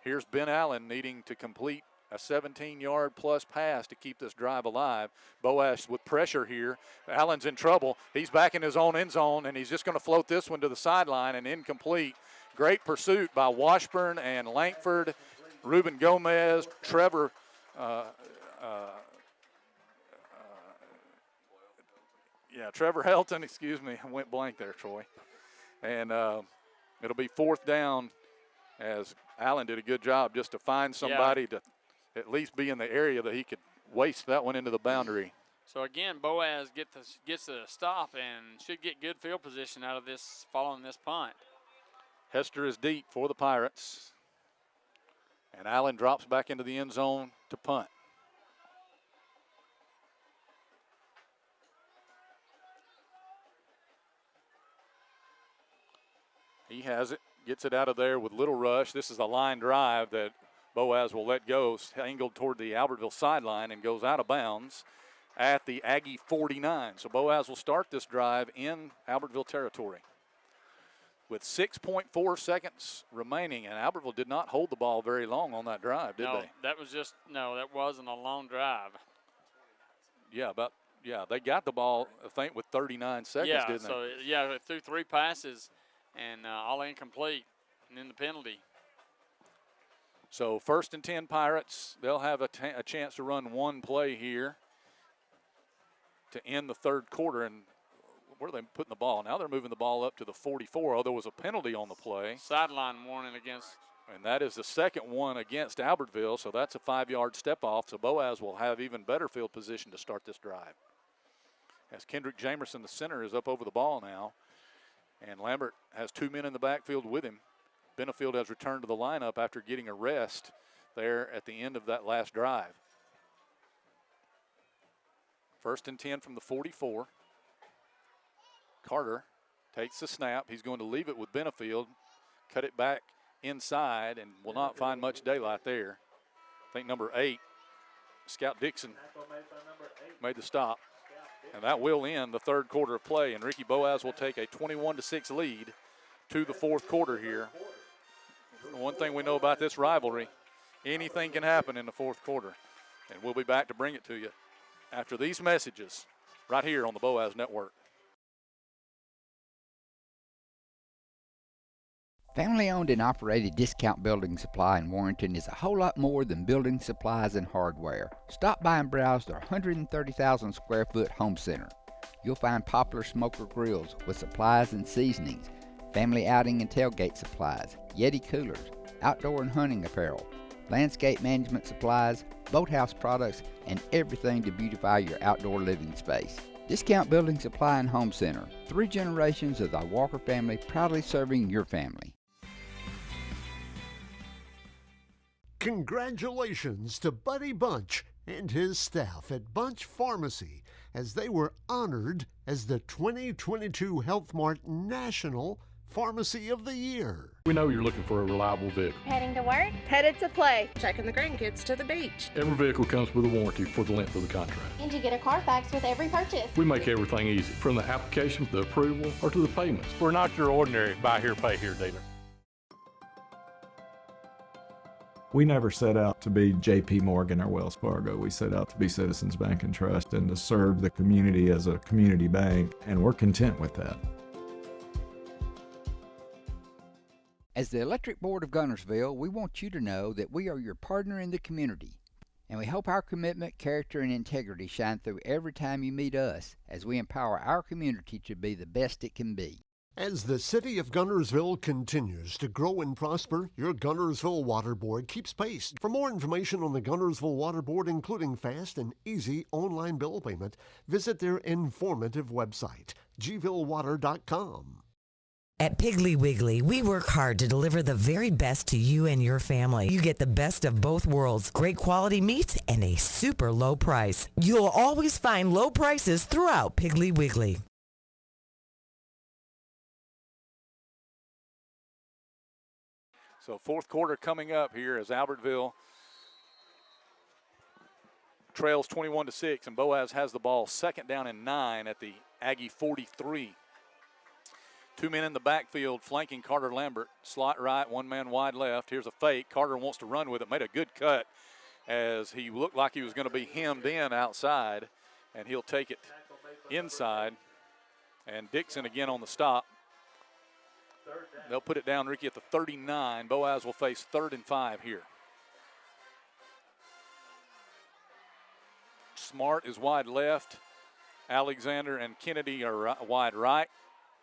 Here's Ben Allen needing to complete a 17-yard plus pass to keep this drive alive. Boaz with pressure here. Allen's in trouble. He's back in his own end zone, and he's just going to float this one to the sideline and incomplete. Great pursuit by Washburn and Lankford, Ruben Gomez, Trevor Trevor Helton, excuse me. I went blank there, Troy. And it'll be 4th down as Allen did a good job just to find somebody to at least be in the area that he could waste that one into the boundary. So, again, Boaz gets a stop and should get good field position out of this following this punt. Hester is deep for the Pirates. And Allen drops back into the end zone to punt. He has it, gets it out of there with little rush. This is a line drive that Boaz will let go, angled toward the Albertville sideline and goes out of bounds at the Aggie 49. So Boaz will start this drive in Albertville territory. with 6.4 seconds remaining, and Albertville did not hold the ball very long on that drive, did they? That wasn't a long drive. Yeah, they got the ball, I think, with 39 seconds, didn't they? They threw 3 passes and all incomplete, and then the penalty. So 1st and 10 Pirates. They'll have a chance to run one play here to end the third quarter. And where are they putting the ball? Now they're moving the ball up to the 44. Oh, there was a penalty on the play. Sideline warning against. And that is the second one against Albertville, so that's a 5-yard step off. So Boaz will have even better field position to start this drive. As Kendrick Jamerson, the center, is up over the ball now. And Lambert has 2 men in the backfield with him. Benefield has returned to the lineup after getting a rest there at the end of that last drive. 1st and 10 from the 44. Carter takes the snap. He's going to leave it with Benefield, cut it back inside, and will not find much daylight there. I think number 8, Scout Dixon, made the stop. And that will end the third quarter of play, and Ricky Boaz will take a 21-6 lead to the fourth quarter here. One thing we know about this rivalry, anything can happen in the fourth quarter. And we'll be back to bring it to you after these messages right here on the Boaz Network. Family-owned and operated Discount Building Supply in Warrenton is a whole lot more than building supplies and hardware. Stop by and browse their 130,000 square foot home center. You'll find popular smoker grills with supplies and seasonings, family outing and tailgate supplies, Yeti coolers, outdoor and hunting apparel, landscape management supplies, boathouse products, and everything to beautify your outdoor living space. Discount Building Supply and Home Center. 3 generations of the Walker family proudly serving your family. Congratulations to Buddy Bunch and his staff at Bunch Pharmacy as they were honored as the 2022 Health Mart National Pharmacy of the Year. We know you're looking for a reliable vehicle. Heading to work? Headed to play. Taking the grandkids to the beach. Every vehicle comes with a warranty for the length of the contract. And you get a Carfax with every purchase. We make everything easy, from the application to the approval or to the payments. We're not your ordinary buy here, pay here dealer. We never set out to be J.P. Morgan or Wells Fargo. We set out to be Citizens Bank and Trust and to serve the community as a community bank, and we're content with that. As the Electric Board of Gunnersville, we want you to know that we are your partner in the community, and we hope our commitment, character, and integrity shine through every time you meet us as we empower our community to be the best it can be. As the city of Gunnersville continues to grow and prosper, your Gunnersville Water Board keeps pace. For more information on the Gunnersville Water Board, including fast and easy online bill payment, visit their informative website, gvillewater.com. At Piggly Wiggly, we work hard to deliver the very best to you and your family. You get the best of both worlds, great quality meats and a super low price. You'll always find low prices throughout Piggly Wiggly. So fourth quarter coming up here as Albertville trails 21-6, and Boaz has the ball 2nd down and 9 at the Aggie 43. 2 men in the backfield flanking Carter Lambert. Slot right, 1 man wide left. Here's a fake. Carter wants to run with it. Made a good cut as he looked like he was going to be hemmed in outside, and he'll take it inside. And Dixon again on the stop. They'll put it down, Ricky, at the 39. Boaz will face 3rd and 5 here. Smart is wide left. Alexander and Kennedy are wide right.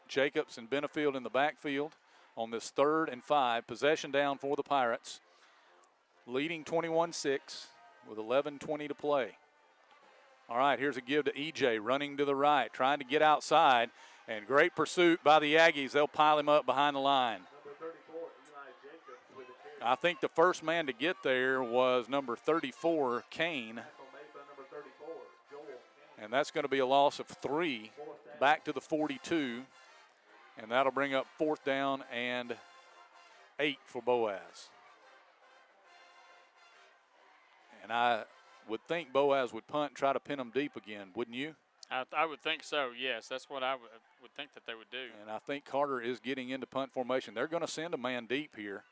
Jacobs and Benefield in the backfield on this 3rd and 5. Possession down for the Pirates. Leading 21-6 with 11:20 to play. All right, here's a give to EJ, running to the right, trying to get outside. And great pursuit by the Aggies. They'll pile him up behind the line. I think the first man to get there was number 34, Kane. And that's going to be a loss of 3 back to the 42. And that'll bring up 4th down and 8 for Boaz. And I would think Boaz would punt and try to pin them deep again, wouldn't you? I would think so, yes. That's what I would think that they would do. And I think Carter is getting into punt formation. They're going to send a man deep here.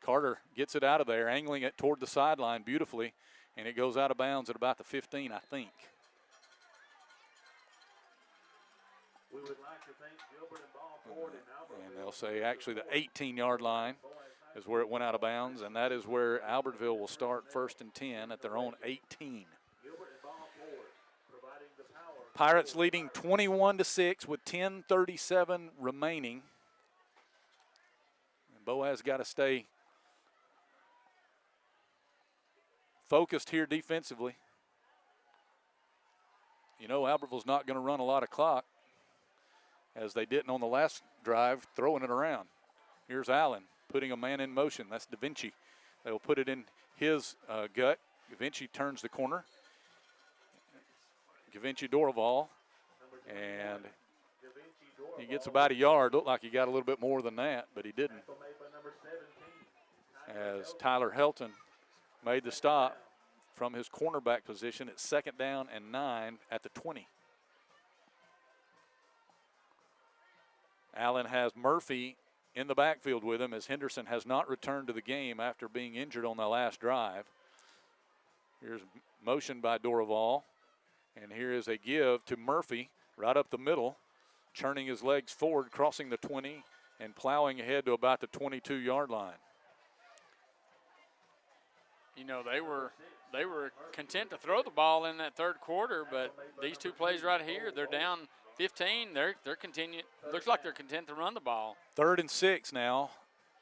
Carter gets it out of there, angling it toward the sideline beautifully, and it goes out of bounds at about the 15, I think. We would like to thank Gilbert and Ball Ford and Albertville. And they'll say actually the 18-yard line is where it went out of bounds, and that is where Albertville will start 1st and 10 at their own 18. Pirates leading 21-6 with 10:37 remaining. And Boaz got to stay focused here defensively. You know, Albertville's not going to run a lot of clock, as they didn't on the last drive, throwing it around. Here's Allen putting a man in motion. That's Da Vinci. They'll put it in his gut. Da Vinci turns the corner. Da Vinci Dorival, and he gets about a yard. Looked like he got a little bit more than that, but he didn't. As Tyler Helton made the stop from his cornerback position at 2nd down and 9 at the 20. Allen has Murphy in the backfield with him, as Henderson has not returned to the game after being injured on the last drive. Here's motion by Dorival, and here is a give to Murphy right up the middle, churning his legs forward, crossing the 20 and plowing ahead to about the 22-yard line. You know, they were content to throw the ball in that third quarter, but these two plays right here, they're down 15. They're continuing. Looks like they're content to run the ball. 3rd and 6 now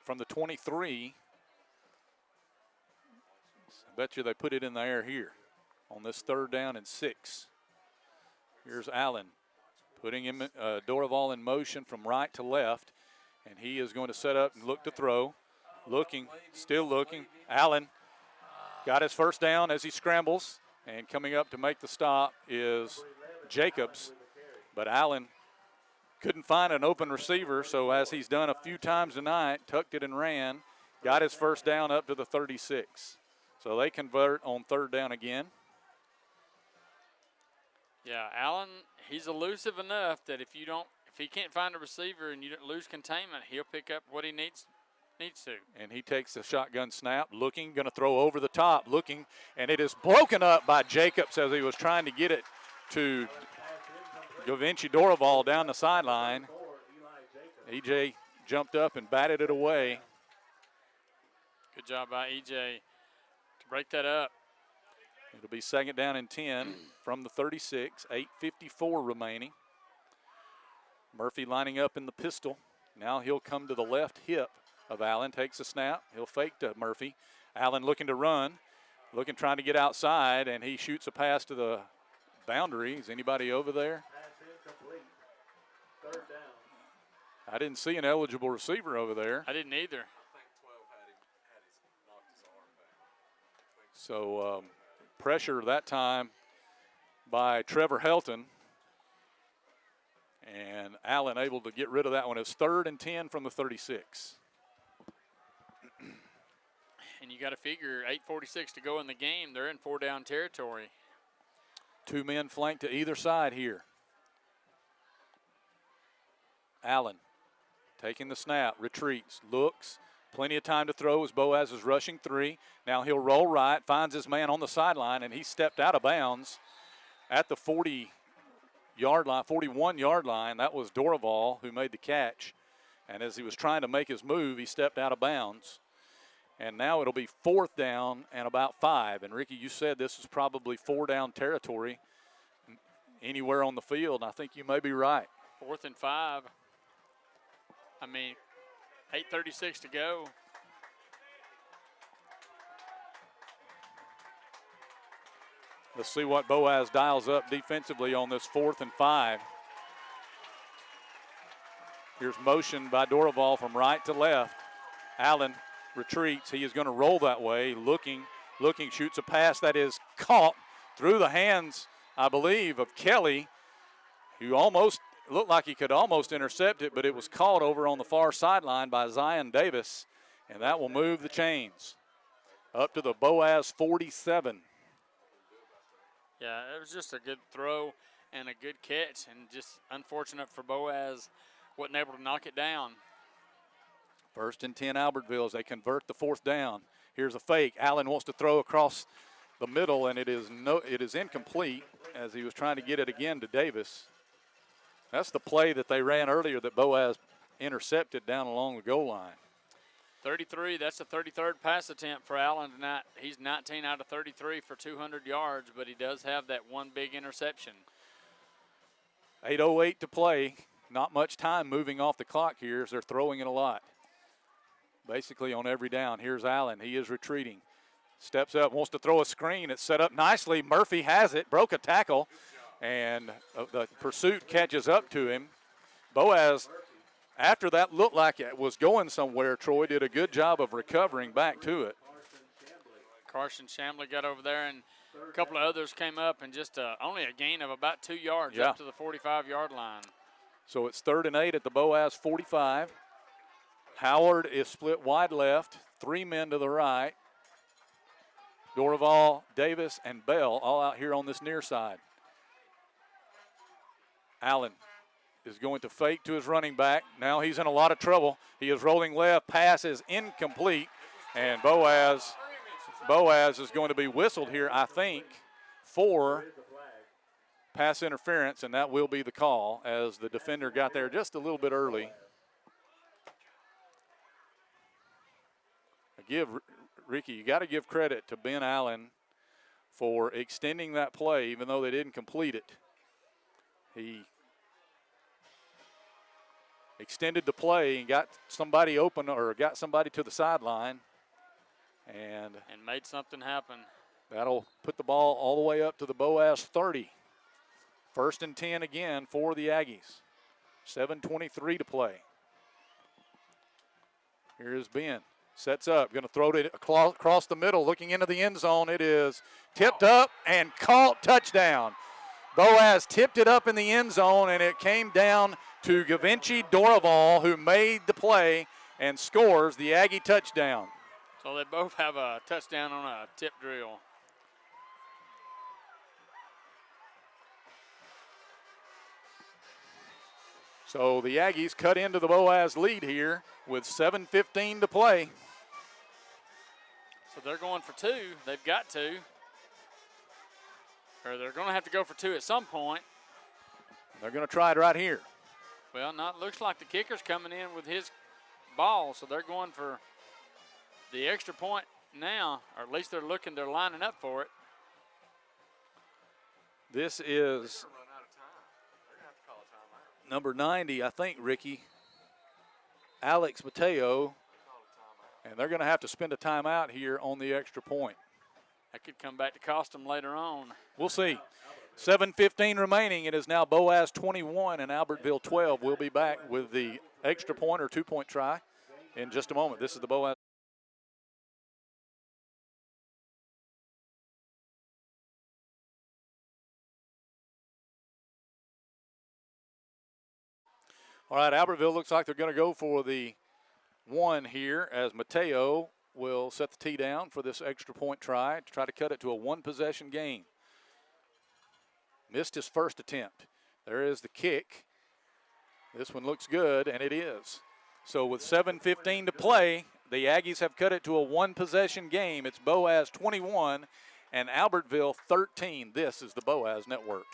from the 23. I bet you they put it in the air here on this 3rd down and 6. Here's Allen putting him Dorival in motion from right to left, and he is going to set up and look to throw. Looking, still looking. Allen got his 1st down as he scrambles, and coming up to make the stop is Jacobs. But Allen couldn't find an open receiver, so as he's done a few times tonight, tucked it and ran, got his 1st down up to the 36. So they convert on 3rd down again. Yeah, Allen, he's elusive enough that if he can't find a receiver and you don't lose containment, he'll pick up what he needs to. And he takes the shotgun snap, looking, going to throw over the top, looking, and it is broken up by Jacobs as he was trying to get it to Da Vinci Dorival down the sideline. EJ jumped up and batted it away. Good job by EJ to break that up. It'll be 2nd down and 10 from the 36, 8:54 remaining. Murphy lining up in the pistol. Now he'll come to the left hip of Allen, takes a snap. He'll fake to Murphy. Allen looking to run, trying to get outside, and he shoots a pass to the boundary. Is anybody over there? I didn't see an eligible receiver over there. I didn't either. So pressure that time by Trevor Helton. And Allen able to get rid of that one. It's 3rd and 10 from the 36. And you got to figure 8:46 to go in the game. They're in 4-down territory. 2 men flanked to either side here. Allen taking the snap, retreats, looks. Plenty of time to throw as Boaz is rushing 3. Now he'll roll right, finds his man on the sideline, and he stepped out of bounds at the 40-yard line, 41-yard line. That was Dorival who made the catch. And as he was trying to make his move, he stepped out of bounds. And now it'll be 4th down and about 5. And, Ricky, you said this is probably 4-down territory anywhere on the field, and I think you may be right. 4th and 5. I mean, 8:36 to go. Let's see what Boaz dials up defensively on this 4th and 5. Here's motion by Dorival from right to left. Allen retreats. He is going to roll that way, looking, shoots a pass that is caught through the hands, I believe, of Kelly, who almost looked like he could almost intercept it, but it was caught over on the far sideline by Zion Davis, and that will move the chains up to the Boaz 47. Yeah, it was just a good throw. and a good catch, and just unfortunate for Boaz, wasn't able to knock it down. 1st and 10 Albertville as they convert the 4th down. Here's a fake. Allen wants to throw across the middle, and it is incomplete as he was trying to get it again to Davis. That's the play that they ran earlier that Boaz intercepted down along the goal line. 33, that's the 33rd pass attempt for Allen tonight. He's 19 out of 33 for 200 yards, but he does have that one big interception. 8:08 to play. Not much time moving off the clock here as they're throwing it a lot. Basically on every down. Here's Allen. He is retreating. Steps up, wants to throw a screen. It's set up nicely. Murphy has it, broke a tackle, and the pursuit catches up to him. Boaz, after that looked like it was going somewhere, Troy did a good job of recovering back to it. Carson Chamblee got over there, and a couple of others came up, and just only a gain of about 2 yards up to the 45-yard line. So it's 3rd and 8 at the Boaz 45. Howard is split wide left, 3 men to the right. Dorival, Davis, and Bell all out here on this near side. Allen is going to fake to his running back. Now he's in a lot of trouble. He is rolling left. Pass is incomplete. And Boaz is going to be whistled here, I think, for pass interference, and that will be the call as the defender got there just a little bit early. Ricky, you got to give credit to Ben Allen for extending that play, even though they didn't complete it. He extended the play and got somebody open or got somebody to the sideline. And made something happen. That'll put the ball all the way up to the Boaz 30. 1st and 10 again for the Aggies. 7:23 to play. Here's Ben. Sets up, going to throw it across the middle, looking into the end zone. It is tipped up and caught, touchdown. Boaz tipped it up in the end zone, and it came down to Gavinci Dorival, who made the play and scores the Aggie touchdown. So they both have a touchdown on a tip drill. So the Aggies cut into the Boaz lead here with 7:15 to play. So they're going for 2. They've got to. Or they're going to have to go for 2 at some point. They're going to try it right here. Well, looks like the kicker's coming in with his ball, so they're going for the extra point now, or at least they're lining up for it. This is number 90, I think, Ricky, Alex Mateo, and they're going to have to spend a timeout here on the extra point. That could come back to cost them later on. We'll see. 7:15 remaining. It is now Boaz 21 and Albertville 12. We'll be back with the extra point or 2-point try in just a moment. This is the Boaz. All right, Albertville looks like they're going to go for the 1 here as Mateo will set the tee down for this extra point try to cut it to a 1-possession game. Missed his first attempt. There is the kick. This one looks good, and it is. So with 7:15 to play, the Aggies have cut it to a 1-possession game. It's Boaz 21 and Albertville 13. This is the Boaz Network.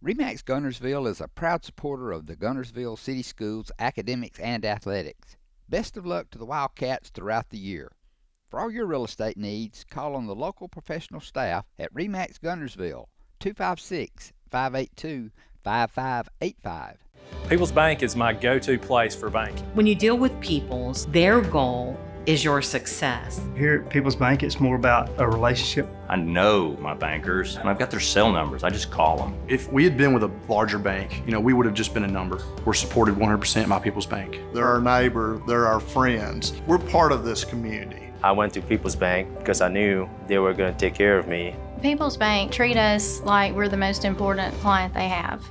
RE/MAX Guntersville is a proud supporter of the Guntersville City Schools academics and athletics. Best of luck to the Wildcats throughout the year. For all your real estate needs, call on the local professional staff at RE/MAX Guntersville, 256-582-5585. People's Bank is my go-to place for banking. When you deal with People's, their goal is your success. Here at People's Bank, it's more about a relationship. I know my bankers, and I've got their cell numbers. I just call them. If we had been with a larger bank, we would have just been a number. We're supported 100% by People's Bank. They're our neighbor, they're our friends. We're part of this community. I went to People's Bank because I knew they were going to take care of me. People's Bank treat us like we're the most important client they have.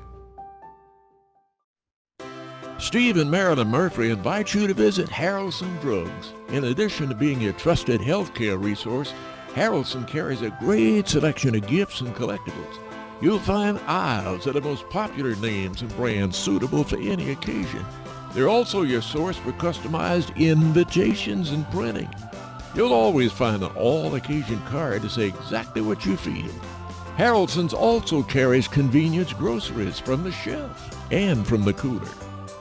Steve and Marilyn Murphy invite you to visit Harrelson Drugs. In addition to being your trusted healthcare resource, Harrelson carries a great selection of gifts and collectibles. You'll find aisles of the most popular names and brands suitable for any occasion. They're also your source for customized invitations and printing. You'll always find an all-occasion card to say exactly what you're feeling. Harrelson's also carries convenience groceries from the shelf and from the cooler.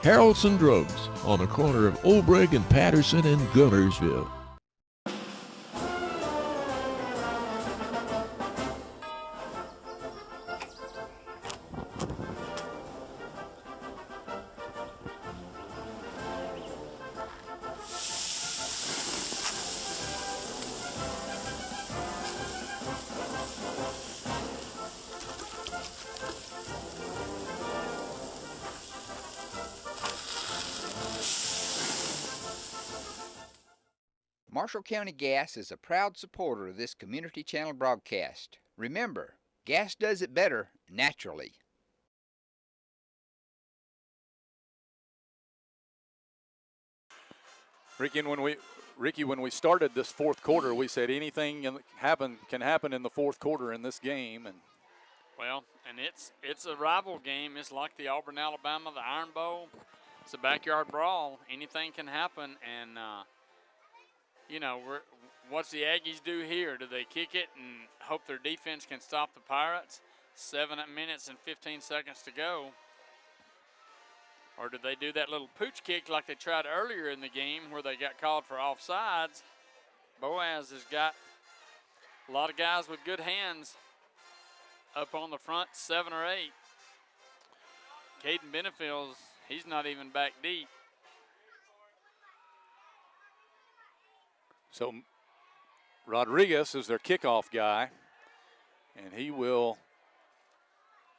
Harrelson Drugs on the corner of Olbreg and Patterson in Gunnersville. Marshall County Gas is a proud supporter of this Community Channel broadcast. Remember, gas does it better naturally. Ricky, when we started this fourth quarter, we said anything can happen in the fourth quarter in this game, and well, and it's a rival game. It's like the Auburn, Alabama, the Iron Bowl. It's a backyard brawl. Anything can happen, and you know, what's the Aggies do here? Do they kick it and hope their defense can stop the Pirates? 7 minutes and 15 seconds to go. Or do they do that little pooch kick like they tried earlier in the game where they got called for offsides? Boaz has got a lot of guys with good hands up on the front, 7 or 8. Caden Benefield's, he's not even back deep. So Rodriguez is their kickoff guy, and he will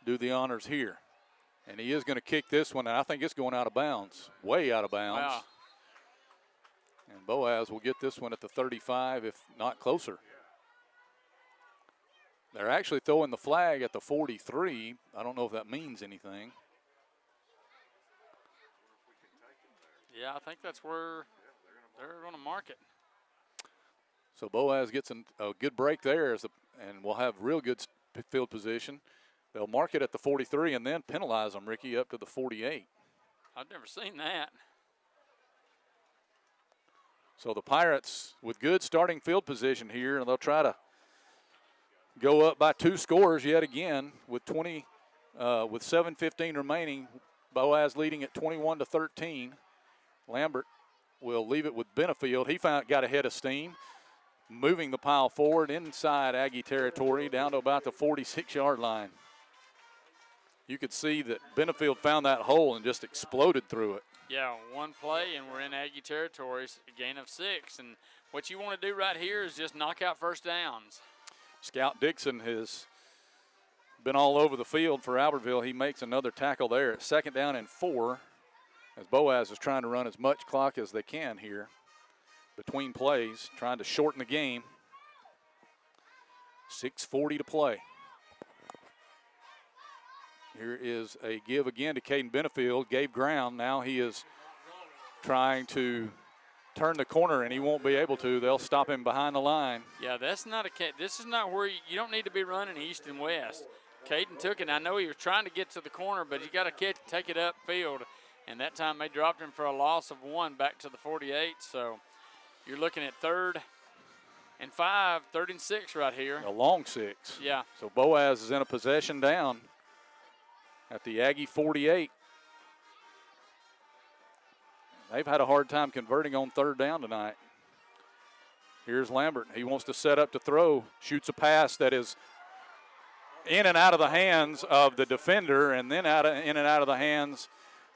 do the honors here. And he is going to kick this one, and I think it's going out of bounds, way out of bounds. Wow. And Boaz will get this one at the 35, if not closer. They're actually throwing the flag at the 43. I don't know if that means anything. Yeah, I think that's where they're going to mark it. So Boaz gets a good break there, and we'll have real good field position. They'll mark it at the 43 and then penalize them, Ricky, up to the 48. I've never seen that. So the Pirates with good starting field position here, and they'll try to go up by 2 scores yet again with 7:15 remaining. Boaz leading at 21-13. Lambert will leave it with Benefield. He got ahead of steam, moving the pile forward inside Aggie territory down to about the 46-yard line. You could see that Benefield found that hole and just exploded through it. Yeah, one play and we're in Aggie territory, a gain of 6. And what you want to do right here is just knock out first downs. Scout Dixon has been all over the field for Albertville. He makes another tackle there at 2nd down and 4 as Boaz is trying to run as much clock as they can here between plays, trying to shorten the game. 6:40 to play. Here is a give again to Caden Benefield. Gave ground. Now he is trying to turn the corner, and he won't be able to. They'll stop him behind the line. Yeah, that's not this is not where you don't need to be running east and west. Caden took it. I know he was trying to get to the corner, but you got to take it upfield. And that time they dropped him for a loss of 1 back to the 48. So you're looking at 3rd and 5, 3rd and 6 right here. A long 6. Yeah. So Boaz is in a possession down at the Aggie 48. They've had a hard time converting on 3rd down tonight. Here's Lambert. He wants to set up to throw. Shoots a pass that is in and out of the hands of the defender and then in and out of the hands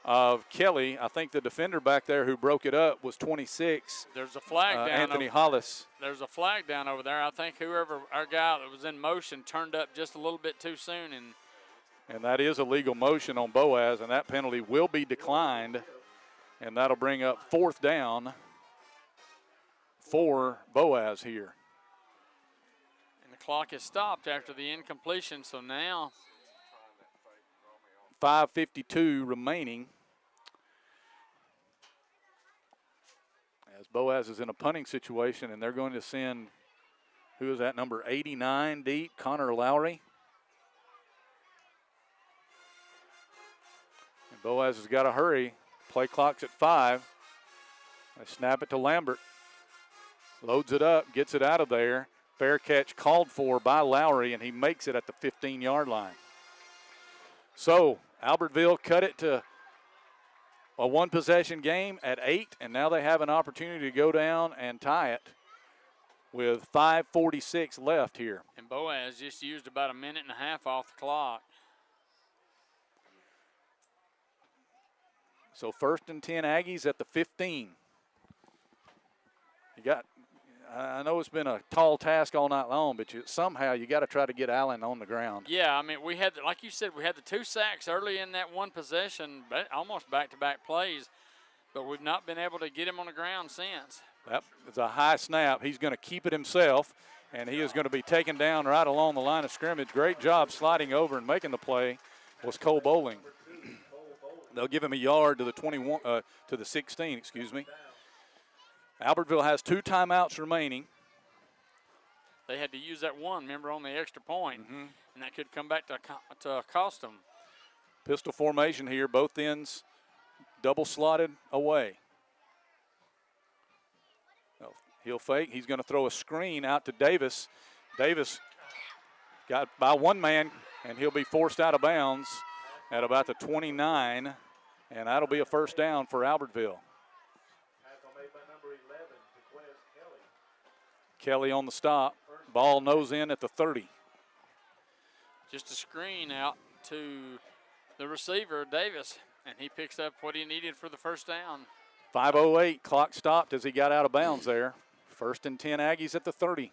of Kelly. I think the defender back there who broke it up was 26. There's a flag down. Anthony Hollis. There's a flag down over there. I think whoever our guy that was in motion turned up just a little bit too soon. And that is a legal motion on Boaz, and that penalty will be declined. And that'll bring up 4th down for Boaz here. And the clock is stopped after the incompletion, so now 5:52 remaining. As Boaz is in a punting situation, and they're going to send Who is that? Number 89 deep, Connor Lowry. And Boaz has got to hurry. Play clock's at 5. They snap it to Lambert. Loads it up, gets it out of there. Fair catch called for by Lowry, and he makes it at the 15-yard line. So Albertville cut it to a one-possession game at 8, and now they have an opportunity to go down and tie it with 5:46 left here. And Boaz just used about a minute and a half off the clock. So 1st and 10 Aggies at the 15. I know it's been a tall task all night long, but somehow you got to try to get Allen on the ground. Yeah, I mean, we had, like you said, we had the 2 sacks early in that one possession, but almost back-to-back plays, but we've not been able to get him on the ground since. That is a high snap. He's going to keep it himself, and he is going to be taken down right along the line of scrimmage. Great job sliding over and making the play was Cole Bowling. They'll give him a yard to the 21, to the 16, excuse me. Albertville has 2 timeouts remaining. They had to use that one, remember, on the extra point, and that could come back to cost them. Pistol formation here, both ends double slotted away. He'll fake. He's going to throw a screen out to Davis. Davis got by one man, and he'll be forced out of bounds at about the 29, and that'll be a first down for Albertville. Kelly on the stop. Ball nose in at the 30. Just a screen out to the receiver, Davis, and he picks up what he needed for the first down. 5:08, clock stopped as he got out of bounds there. 1st and 10 Aggies at the 30.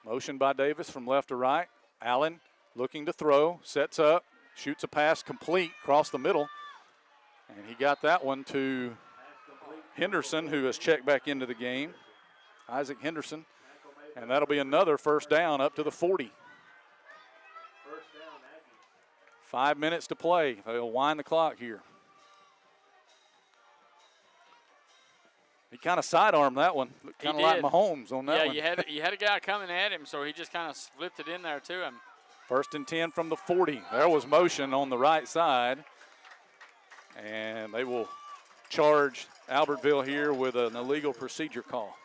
Motion by Davis from left to right. Allen looking to throw, sets up, shoots a pass complete across the middle, and he got that one to Henderson, who has checked back into the game. Isaac Henderson, and that'll be another first down up to the 40. 5 minutes to play. They'll wind the clock here. He kind of sidearmed that one. Kind of like Mahomes on that one. Yeah, you had a guy coming at him, so he just kind of flipped it in there to him. 1st and 10 from the 40. There was motion on the right side, and they will charge Albertville here with an illegal procedure call.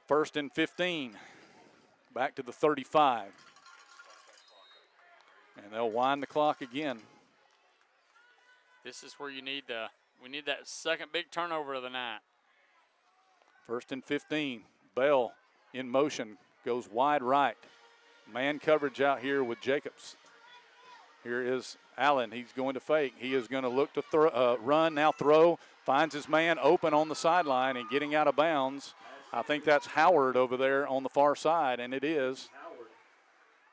First and 15, back to the 35. And they'll wind the clock again. This is where we need that second big turnover of the night. 1st and 15, Bell in motion, goes wide right. Man coverage out here with Jacobs. Here is Allen. He's going to fake. He is going to look to run, now throw. Finds his man open on the sideline and getting out of bounds. I think that's Howard over there on the far side, and it is.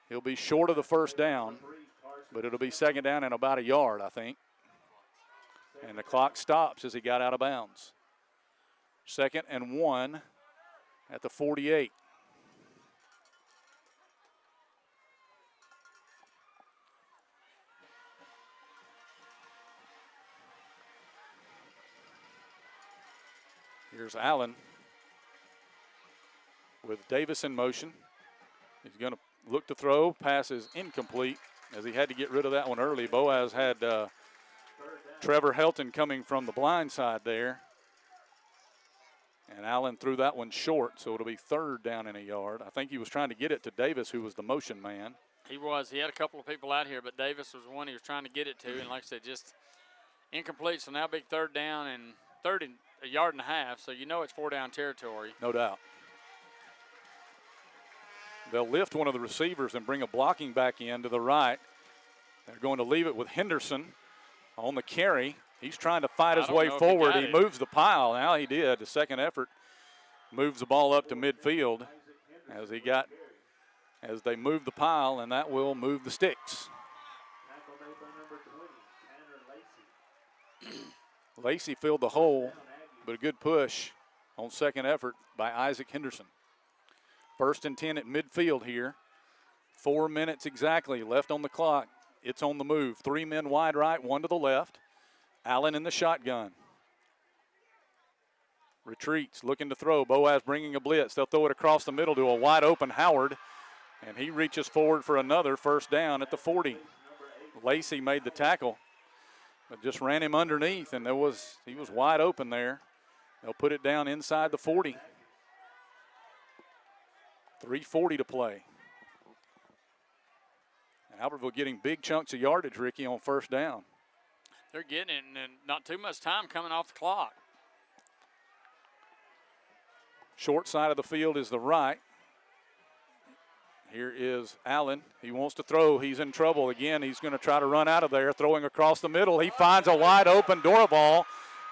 He'll be short of the first down, but it'll be second down and about a yard, I think. And the clock stops as he got out of bounds. 2nd and 1 at the 48. Here's Allen with Davis in motion. He's going to look to throw. Pass is incomplete as he had to get rid of that one early. Boaz had Trevor Helton coming from the blind side there. And Allen threw that one short, so it'll be 3rd down and a yard. I think he was trying to get it to Davis, who was the motion man. He was. He had a couple of people out here, but Davis was the one he was trying to get it to. And like I said, just incomplete. So now big 3rd down and 30, a yard and a half. So you know it's 4-down territory. No doubt. They'll lift one of the receivers and bring a blocking back in to the right. They're going to leave it with Henderson on the carry. He's trying to fight his way forward. He moves the pile. Now he did. The second effort moves the ball up to midfield as they move the pile, and that will move the sticks. Lacey filled the hole, but a good push on second effort by Isaac Henderson. 1st and 10 at midfield here. 4 minutes exactly left on the clock. It's on the move. 3 men wide right, 1 to the left. Allen in the shotgun. Retreats, looking to throw. Boaz bringing a blitz. They'll throw it across the middle to a wide open Howard, and he reaches forward for another first down at the 40. Lacey made the tackle, but just ran him underneath, and he was wide open there. They'll put it down inside the 40. 3:40 to play. And Albertville getting big chunks of yardage, Ricky, on first down. They're getting it, and not too much time coming off the clock. Short side of the field is the right. Here is Allen. He wants to throw. He's in trouble. Again, he's going to try to run out of there, throwing across the middle. He finds a wide open Dorival.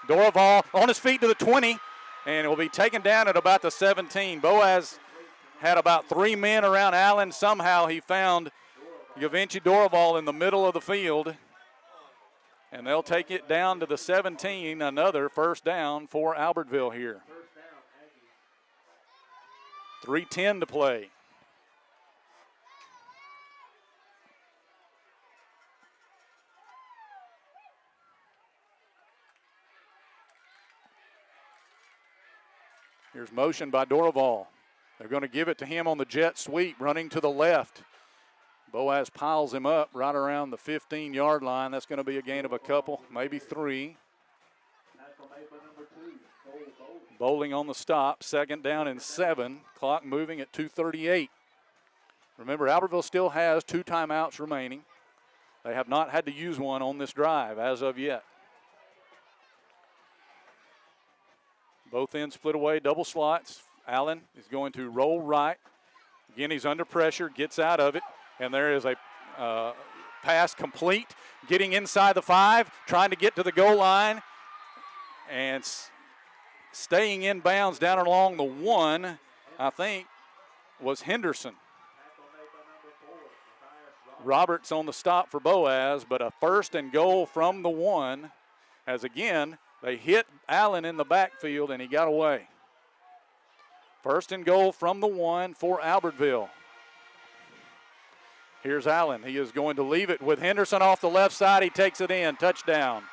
Dorival on his feet to the 20, and it will be taken down at about the 17. Boaz had about 3 men around Allen. Somehow he found Gavinci Dorival in the middle of the field, and they'll take it down to the 17. Another first down for Albertville here. 3:10 to play. Here's motion by Dorival. They're going to give it to him on the jet sweep, running to the left. Boaz piles him up right around the 15-yard line. That's going to be a gain of a couple, maybe 3. Bowling on the stop, second down and 7. Clock moving at 2:38. Remember, Albertville still has 2 timeouts remaining. They have not had to use one on this drive as of yet. Both ends split away, double slots. Allen is going to roll right. Again, he's under pressure, gets out of it, and there is a pass complete. Getting inside the 5, trying to get to the goal line, and staying in bounds down along the 1, I think, was Henderson. Roberts on the stop for Boaz, but a first and goal from the 1, as again, they hit Allen in the backfield, and he got away. First and goal from the 1 for Albertville. Here's Allen. He is going to leave it with Henderson off the left side. He takes it in. Touchdown.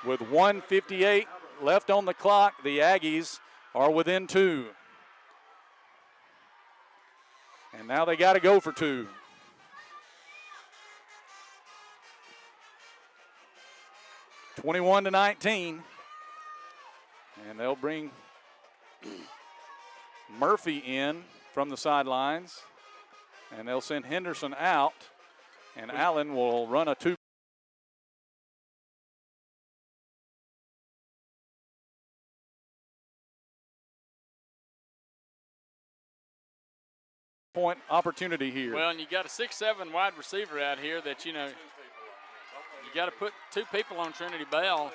With 1:58 left on the clock, the Aggies are within 2. And now they got to go for 2. (21-19), and they'll bring Murphy in from the sidelines, and they'll send Henderson out, and Allen will run a 2. Point opportunity here. Well, and you got a 6'7" wide receiver out here that, you got to put 2 people on Trinity Bell.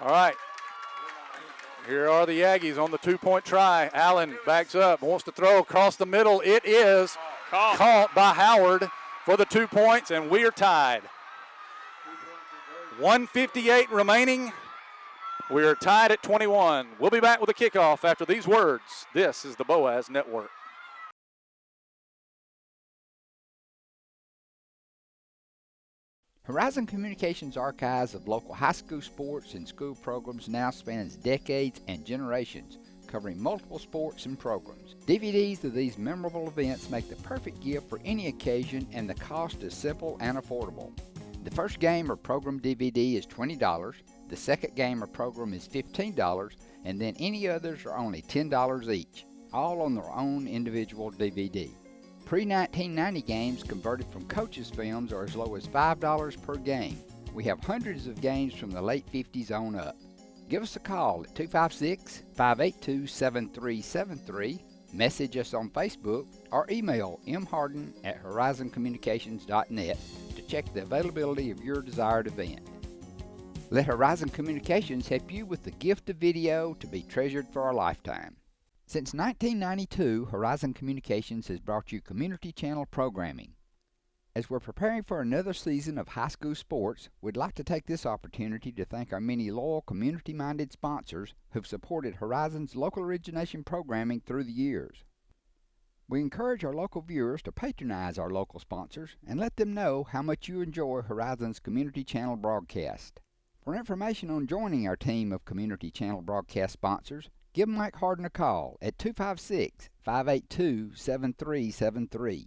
All right. Here are the Aggies on the 2-point try. Allen backs up, wants to throw across the middle. It is caught by Howard for the 2 points, and we are tied. 1:58 remaining. We are tied at 21. We'll be back with a kickoff after these words. This is the Boaz Network. Horizon Communications' archives of local high school sports and school programs now spans decades and generations, covering multiple sports and programs. DVDs of these memorable events make the perfect gift for any occasion, and the cost is simple and affordable. The first game or program DVD is $20, the second game or program is $15, and then any others are only $10 each, all on their own individual DVD. Pre-1990 games converted from coaches' films are as low as $5 per game. We have hundreds of games from the late 50s on up. Give us a call at 256-582-7373, message us on Facebook, or email mharden@horizoncommunications.net to check the availability of your desired event. Let Horizon Communications help you with the gift of video to be treasured for a lifetime. Since 1992, Horizon Communications has brought you community channel programming. As we're preparing for another season of high school sports, we'd like to take this opportunity to thank our many loyal community-minded sponsors who've supported Horizon's local origination programming through the years. We encourage our local viewers to patronize our local sponsors and let them know how much you enjoy Horizon's Community Channel broadcast. For information on joining our team of Community Channel broadcast sponsors, give Mike Harden a call at 256-582-7373.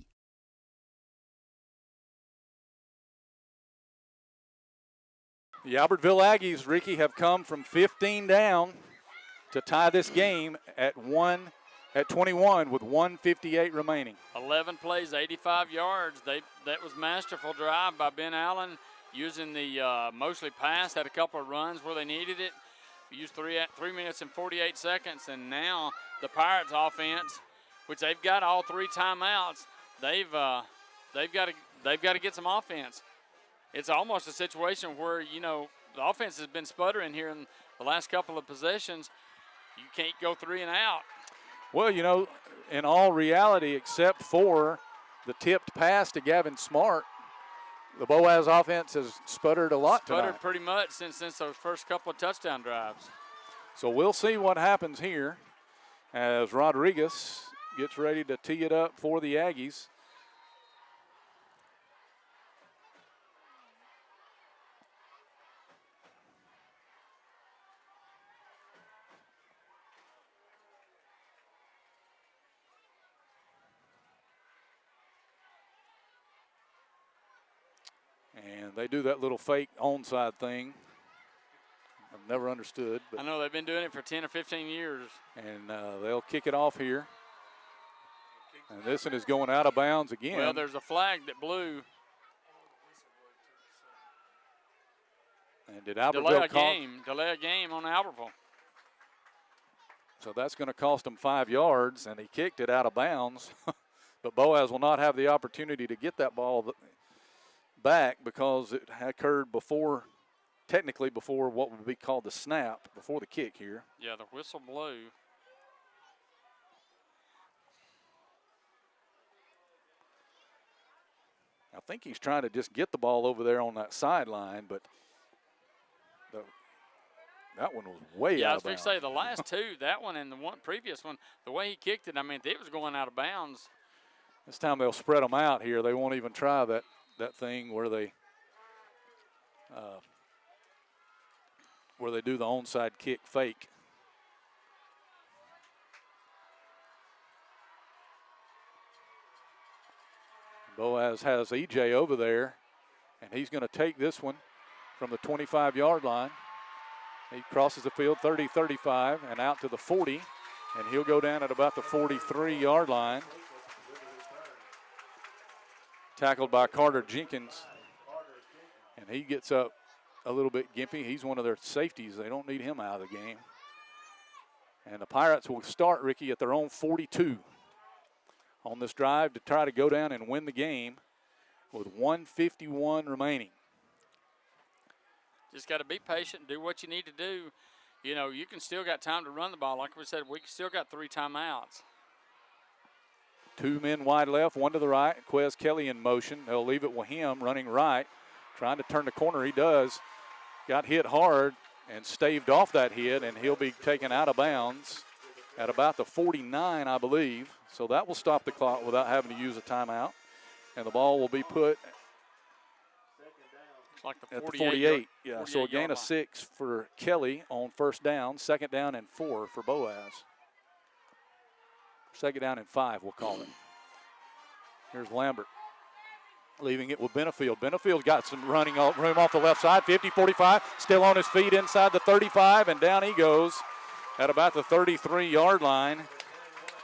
The Albertville Aggies, Ricky, have come from 15 down to tie this game at 21 with 1:58 remaining. 11 plays, 85 yards. That was masterful drive by Ben Allen using the mostly pass. Had a couple of runs where they needed it. Used 3 minutes and 48 seconds, and now the Pirates offense, which they've got all 3 timeouts, they've got to get some offense. It's almost a situation where, you know, the offense has been sputtering here in the last couple of possessions. You can't go 3 and out. Well, you know, in all reality, except for the tipped pass to Gavin Smart, the Boaz offense has sputtered a lot tonight. Sputtered pretty much since those first couple of touchdown drives. So we'll see what happens here as Rodriguez gets ready to tee it up for the Aggies. And they do that little fake onside thing. I've never understood. But I know they've been doing it for 10 or 15 years. And they'll kick it off here. And this one is going out of bounds again. Well, there's a flag that blew. And did Albertville delay a game on Albertville. So that's going to cost him 5 yards, and he kicked it out of bounds. But Boaz will not have the opportunity to get that ball back because it occurred technically before what would be called the snap, before the kick here. Yeah, the whistle blew. I think he's trying to just get the ball over there on that sideline, but that one was way out of bounds. Yeah, I was going to say the last two, that one and the one previous one, the way he kicked it, I mean, it was going out of bounds. This time they'll spread them out here. They won't even try that thing where they do the onside kick fake. Boaz has EJ over there, and he's going to take this one from the 25-yard line. He crosses the field 30, 35, and out to the 40, and he'll go down at about the 43-yard line. Tackled by Carter Jenkins, and he gets up a little bit gimpy. He's one of their safeties. They don't need him out of the game. And the Pirates will start, Ricky, at their own 42 on this drive to try to go down and win the game with 1:51 remaining. Just got to be patient, do what you need to do. You know, you can still got time to run the ball. Like we said, we still got 3 timeouts. 2 men wide left, 1 to the right. Quez Kelly in motion. They'll leave it with him running right, trying to turn the corner. He does. Got hit hard and staved off that hit, and he'll be taken out of bounds at about the 49, I believe. So that will stop the clock without having to use a timeout. And the ball will be put like the at the 48. Yeah, so a gain of 6 for Kelly on first down. 2nd down and 4 for Boaz. 2nd down and 5, we'll call it. Here's Lambert leaving it with Benefield. Benefield's got some running room off the left side. 50, 45, still on his feet inside the 35, and down he goes at about the 33-yard line.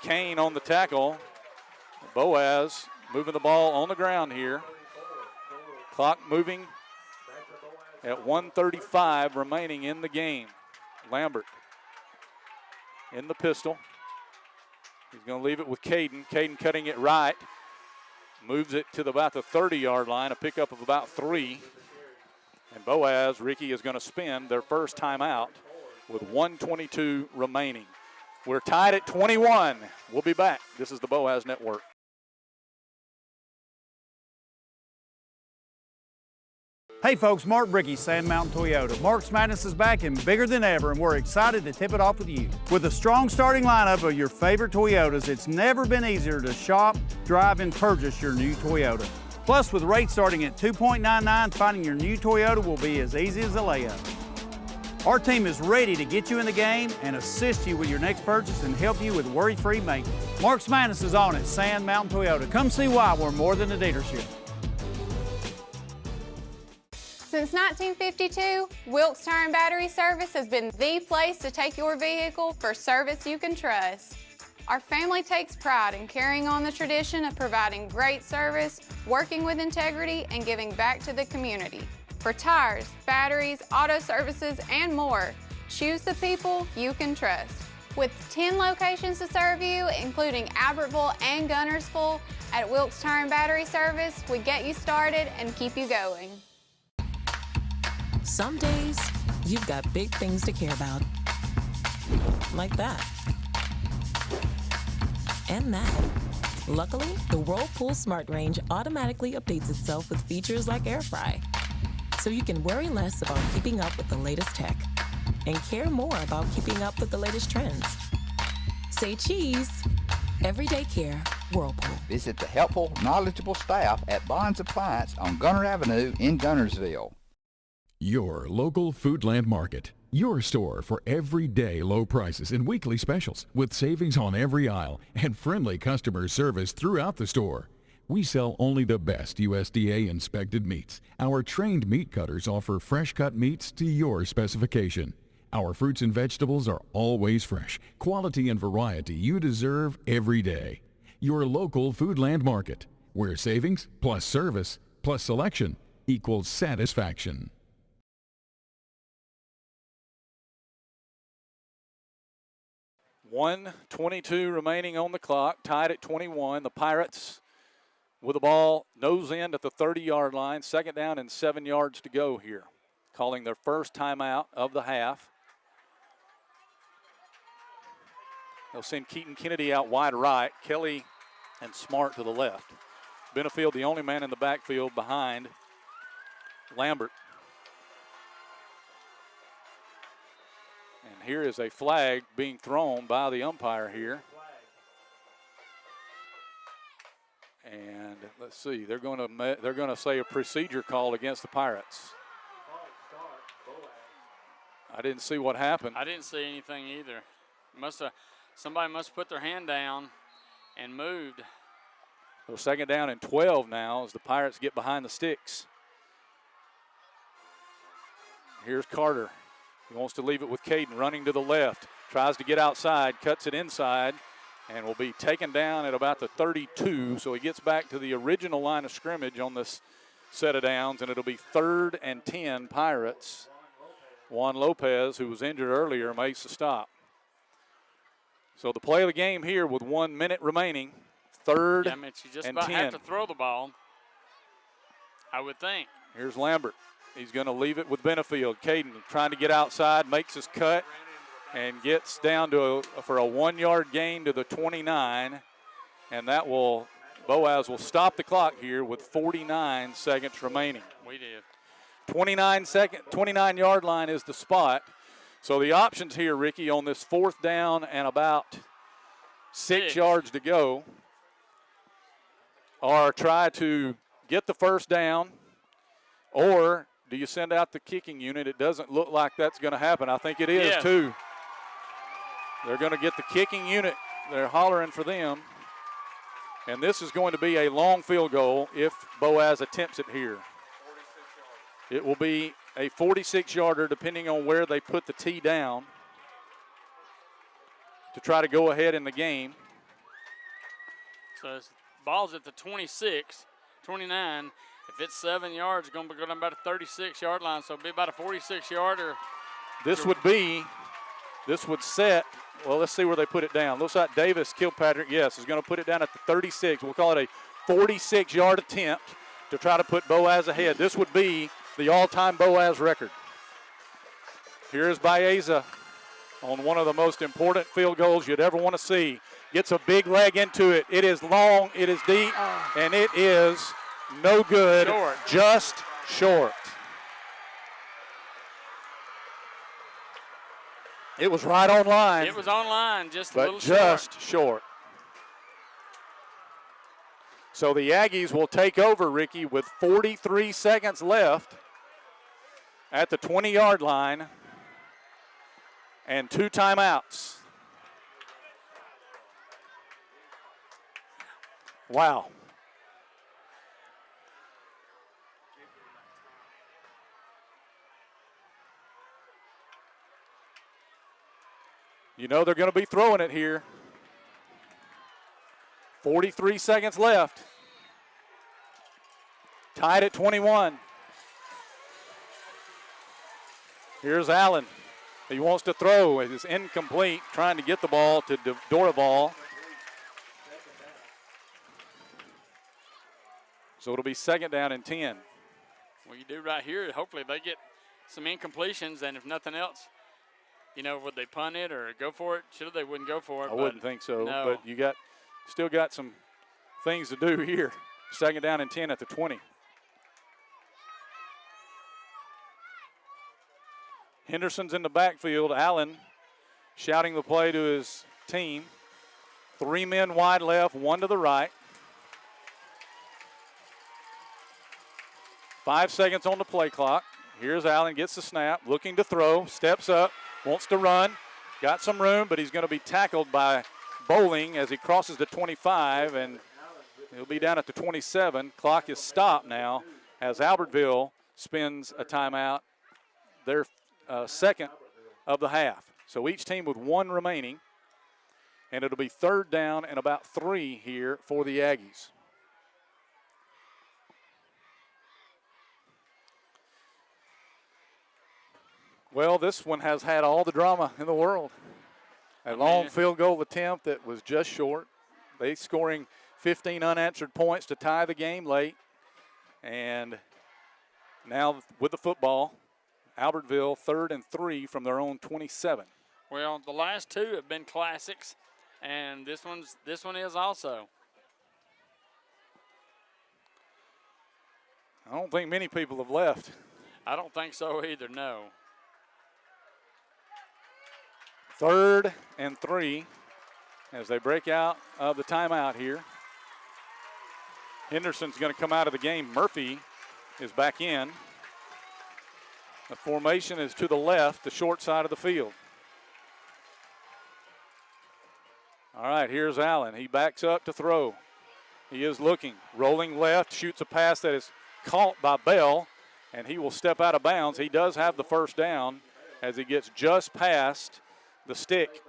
Kane on the tackle. Boaz moving the ball on the ground here. Clock moving at 1:35 remaining in the game. Lambert in the pistol. He's going to leave it with Caden. Caden cutting it right. Moves it to about the 30-yard line, a pickup of about 3. And Boaz, Ricky, is going to spend their first timeout with 1:22 remaining. We're tied at 21. We'll be back. This is the Boaz Network. Hey folks, Mark Bricky, Sand Mountain Toyota. Mark's Madness is back and bigger than ever, and we're excited to tip it off with you. With a strong starting lineup of your favorite Toyotas, it's never been easier to shop, drive, and purchase your new Toyota. Plus, with rates starting at 2.99, finding your new Toyota will be as easy as a layup. Our team is ready to get you in the game and assist you with your next purchase and help you with worry-free maintenance. Mark's Madness is on at Sand Mountain Toyota. Come see why we're more than a dealership. Since 1952, Wilkes Tire and Battery Service has been the place to take your vehicle for service you can trust. Our family takes pride in carrying on the tradition of providing great service, working with integrity, and giving back to the community. For tires, batteries, auto services, and more, choose the people you can trust. With 10 locations to serve you, including Albertville and Gunnersville, at Wilkes Tire and Battery Service, we get you started and keep you going. Some days, you've got big things to care about. Like that. And that. Luckily, the Whirlpool Smart Range automatically updates itself with features like air fry. So you can worry less about keeping up with the latest tech and care more about keeping up with the latest trends. Say cheese. Everyday care, Whirlpool. Visit the helpful, knowledgeable staff at Bond's Appliance on Gunner Avenue in Gunnersville. Your local Foodland Market. Your store for everyday low prices and weekly specials with savings on every aisle and friendly customer service throughout the store. We sell only the best USDA inspected meats. Our trained meat cutters offer fresh cut meats to your specification. Our fruits and vegetables are always fresh, quality and variety you deserve every day. Your local Foodland Market, where savings plus service plus selection equals satisfaction. 1:22 remaining on the clock, tied at 21. The Pirates with the ball nose end at the 30-yard line. Second down and 7 yards to go here. Calling their first timeout of the half. They'll send Keaton Kennedy out wide right. Kelly and Smart to the left. Benefield the only man in the backfield behind Lambert. And here is a flag being thrown by the umpire here. And let's see, they're going to say a procedure call against the Pirates. I didn't see what happened. I didn't see anything either. Somebody must have put their hand down and moved. So second down and 12 now as the Pirates get behind the sticks. Here's Carter. He wants to leave it with Caden, running to the left. Tries to get outside, cuts it inside, and will be taken down at about the 32. So he gets back to the original line of scrimmage on this set of downs, and it'll be 3rd and 10 Pirates. Juan Lopez, who was injured earlier, makes the stop. So the play of the game here with 1 minute remaining, 3rd yeah, I mean, you just and about 10. have to throw the ball, I would think. Here's Lambert. He's going to leave it with Benefield. Caden trying to get outside, makes his cut, and gets down to for a 1 yard gain to the 29. And that will, Boaz will stop the clock here with 49 seconds remaining. We did. 29 yard line is the spot. So the options here, Ricky, on this 4th down and about 6 yards to go are try to get the first down, or do you send out the kicking unit? It doesn't look like that's going to happen. I think it is, too. They're going to get the kicking unit. They're hollering for them. And this is going to be a long field goal if Boaz attempts it here. It will be a 46-yarder, depending on where they put the tee down, to try to go ahead in the game. So the ball's at the 26, 29. If it's 7 yards, it's going to be going about a 36-yard line, so it'll be about a 46-yarder. This would set, well, let's see where they put it down. Looks like Davis Kilpatrick, yes, is going to put it down at the 36. We'll call it a 46-yard attempt to try to put Boaz ahead. This would be the all-time Boaz record. Here's Baeza on one of the most important field goals you'd ever want to see. Gets a big leg into it. It is long, it is deep, and it is no good, just short. It was right on line. It was on line, just a but little just short. So the Aggies will take over, Ricky, with 43 seconds left at the 20-yard line and 2 timeouts. Wow. You know they're going to be throwing it here. 43 seconds left. Tied at 21. Here's Allen. He wants to throw. It is incomplete, trying to get the ball to Dorival. So it'll be 2nd down and 10. Well, you do right here, hopefully they get some incompletions, and if nothing else, you know, would they punt it or go for it? Sure, they wouldn't go for it. I wouldn't think so, no. but you still got some things to do here. 2nd down and 10 at the 20. Henderson's in the backfield. Allen shouting the play to his team. 3 men wide left, 1 to the right. 5 seconds on the play clock. Here's Allen, gets the snap, looking to throw, steps up, wants to run. Got some room, but he's going to be tackled by Bowling as he crosses the 25, and he'll be down at the 27. Clock is stopped now as Albertville spends a timeout, their second of the half. So each team with 1 remaining, and it'll be 3rd down and about 3 here for the Aggies. Well, this one has had all the drama in the world. A long field goal attempt that was just short. They scoring 15 unanswered points to tie the game late. And now with the football, Albertville 3rd and 3 from their own 27. Well, the last 2 have been classics, and this one is also. I don't think many people have left. I don't think so either, no. 3rd and 3 as they break out of the timeout here. Henderson's going to come out of the game. Murphy is back in. The formation is to the left, the short side of the field. All right, here's Allen. He backs up to throw. He is looking, rolling left, shoots a pass that is caught by Bell, and he will step out of bounds. He does have the 1st down as he gets just past the stick,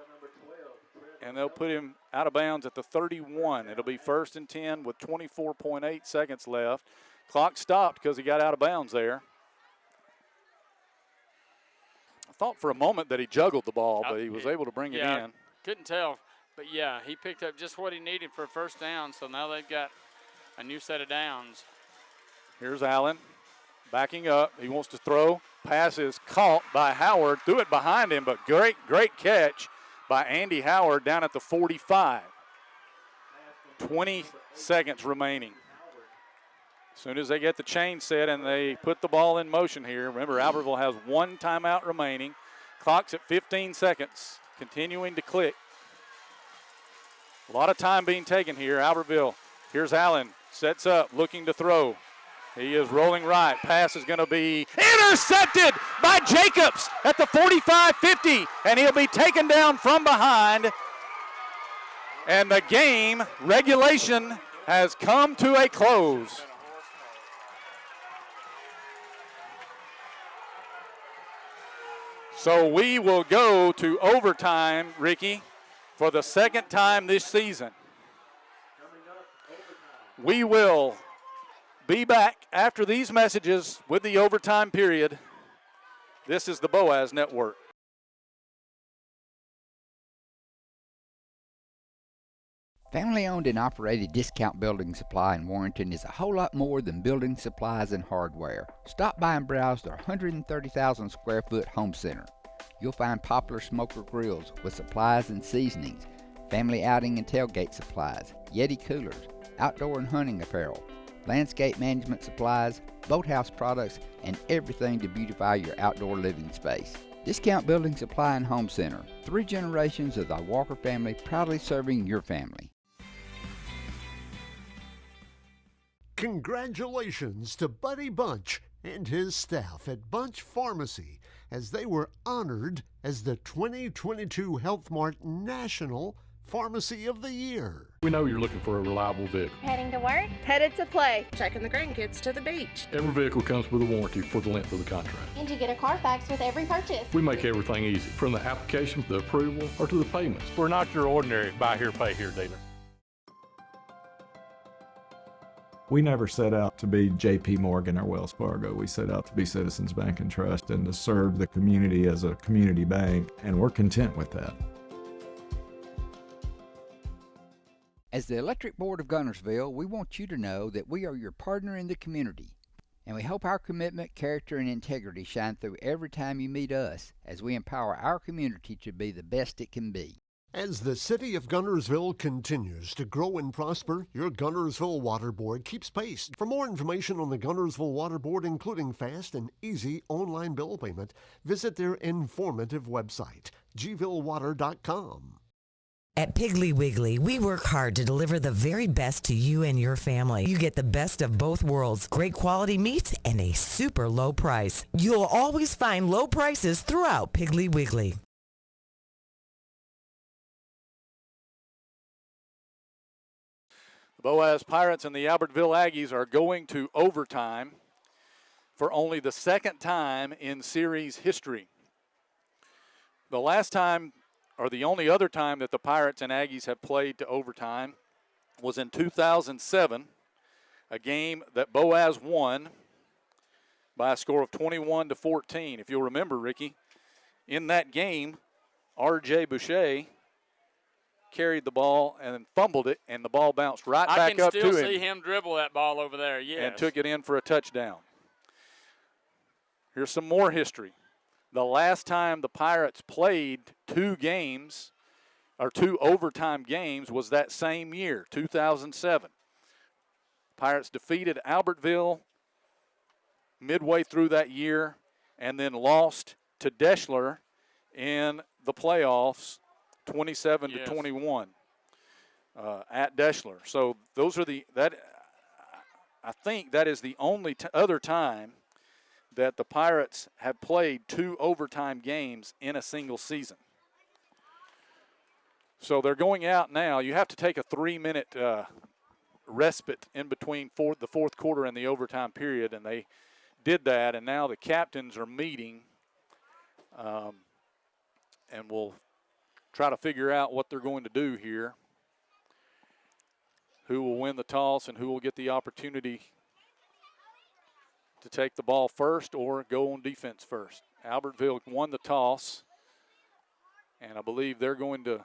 and they'll put him out of bounds at the 31. It'll be 1st and 10 with 24.8 seconds left. Clock stopped because he got out of bounds there. I thought for a moment that he juggled the ball, but he was able to bring it in. Couldn't tell, but yeah, he picked up just what he needed for a 1st down, so now they've got a new set of downs. Here's Allen backing up. He wants to throw. Pass is caught by Howard. Threw it behind him, but great catch by Andy Howard down at the 45. 20 seconds remaining. As soon as they get the chain set and they put the ball in motion here, remember Albertville has 1 timeout remaining. Clock's at 15 seconds, continuing to click. A lot of time being taken here. Albertville, here's Allen, sets up, looking to throw. He is rolling right. Pass is going to be intercepted by Jacobs at the 45-50, and he'll be taken down from behind. And the game, regulation, has come to a close. So we will go to overtime, Ricky, for the 2nd time this season. We will be back after these messages with the overtime period. This is the Boaz Network. Family-owned and operated Discount Building Supply in Warrenton is a whole lot more than building supplies and hardware. Stop by and browse their 130,000 square foot home center. You'll find popular smoker grills with supplies and seasonings, family outing and tailgate supplies, Yeti coolers, outdoor and hunting apparel, landscape management supplies, boathouse products, and everything to beautify your outdoor living space. Discount Building Supply and Home Center. 3 generations of the Walker family proudly serving your family. Congratulations to Buddy Bunch and his staff at Bunch Pharmacy as they were honored as the 2022 Health Mart National Pharmacy of the Year. We know you're looking for a reliable vehicle. Heading to work, headed to play, taking the grandkids to the beach. Every vehicle comes with a warranty for the length of the contract. And you get a Carfax with every purchase. We make everything easy, from the application, the approval, or to the payments. We're not your ordinary buy here, pay here dealer. We never set out to be JP Morgan or Wells Fargo. We set out to be Citizens Bank and Trust and to serve the community as a community bank, and we're content with that. As the Electric Board of Guntersville, we want you to know that we are your partner in the community, and we hope our commitment, character, and integrity shine through every time you meet us as we empower our community to be the best it can be. As the city of Guntersville continues to grow and prosper, your Guntersville Water Board keeps pace. For more information on the Guntersville Water Board, including fast and easy online bill payment, visit their informative website, gvillewater.com. At Piggly Wiggly, we work hard to deliver the very best to you and your family. You get the best of both worlds, great quality meats and a super low price. You'll always find low prices throughout Piggly Wiggly. The Boaz Pirates and the Albertville Aggies are going to overtime for only the second time in series history. The last time, or the only other time that the Pirates and Aggies have played to overtime was in 2007, a game that Boaz won by a score of 21-14. If you'll remember, Ricky, in that game, R.J. Boucher carried the ball and fumbled it, and the ball bounced right back up to him. I can still see him dribble that ball over there, yes. And took it in for a touchdown. Here's some more history. The last time the Pirates played 2 overtime games was that same year, 2007. Pirates defeated Albertville midway through that year and then lost to Deschler in the playoffs 27-21 at Deschler. So those are I think that is the only other time that the Pirates have played 2 overtime games in a single season. So they're going out now. You have to take a 3-minute respite in between the fourth quarter and the overtime period, and they did that, and now the captains are meeting and we'll try to figure out what they're going to do here. Who will win the toss and who will get the opportunity to take the ball first or go on defense first. Albertville won the toss, and I believe they're going to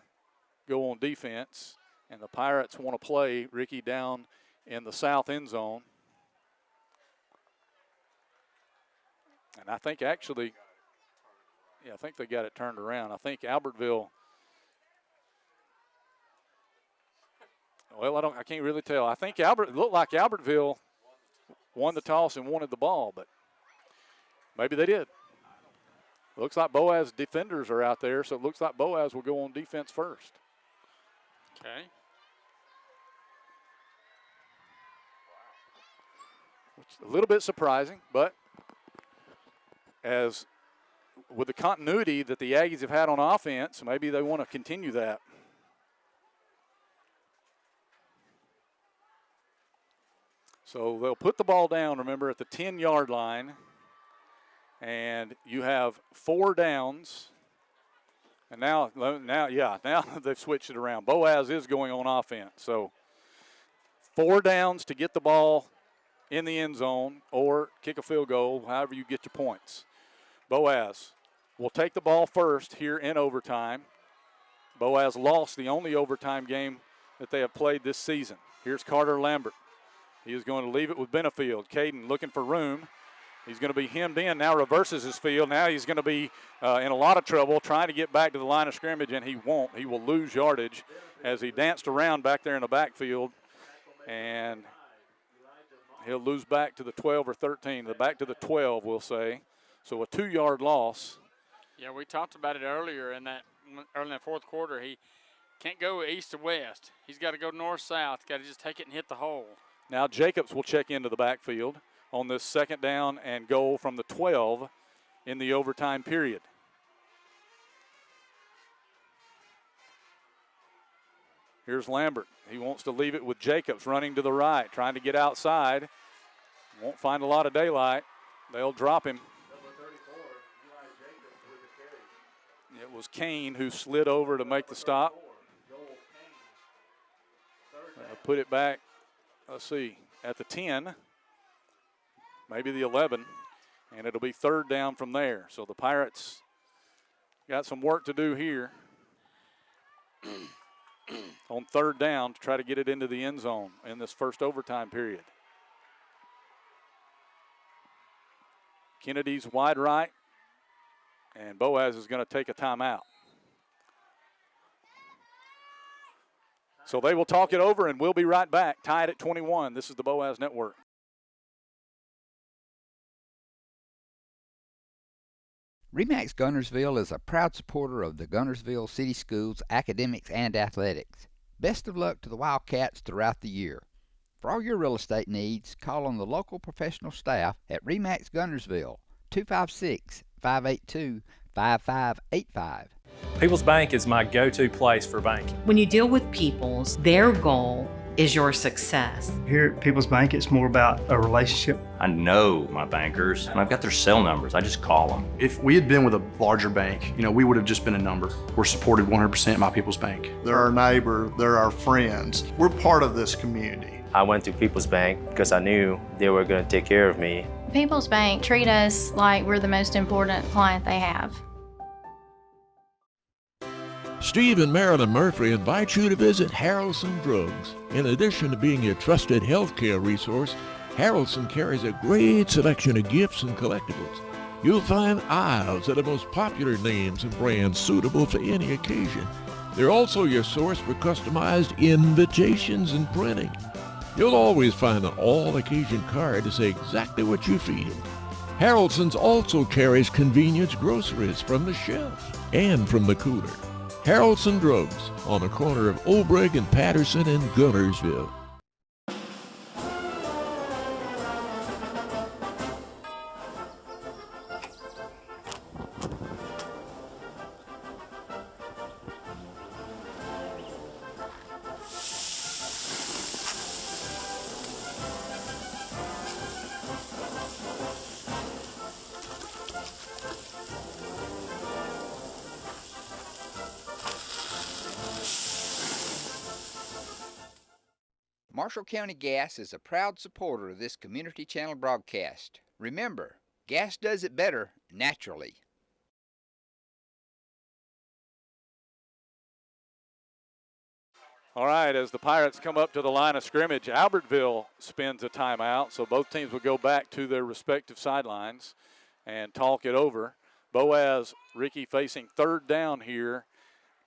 go on defense, and the Pirates want to play Ricky down in the south end zone. And I think actually, I think they got it turned around. I think Albertville, well, I can't really tell. I think it looked like Albertville won the toss and wanted the ball, but maybe they did. Looks like Boaz defenders are out there, so it looks like Boaz will go on defense first. Okay. Which is a little bit surprising, but as with the continuity that the Aggies have had on offense, maybe they want to continue that. So they'll put the ball down, remember, at the 10-yard line, and you have 4 downs. And now they've switched it around. Boaz is going on offense. So 4 downs to get the ball in the end zone or kick a field goal, however you get your points. Boaz will take the ball first here in overtime. Boaz lost the only overtime game that they have played this season. Here's Carter Lambert. He is going to leave it with Benefield. Caden looking for room. He's going to be hemmed in, now reverses his field. Now he's going to be in a lot of trouble trying to get back to the line of scrimmage, and he won't. He will lose yardage as he danced around back there in the backfield, and he'll lose back to the 12 or 13. Back to the 12, we'll say. So a 2-yard loss Yeah, we talked about it earlier in that fourth quarter. He can't go east to west. He's got to go north-south. Got to just take it and hit the hole. Now Jacobs will check into the backfield on this second down and goal from the 12 in the overtime period. Here's Lambert. He wants to leave it with Jacobs running to the right, trying to get outside. Won't find a lot of daylight. They'll drop him. It was Kane who slid over to make the stop. Put it back, let's see, at the 10, maybe the 11, and it'll be third down from there. So the Pirates got some work to do here on third down to try to get it into the end zone in this first overtime period. Kennedy's wide right, and Boaz is going to take a timeout. So they will talk it over, and we'll be right back. Tied at 21. This is the Boaz Network. RE/MAX Gunnersville is a proud supporter of the Gunnersville City Schools academics and athletics. Best of luck to the Wildcats throughout the year. For all your real estate needs, call on the local professional staff at RE/MAX Gunnersville, 256-582-5585. People's Bank is my go-to place for banking. When you deal with People's, their goal is your success. Here at People's Bank, it's more about a relationship. I know my bankers, and I've got their cell numbers. I just call them. If we had been with a larger bank, we would have just been a number. We're supported 100% by People's Bank. They're our neighbor, they're our friends. We're part of this community. I went to People's Bank because I knew they were going to take care of me. People's Bank treat us like we're the most important client they have. Steve and Marilyn Murphy invite you to visit Harrelson Drugs. In addition to being your trusted healthcare resource, Harrelson carries a great selection of gifts and collectibles. You'll find aisles of the most popular names and brands suitable for any occasion. They're also your source for customized invitations and printing. You'll always find an all-occasion card to say exactly what you feel. Harrelson's also carries convenience groceries from the shelf and from the cooler. Harrelson Drugs on the corner of Olbrich and Patterson in Gunnersville. Marshall County Gas is a proud supporter of this community channel broadcast. Remember, gas does it better naturally. All right, as the Pirates come up to the line of scrimmage, Albertville spins a timeout, so both teams will go back to their respective sidelines and talk it over. Boaz, Ricky, facing third down here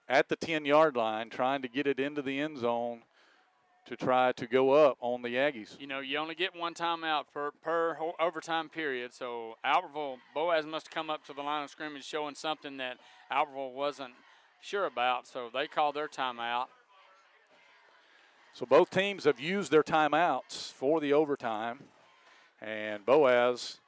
at the 10-yard line, trying to get it into the end zone to try to go up on the Aggies. You only get one timeout per overtime period, so Boaz must come up to the line of scrimmage showing something that Albertville wasn't sure about, so they called their timeout. So both teams have used their timeouts for the overtime, and Boaz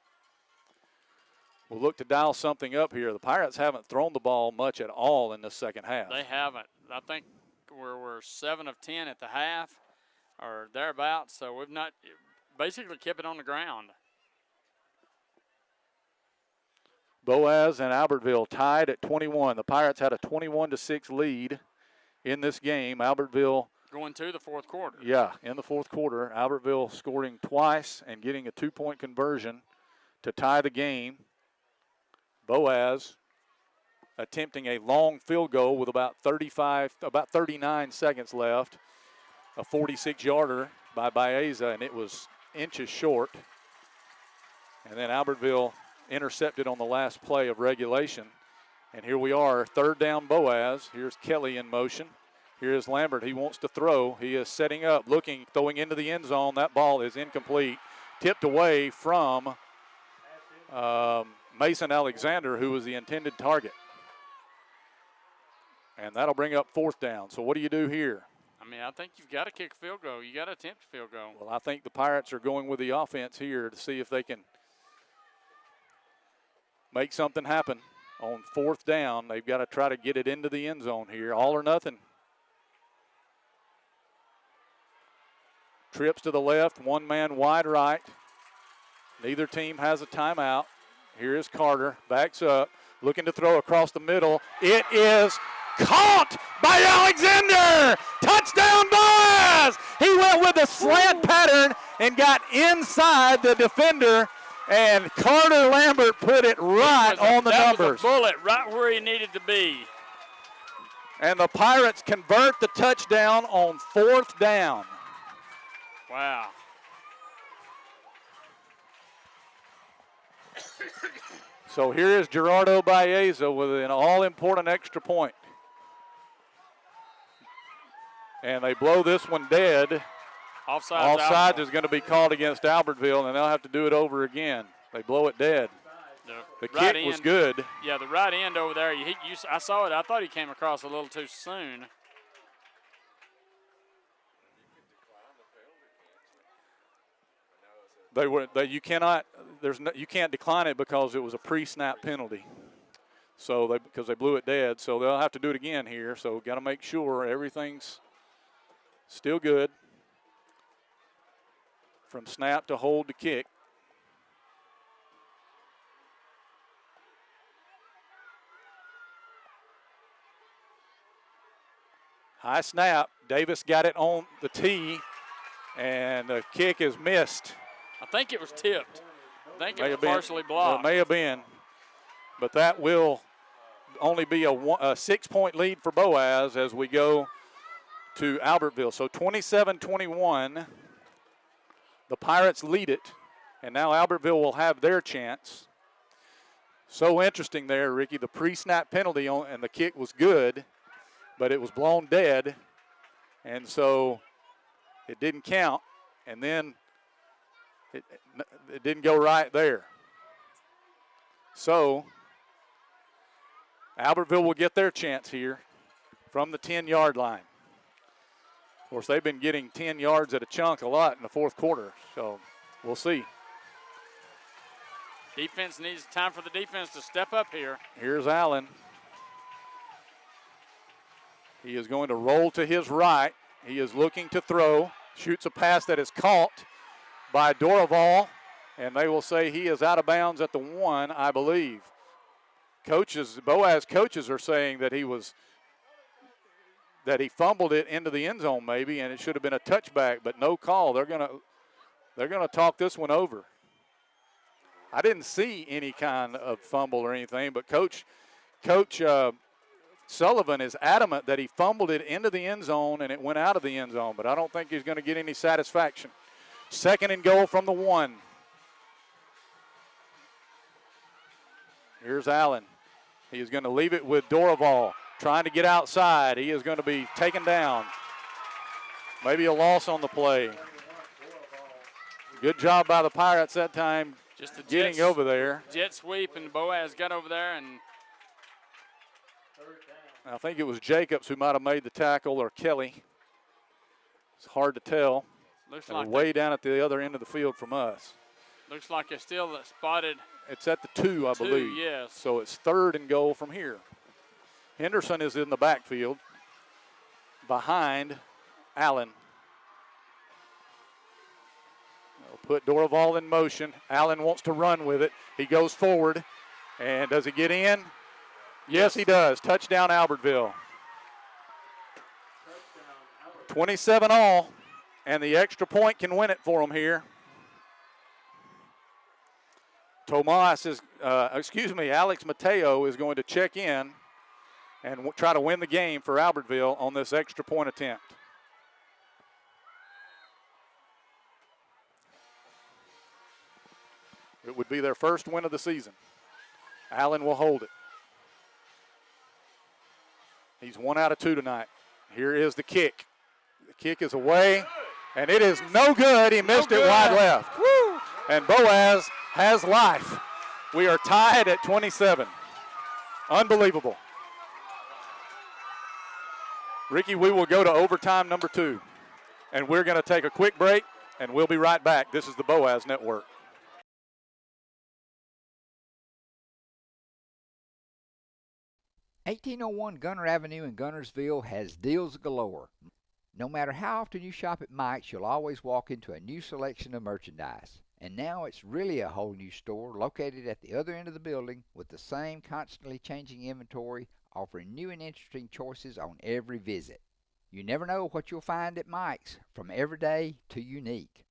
will look to dial something up here. The Pirates haven't thrown the ball much at all in the second half. They haven't. I think we're 7 of 10 at the half or thereabouts, so we've not basically kept it on the ground. Boaz and Albertville tied at 21. The Pirates had a 21-6 lead in this game. Albertville going to the fourth quarter. Yeah, in the fourth quarter, Albertville scoring twice and getting a 2-point conversion to tie the game. Boaz attempting a long field goal with about 39 seconds left. A 46-yarder by Baeza, and it was inches short. And then Albertville intercepted on the last play of regulation. And here we are, third down Boaz. Here's Kelly in motion. Here's Lambert. He wants to throw. He is setting up, looking, throwing into the end zone. That ball is incomplete. Tipped away from Mason Alexander, who was the intended target. And that'll bring up 4th down. So what do you do here? I mean, I think you've got to kick a field goal. You got to attempt a field goal. Well, I think the Pirates are going with the offense here to see if they can make something happen on 4th down. They've got to try to get it into the end zone here. All or nothing. Trips to the left, one man wide right. Neither team has a timeout. Here is Carter, backs up, looking to throw across the middle. It is caught by Alexander. Touchdown, Boaz! He went with a slant pattern and got inside the defender, and Carter Lambert put it right on the numbers. That was a bullet right where he needed to be. And the Pirates convert the touchdown on 4th down. Wow. So here is Gerardo Baeza with an all-important extra point. And they blow this one dead. Offsides is going to be called against Albertville, and they'll have to do it over again. They blow it dead. The right kick was good. Yeah, the right end over there. I saw it. I thought he came across a little too soon. You can't decline it because it was a pre-snap penalty. So because they blew it dead, so they'll have to do it again here. So got to make sure everything's still good from snap to hold to kick. High snap. Davis got it on the tee, and the kick is missed. I think it was tipped. I think it was partially blocked. Well, it may have been, but that will only be a 6-point lead for Boaz as we go to Albertville. So 27-21, the Pirates lead it, and now Albertville will have their chance. So interesting there, Ricky. The pre-snap penalty and the kick was good, but it was blown dead, and so it didn't count, and then it didn't go right there. So Albertville will get their chance here from the 10-yard line. Of course, they've been getting 10 yards at a chunk a lot in the 4th quarter, so we'll see. Defense needs time for the defense to step up here. Here's Allen. He is going to roll to his right. He is looking to throw, shoots a pass that is caught by Dorival, and they will say he is out of bounds at the 1, I believe. Boaz coaches are saying that he fumbled it into the end zone maybe, and it should have been a touchback, but no call. They're gonna talk this one over. I didn't see any kind of fumble or anything, but Coach Sullivan is adamant that he fumbled it into the end zone and it went out of the end zone, but I don't think he's going to get any satisfaction. 2nd and goal from the 1. Here's Allen. He is going to leave it with Dorival, trying to get outside. He is going to be taken down. Maybe a loss on the play. Good job by the Pirates that time, just the getting over there. Jet sweep, and Boaz got over there, and I think it was Jacobs who might have made the tackle, or Kelly. It's hard to tell. Looks They're like way down at the other end of the field from us. Looks like they're still spotted. It's at the 2, I believe. Yes. So it's 3rd and goal from here. Henderson is in the backfield behind Allen. They'll put Dorival in motion. Allen wants to run with it. He goes forward. And does he get in? Yes, he does. Touchdown, Albertville. 27-all, and the extra point can win it for them here. Alex Mateo is going to check in and try to win the game for Albertville on this extra point attempt. It would be their first win of the season. Allen will hold it. He's 1 out of 2 tonight. Here is the kick. The kick is away, and it is no good. He missed it wide left. Woo! And Boaz has life. We are tied at 27. Unbelievable. Ricky, we will go to overtime number 2. And we're going to take a quick break, and we'll be right back. This is the Boaz Network. (1801) Gunner Avenue in Gunnersville has deals galore. No matter how often you shop at Mike's, you'll always walk into a new selection of merchandise. And now it's really a whole new store located at the other end of the building with the same constantly changing inventory, offering new and interesting choices on every visit. You never know what you'll find at Mike's, from everyday to unique.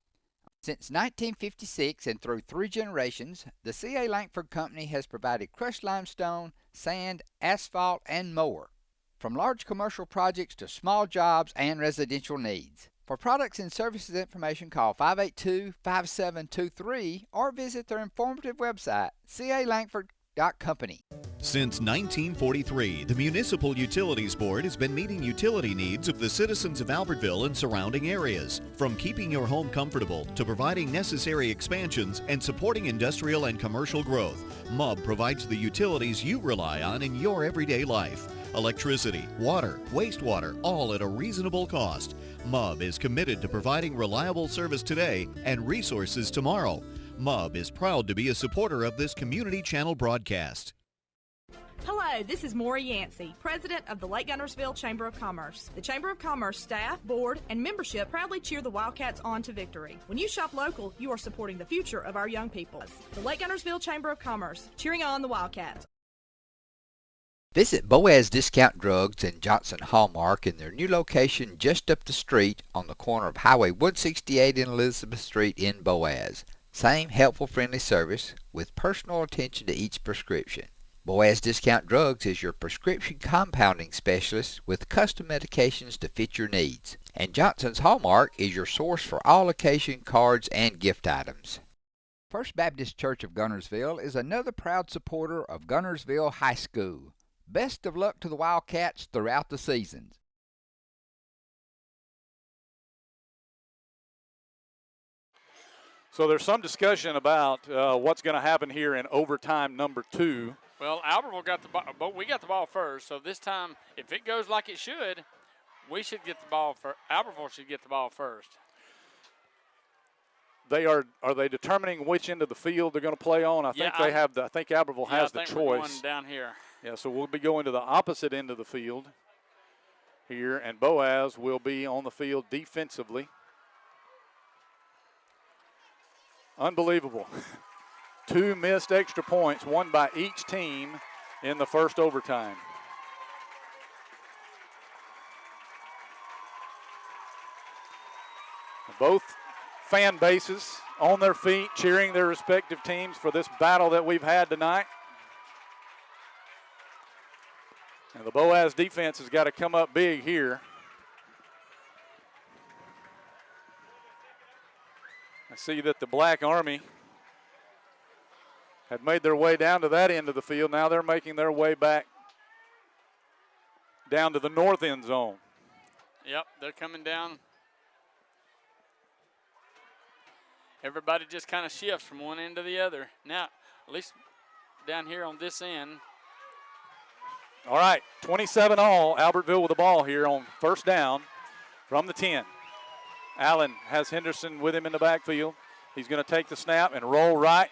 Since 1956 and through 3 generations, the C.A. Langford Company has provided crushed limestone, sand, asphalt, and more, from large commercial projects to small jobs and residential needs. For products and services information, call 582-5723 or visit their informative website, calangford.company. Since 1943, the Municipal Utilities Board has been meeting utility needs of the citizens of Albertville and surrounding areas. From keeping your home comfortable to providing necessary expansions and supporting industrial and commercial growth, MUB provides the utilities you rely on in your everyday life. Electricity, water, wastewater, all at a reasonable cost. MUB is committed to providing reliable service today and resources tomorrow. MUB is proud to be a supporter of this community channel broadcast. Hello, this is Maury Yancey, President of the Lake Gunnersville Chamber of Commerce. The Chamber of Commerce staff, board, and membership proudly cheer the Wildcats on to victory. When you shop local, you are supporting the future of our young people. The Lake Gunnersville Chamber of Commerce, cheering on the Wildcats. Visit Boaz Discount Drugs and Johnson Hallmark in their new location just up the street on the corner of Highway 168 and Elizabeth Street in Boaz. Same helpful, friendly service with personal attention to each prescription. Boaz Discount Drugs is your prescription compounding specialist with custom medications to fit your needs. And Johnson's Hallmark is your source for all occasion cards and gift items. First Baptist Church of Gunnersville is another proud supporter of Gunnersville High School. Best of luck to the Wildcats throughout the seasons. So there's some discussion about what's going to happen here in overtime number 2. Well, Albertville got the ball, but we got the ball first. So this time, if it goes like it should, we should get the ball first. Albertville should get the ball first. Are they determining which end of the field they're going to play on? I think Albertville has the choice. We're going down here. Yeah, so we'll be going to the opposite end of the field here, and Boaz will be on the field defensively. Unbelievable. 2 missed extra points, one by each team in the first overtime. Both fan bases on their feet, cheering their respective teams for this battle that we've had tonight. And the Boaz defense has got to come up big here. I see that the Black Army had made their way down to that end of the field. Now they're making their way back down to the north end zone. Yep, they're coming down. Everybody just kind of shifts from one end to the other. Now, at least down here on this end. All right, 27 all. Albertville with the ball here on first down from the 10. Allen has Henderson with him in the backfield. He's going to take the snap and roll right.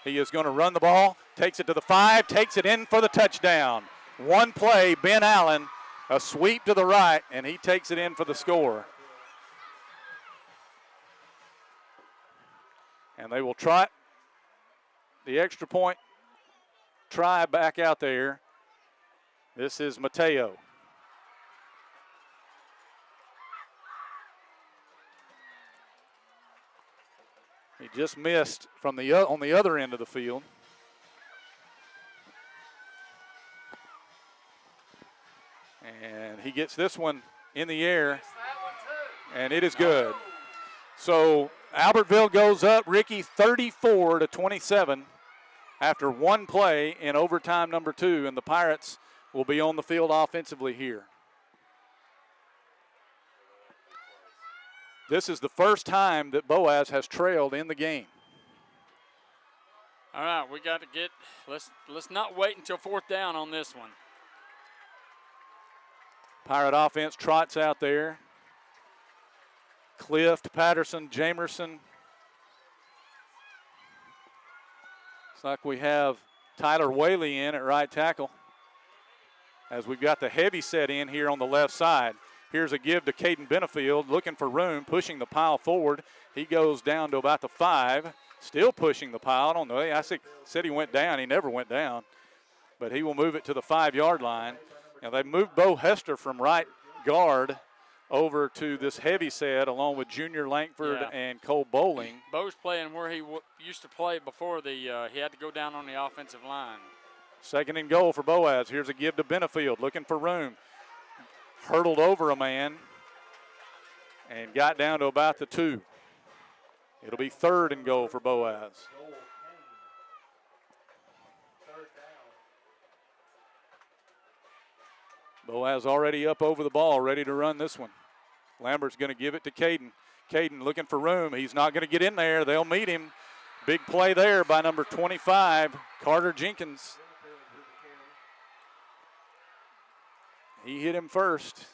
He is going to run the ball, takes it to the 5, takes it in for the touchdown. One play, Ben Allen, a sweep to the right, and he takes it in for the score. And they will try the extra point try back out there. This is Mateo. He just missed from on the other end of the field. And he gets this one in the air, and it is good. So Albertville goes up, Ricky, 34-27 after one play in overtime number 2, and the Pirates will be on the field offensively here. This is the first time that Boaz has trailed in the game. All right, we got to get. Let's not wait until 4th down on this one. Pirate offense trots out there. Clift, Patterson, Jamerson. Looks like we have Tyler Whaley in at right tackle. As we've got the heavy set in here on the left side. Here's a give to Caden Benefield, looking for room, pushing the pile forward. He goes down to about the 5, still pushing the pile. I don't know. I said he went down. He never went down. But he will move it to the 5-yard line. Now they moved Bo Hester from right guard over to this heavy set along with Junior Langford and Cole Bowling. Bo's playing where he used to play before he had to go down on the offensive line. 2nd and goal for Boaz. Here's a give to Benefield, looking for room. Hurdled over a man and got down to about the 2. It'll be 3rd and goal for Boaz. Boaz already up over the ball, ready to run this one. Lambert's going to give it to Caden. Caden looking for room. He's not going to get in there. They'll meet him. Big play there by number 25, Carter Jenkins. He hit him first.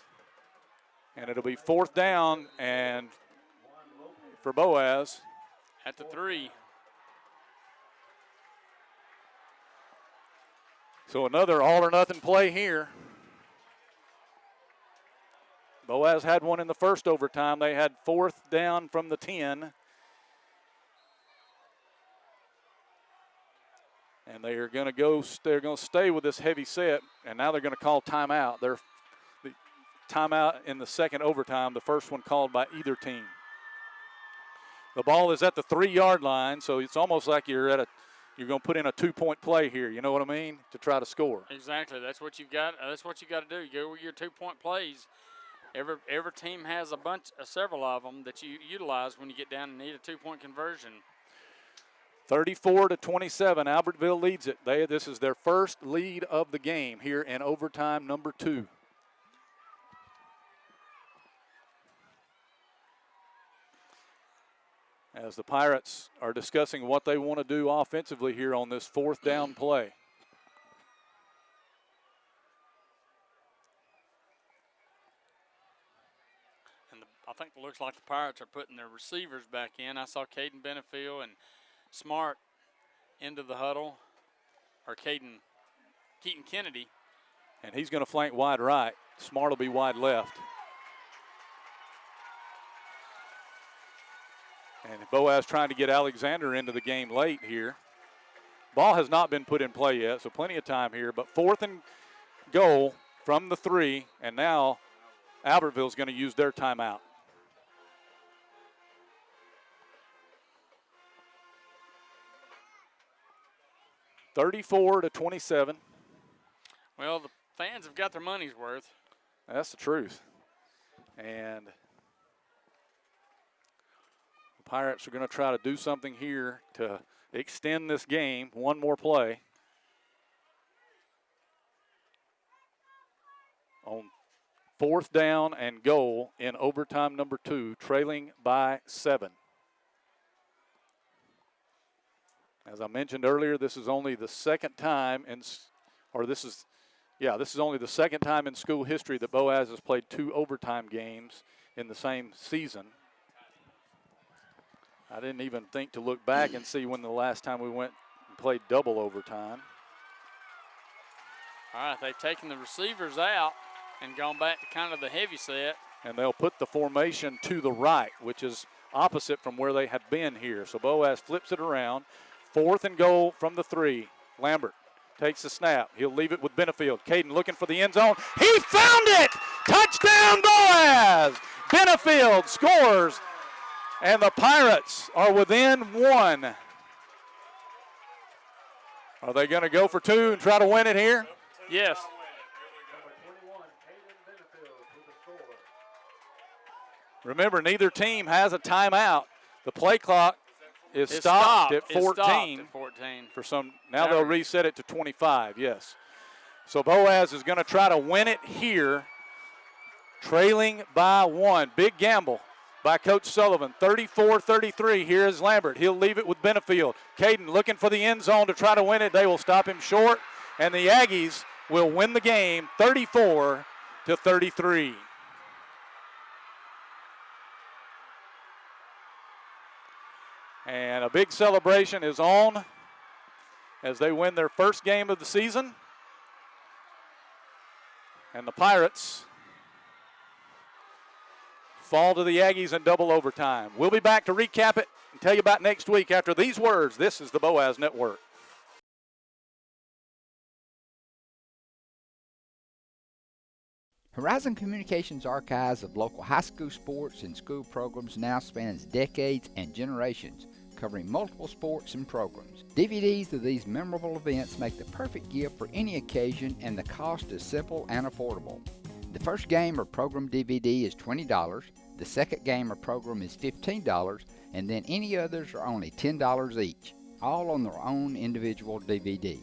And it'll be 4th down and for Boaz. At the 3. So another all or nothing play here. Boaz had one in the first overtime. They had 4th down from the 10. And they are going to they're going to stay with this heavy set, and now they're going to call timeout. They're the timeout in the second overtime, the first one called by either team. The ball is at the 3-yard line, so it's almost like you're going to put in a 2-point play here. You know what I mean? To try to score. Exactly. That's what you've got. That's what you got to do. You go with your 2-point plays. Every team has several of them that you utilize when you get down and need a 2-point conversion. 34-27, Albertville leads it. This is their first lead of the game here in overtime number 2. As the Pirates are discussing what they want to do offensively here on this 4th down play. I think it looks like the Pirates are putting their receivers back in. I saw Caden Benefield and Smart into the huddle, or Keaton Kennedy. And he's going to flank wide right. Smart will be wide left. And Boaz trying to get Alexander into the game late here. Ball has not been put in play yet, so plenty of time here. But 4th and goal from the 3, and now Albertville's going to use their timeout. (34-27). Well, the fans have got their money's worth. That's the truth. And the Pirates are going to try to do something here to extend this game. One more play. On 4th down and goal in overtime number 2, trailing by 7. As I mentioned earlier, this is only the second time this is only the second time in school history that Boaz has played 2 overtime games in the same season. I didn't even think to look back and see when the last time we went and played double overtime. All right, they've taken the receivers out and gone back to kind of the heavy set. And they'll put the formation to the right, which is opposite from where they have been here. So Boaz flips it around. 4th and goal from the 3. Lambert takes the snap. He'll leave it with Benefield. Caden looking for the end zone. He found it! Touchdown Boaz! Benefield scores, and the Pirates are within 1. Are they going to go for 2 and try to win it here? Yes. Remember, neither team has a timeout. The play clock is stopped at 14. For some, now they'll reset it to 25, yes. So Boaz is going to try to win it here, trailing by 1. Big gamble. by Coach Sullivan. 34-33. Here is Lambert. He'll leave it with Benefield. Caden looking for the end zone to try to win it. They will stop him short, and the Aggies will win the game 34-33. And a big celebration is on as they win their first game of the season. And the Pirates fall to the Aggies in double overtime. We'll be back to recap it and tell you about next week after these words. This is the Boaz Network. Horizon Communications' archives of local high school sports and school programs now spans decades and generations, covering multiple sports and programs. DVDs of these memorable events make the perfect gift for any occasion, and the cost is simple and affordable. The first game or program DVD is $20, the second game or program is $15, and then any others are only $10 each, all on their own individual DVD.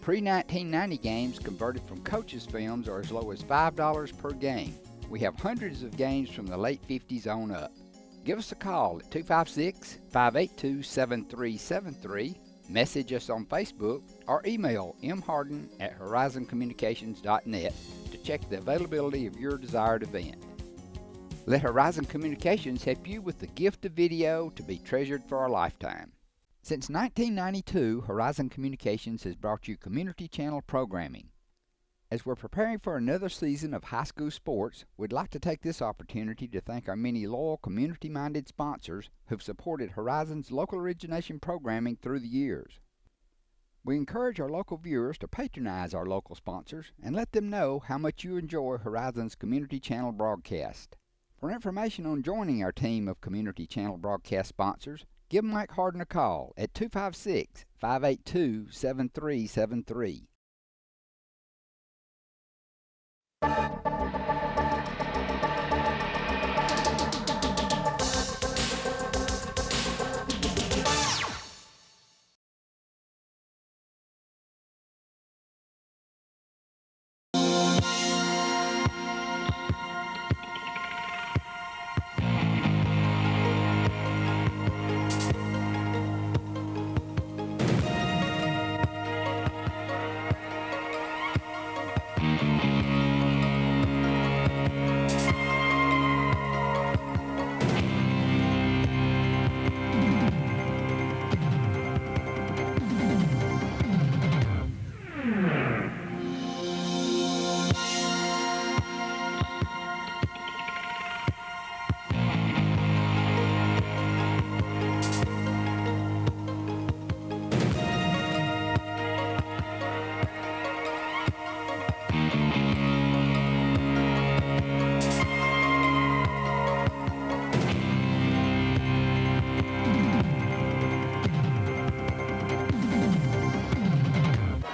Pre-1990 games converted from coaches' films are as low as $5 per game. We have hundreds of games from the late 50s on up. Give us a call at 256-582-7373, message us on Facebook, or email mharden@horizoncommunications.net to check the availability of your desired event. Let Horizon Communications help you with the gift of video to be treasured for a lifetime. Since 1992, Horizon Communications has brought you community channel programming. As we're preparing for another season of high school sports, we'd like to take this opportunity to thank our many loyal community-minded sponsors who've supported Horizon's local origination programming through the years. We encourage our local viewers to patronize our local sponsors and let them know how much you enjoy Horizon's community channel broadcast. For information on joining our team of community channel broadcast sponsors, give Mike Harden a call at 256-582-7373.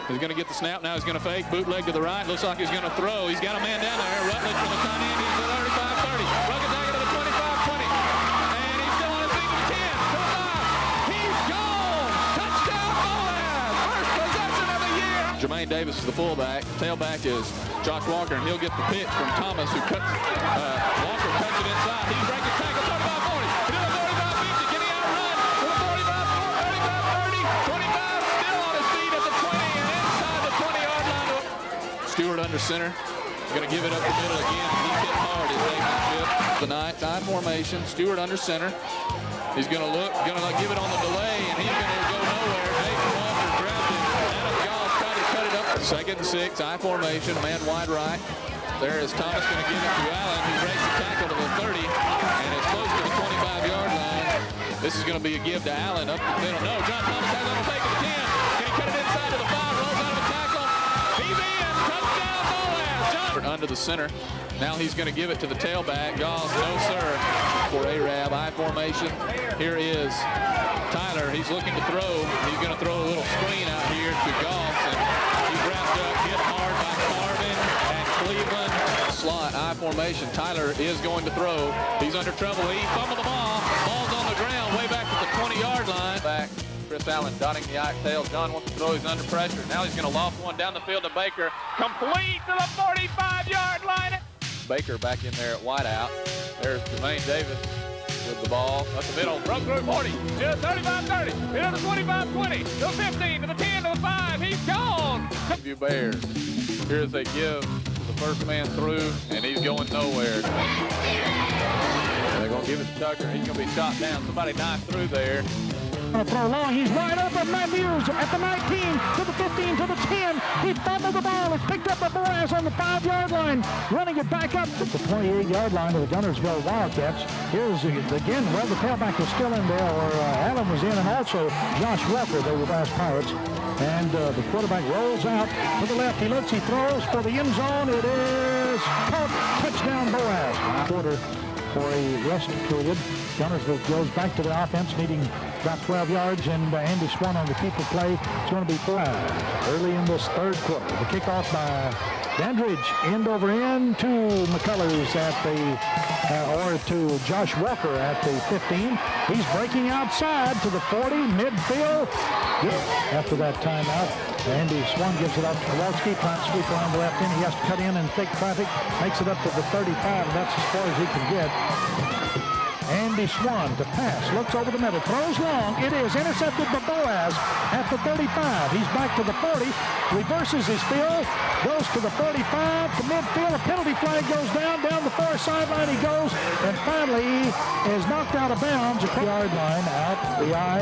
He's going to get the snap now. He's going to fake. Bootleg to the right. Looks like he's going to throw. He's got a man down there. Rutledge from the tight end. He's at 35-30. Rugged to the 25-20. And he's still on his feet to the 10. To the 5. He's gone. Touchdown Boaz. First possession of the year. Jermaine Davis is the fullback. Tailback is Josh Walker, and he'll get the pitch from Thomas, who cuts. Walker cuts it inside. He's breaking tackle. 35-40. To the 45-50. Can he outrun? To the 45-30. 25 still on his feet at the 20. Stewart under center. Going to give it up the middle again. He hit hard his agenship tonight. Time formation. Stewart under center. He's going to look. Going to give it on the delay, and he's going to go nowhere. Nathan Walker grabbed it. Adam Goff tried to cut it up. 2nd and 6. I formation. Man wide right. There is Thomas going to give it to Allen, who breaks the tackle to the 30, and it's close to the 25-yard line. This is going to be a give to Allen up the middle. No, John Thomas has on the fake at the 10. Can he cut it inside to the 5? Rolls out of a tackle. He's in. Touchdown Boaz. Under the center. Now he's going to give it to the tailback. Goss, no sir. For Arab, I formation. Here is Tyler. He's looking to throw. He's going to throw a little screen out here to Goss, and he's wrapped up, hit hard by Marvin and Cleveland. Slot, I formation. Tyler is going to throw. He's under trouble. He fumbled the ball. Ball's on the ground, way back at the 20-yard line. Back. Chris Allen dotting the Ike tail. John wants to throw. He's under pressure. Now he's going to loft one down the field to Baker. Complete to the 45-yard line. Baker back in there at wideout. There's Jermaine Davis. The ball up the middle, broke through 40, to the 35-30, into the 25-20, to the 15, to the 10, to the 5. He's gone. View Bears. Here as they give the first man through, and he's going nowhere. They're going to give it to Tucker. He's going to be shot down. Somebody knifed through there. Going to throw long. He's wide open. Matthews at the 19, to the 15, to the 10. He fumbled the ball. It's picked up by Boaz on the 5-yard line. Running it back up to the 28-yard line of the Guntersville Wildcats. Here's again, well, the tailback was still in there, or Allen was in, and also Josh Walker, the Boaz Pirates. And the quarterback rolls out to the left. He looks, he throws for the end zone. It is caught. Touchdown Boaz. Quarter for a rest period. Guntersville goes back to the offense, needing about 12 yards, and Andy Swan on the keeper play. It's going to be 5 early in this third quarter. The kickoff by Dandridge, end over end to McCullers at the, or to Josh Walker at the 15. He's breaking outside to the 40, midfield. After that timeout, Andy Swan gives it up to Kowalski, trying to sweep around the left end. He has to cut in and fake traffic, makes it up to the 35, and that's as far as he can get. Andy Swan to pass, looks over the middle, throws long. It is intercepted by Boaz at the 35. He's back to the 40, reverses his field, goes to the 45, to midfield. A penalty flag goes down the far sideline he goes, and finally is knocked out of bounds. A yard line out the I,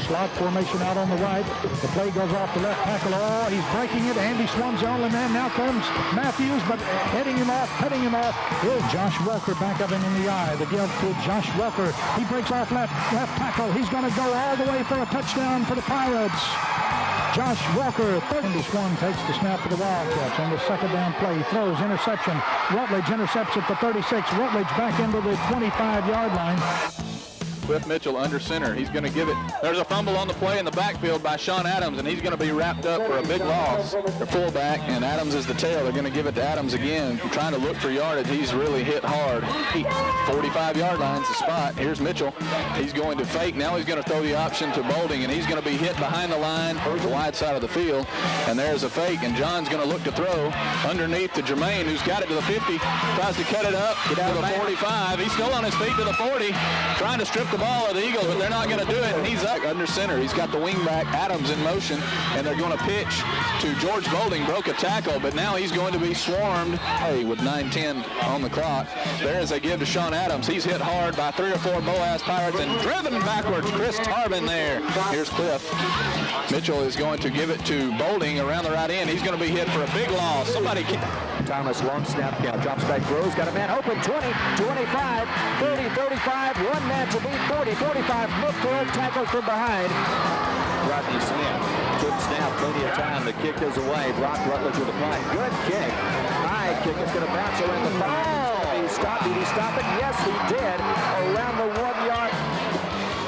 slot formation out on the right. The play goes off the left tackle. Oh, he's breaking it. Andy Swan's the only man. Now comes Matthews, but heading him off, cutting him off. Here's Josh Walker back of him in the I. The give to Josh Walker. He breaks off left tackle. He's going to go all the way for a touchdown for the Pirates. Josh Walker, Andy Swan takes the snap for the Wildcats on the second down play. Throws, interception. Rutledge intercepts at the 36. Rutledge back into the 25-yard line. Cliff Mitchell under center. He's going to give it. There's a fumble on the play in the backfield by Sean Adams, and he's going to be wrapped up for a big loss. The fullback, and Adams is the tail. They're going to give it to Adams again. Trying to look for yardage. He's really hit hard. 45-yard line's the spot. Here's Mitchell. He's going to fake. Now he's going to throw the option to Bolding, and he's going to be hit behind the line, the wide side of the field. And there's a fake, and John's going to look to throw underneath to Jermaine, who's got it to the 50. Tries to cut it up to the 45. He's still on his feet to the 40. Trying to strip the ball of the Eagles, but they're not going to do it. And he's up under center. He's got the wingback Adams in motion, and they're going to pitch to George Bolding. Broke a tackle, but now he's going to be swarmed with 9:10 on the clock. There as they give to Sean Adams. He's hit hard by 3 or 4 Boaz Pirates and driven backwards. Chris Tarbin there. Here's Cliff. Mitchell is going to give it to Bolding around the right end. He's going to be hit for a big loss. Somebody Thomas, long snap count, drops back, throws, got a man open, 20, 25, 30, 35, one man to beat, 40, 45, midfield, tackle from behind. Rodney Smith, good snap, plenty of time, the kick is away, Brock Rutledge with a punt, good kick, high kick, it's going to bounce around the ball. Did he stop it? Yes, he did, around the 1 yard.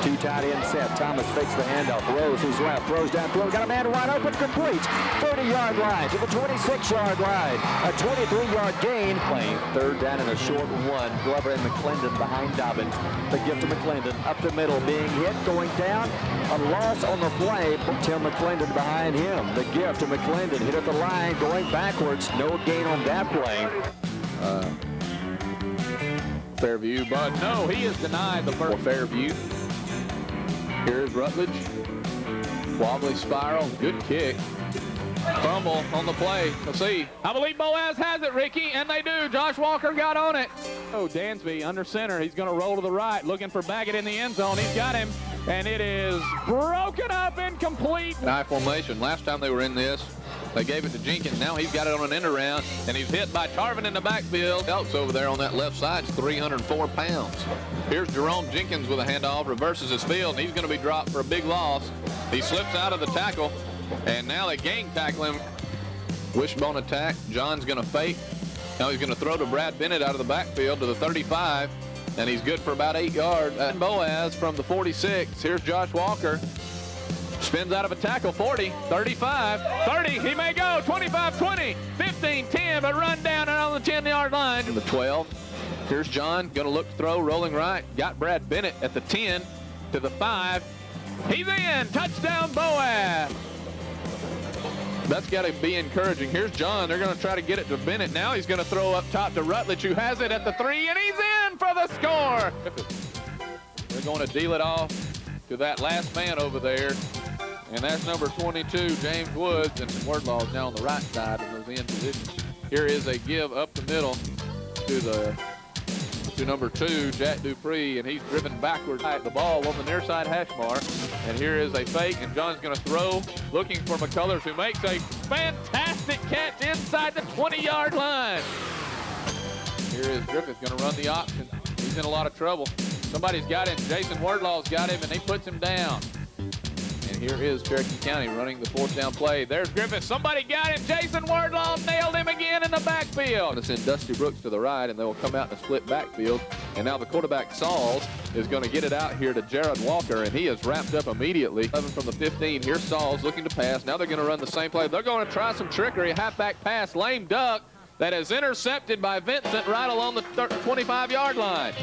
2 tight end set. Thomas fakes the handoff. Rose, who's left. Throws down. Got a man wide open. Complete. 30-yard line to the 26-yard line. A 23-yard gain. Playing third down and a short one. Glover and McClendon behind Dobbins. The gift to McClendon. Up the middle. Being hit. Going down. A loss on the play. Tim McClendon behind him. The gift to McClendon. Hit at the line. Going backwards. No gain on that play. Fairview, but no, he is denied the first. Fairview. Here's Rutledge. Wobbly spiral. Good kick. Fumble on the play. Let's see. I believe Boaz has it, Ricky, and they do. Josh Walker got on it. Oh, Dansby under center. He's going to roll to the right, looking for Baggett in the end zone. He's got him, and it is broken up, incomplete. High formation. Last time they were in this, they gave it to Jenkins. Now he's got it on an end around, and he's hit by Tarvin in the backfield. Elks over there on that left side is 304 pounds. Here's Jerome Jenkins with a handoff, reverses his field, and he's going to be dropped for a big loss. He slips out of the tackle, and now they gang tackle him. Wishbone attack. John's going to fake. Now he's going to throw to Brad Bennett out of the backfield to the 35, and he's good for about 8 yards. Boaz from the 46. Here's Josh Walker. Spins out of a tackle, 40, 35, 30, he may go, 25, 20, 15, 10, but run down on the 10-yard line. To the 12, here's John, gonna look to throw, rolling right, got Brad Bennett at the 10, to the 5, he's in, touchdown Boaz. That's gotta be encouraging. Here's John, they're gonna try to get it to Bennett. Now he's gonna throw up top to Rutledge, who has it at the 3, and he's in for the score. They're going to deal it off to that last man over there, and that's number 22, James Woods, and Wardlaw's now on the right side in those end positions. Here is a give up the middle to number 2, Jack Dupree, and he's driven backwards at the ball on the near side hash mark. And here is a fake, and John's going to throw, looking for McCullers, who makes a fantastic catch inside the 20-yard line. Here is Griffith going to run the option. He's in a lot of trouble. Somebody's got him. Jason Wardlaw's got him, and he puts him down. And here is Cherokee County running the 4th down play. There's Griffith. Somebody got him. Jason Wardlaw nailed him again in the backfield. It's in Dusty Brooks to the right, and they will come out in a split backfield. And now the quarterback, Sauls, is going to get it out here to Jared Walker, and he is wrapped up immediately. 11 from the 15. Here's Sauls looking to pass. Now they're going to run the same play. They're going to try some trickery. Halfback pass, lame duck, that is intercepted by Vincent right along the 25-yard line.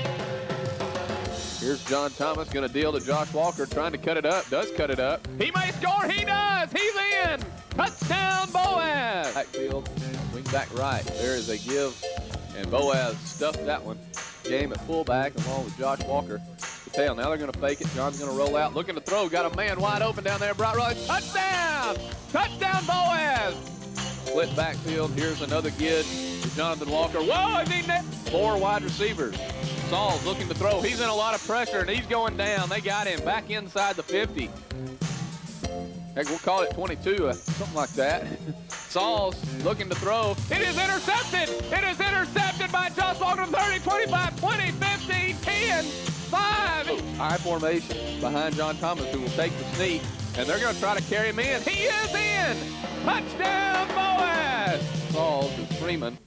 Here's John Thomas going to deal to Josh Walker, trying to cut it up. Does cut it up. He may score. He does. He's in. Touchdown, Boaz. Backfield, wing back right. There is a give, and Boaz stuffed that one. Game at fullback along with Josh Walker. The tail. Now they're going to fake it. John's going to roll out, looking to throw. Got a man wide open down there. Bright Roy. Touchdown. Touchdown, Boaz. Split backfield. Here's another give to Jonathan Walker. Whoa, is he net? 4 wide receivers. Sauls looking to throw. He's in a lot of pressure, and he's going down. They got him back inside the 50. Heck, we'll call it 22, something like that. Sauls looking to throw. It is intercepted. It is intercepted by Josh Walker. 30, 25, 20, 15, 10, 5. High formation behind John Thomas, who will take the sneak, and they're going to try to carry him in. He is in. Touchdown, Boaz. Sauls is Freeman.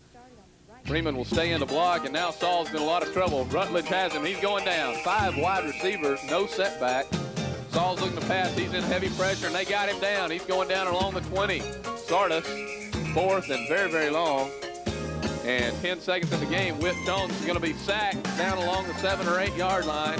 Freeman will stay in the block, and now Saul's in a lot of trouble. Rutledge has him. He's going down. 5 wide receivers, no setback. Saul's looking to pass. He's in heavy pressure, and they got him down. He's going down along the 20. Sardis, 4th and very, very long. And 10 seconds in the game, Whit Jones is going to be sacked down along the 7 or 8 yard line.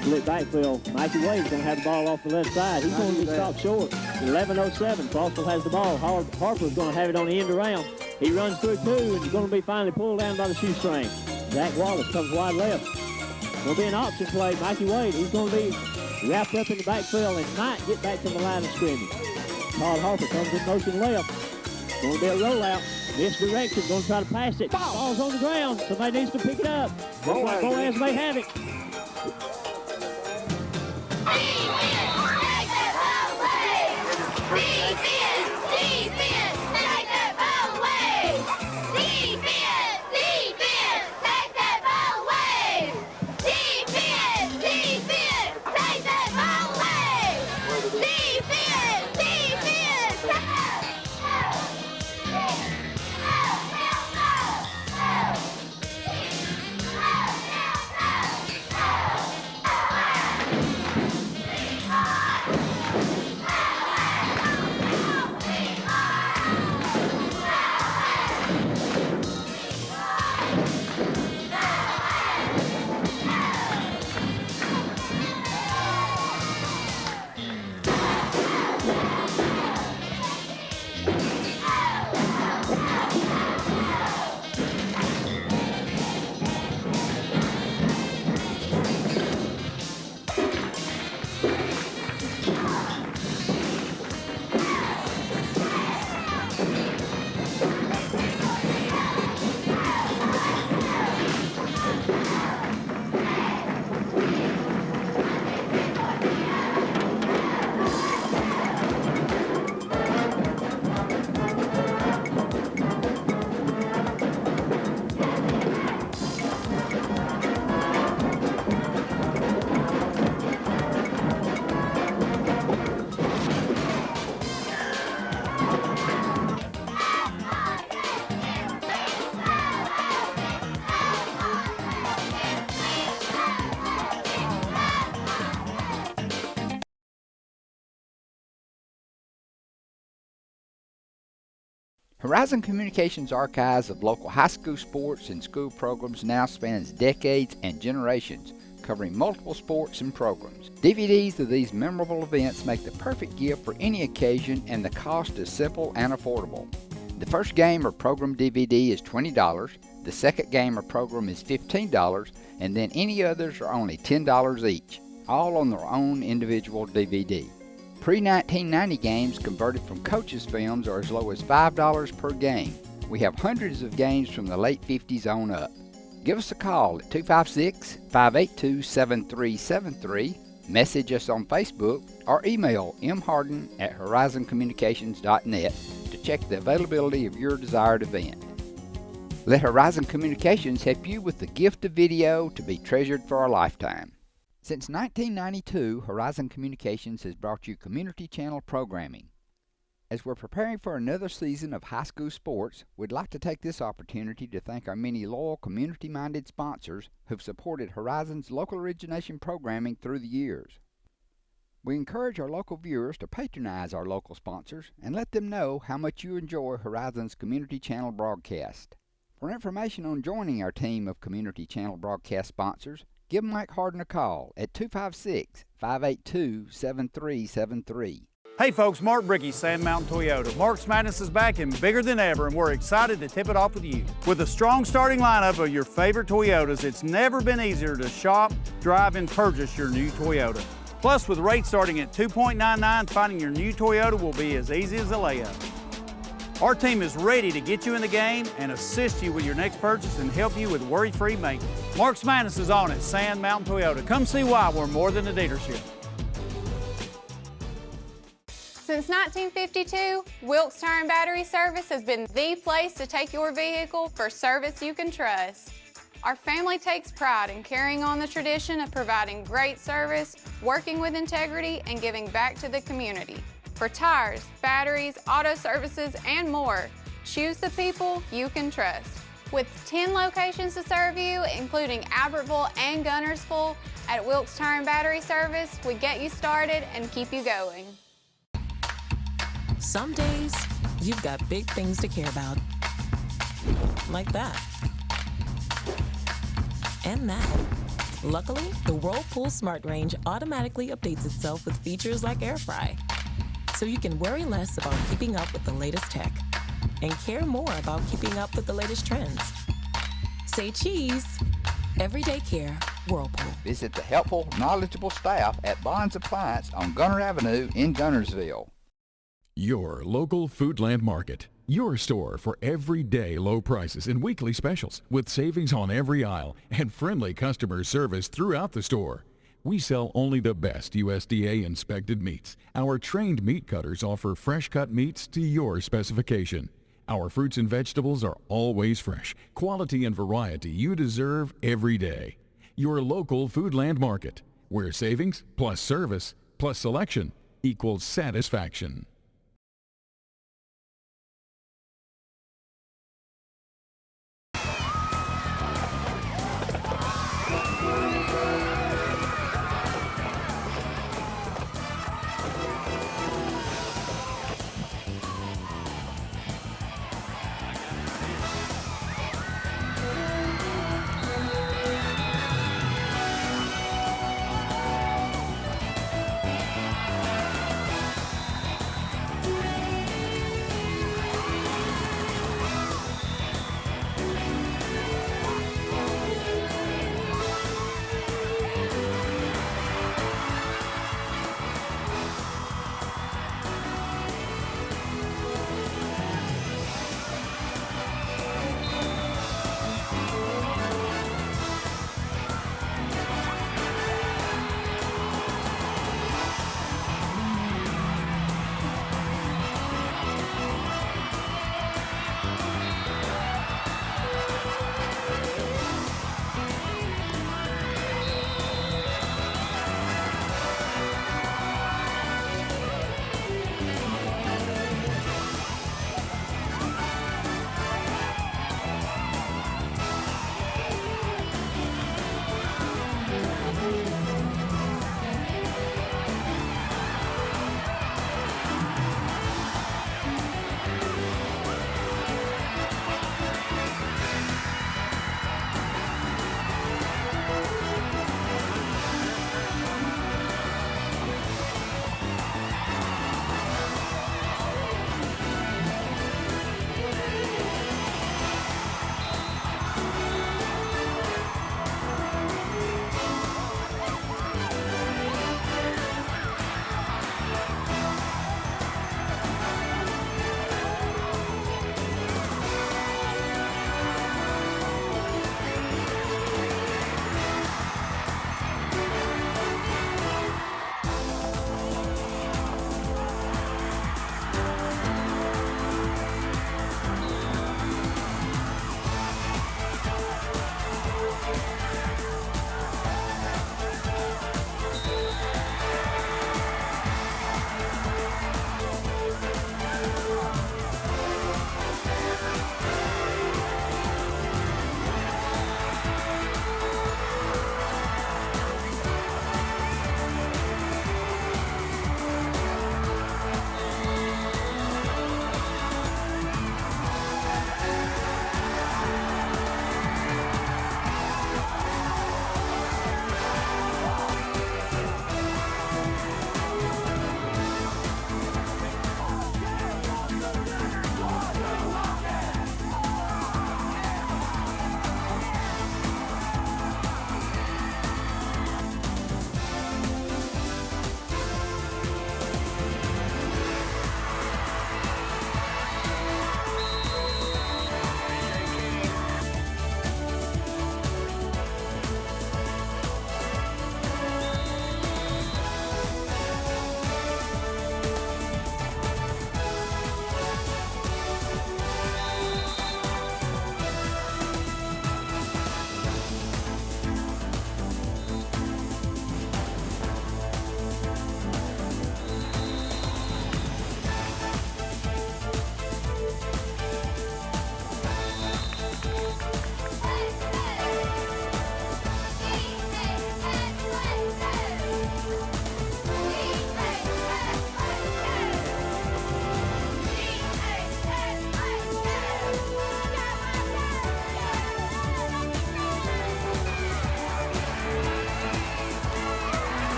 Split backfield. Mikey Wade's going to have the ball off the left side. He's going to be stopped short. 11:07. Crossville has the ball. Harper's going to have it on the end around. He runs through 2 and he's going to be finally pulled down by the shoestring. Zach Wallace comes wide left. Will be an option play. Mikey Wade, he's going to be wrapped up in the backfield and might get back to the line of scrimmage. Todd Harper comes in motion left. Going to be a rollout. Misdirection. Going to try to pass it. Ball's on the ground. Somebody needs to pick it up. Looks like Boaz may have it. Horizon Communications' archives of local high school sports and school programs now spans decades and generations, covering multiple sports and programs. DVDs of these memorable events make the perfect gift for any occasion, and the cost is simple and affordable. The first game or program DVD is $20, the second game or program is $15, and then any others are only $10 each, all on their own individual DVD. Pre-1990 games converted from coaches' films are as low as $5 per game. We have hundreds of games from the late 50s on up. Give us a call at 256-582-7373, message us on Facebook, or email mharden@horizoncommunications.net to check the availability of your desired event. Let Horizon Communications help you with the gift of video to be treasured for a lifetime. Since 1992, Horizon Communications has brought you community channel programming. As we're preparing for another season of high school sports, we'd like to take this opportunity to thank our many loyal community-minded sponsors who've supported Horizon's local origination programming through the years. We encourage our local viewers to patronize our local sponsors and let them know how much you enjoy Horizon's community channel broadcast. For information on joining our team of community channel broadcast sponsors, give Mike Harden a call at 256-582-7373. Hey folks, Mark Brickey, Sand Mountain Toyota. Mark's Madness is back and bigger than ever, and we're excited to tip it off with you. With a strong starting lineup of your favorite Toyotas, it's never been easier to shop, drive, and purchase your new Toyota. Plus, with rates starting at 2.99, finding your new Toyota will be as easy as a layup. Our team is ready to get you in the game and assist you with your next purchase and help you with worry-free maintenance. Mark's Madness is on at Sand Mountain Toyota. Come see why we're more than a dealership. Since 1952, Wilkes Tire and Battery Service has been the place to take your vehicle for service you can trust. Our family takes pride in carrying on the tradition of providing great service, working with integrity, and giving back to the community. For tires, batteries, auto services, and more, choose the people you can trust. With 10 locations to serve you, including Albertville and Gunnersville, at Wilkes Tire and Battery Service, we get you started and keep you going. Some days, you've got big things to care about. Like that. And that. Luckily, the Whirlpool Smart Range automatically updates itself with features like Air Fry. So you can worry less about keeping up with the latest tech and care more about keeping up with the latest trends. Say cheese. Everyday care, Whirlpool. Visit the helpful, knowledgeable staff at Bonds Appliance on Gunner Avenue in Gunnersville. Your local Foodland Market. Your store for everyday low prices and weekly specials with savings on every aisle and friendly customer service throughout the store. We sell only the best USDA inspected meats. Our trained meat cutters offer fresh cut meats to your specification. Our fruits and vegetables are always fresh, quality and variety you deserve every day. Your local Foodland Market, where savings plus service plus selection equals satisfaction.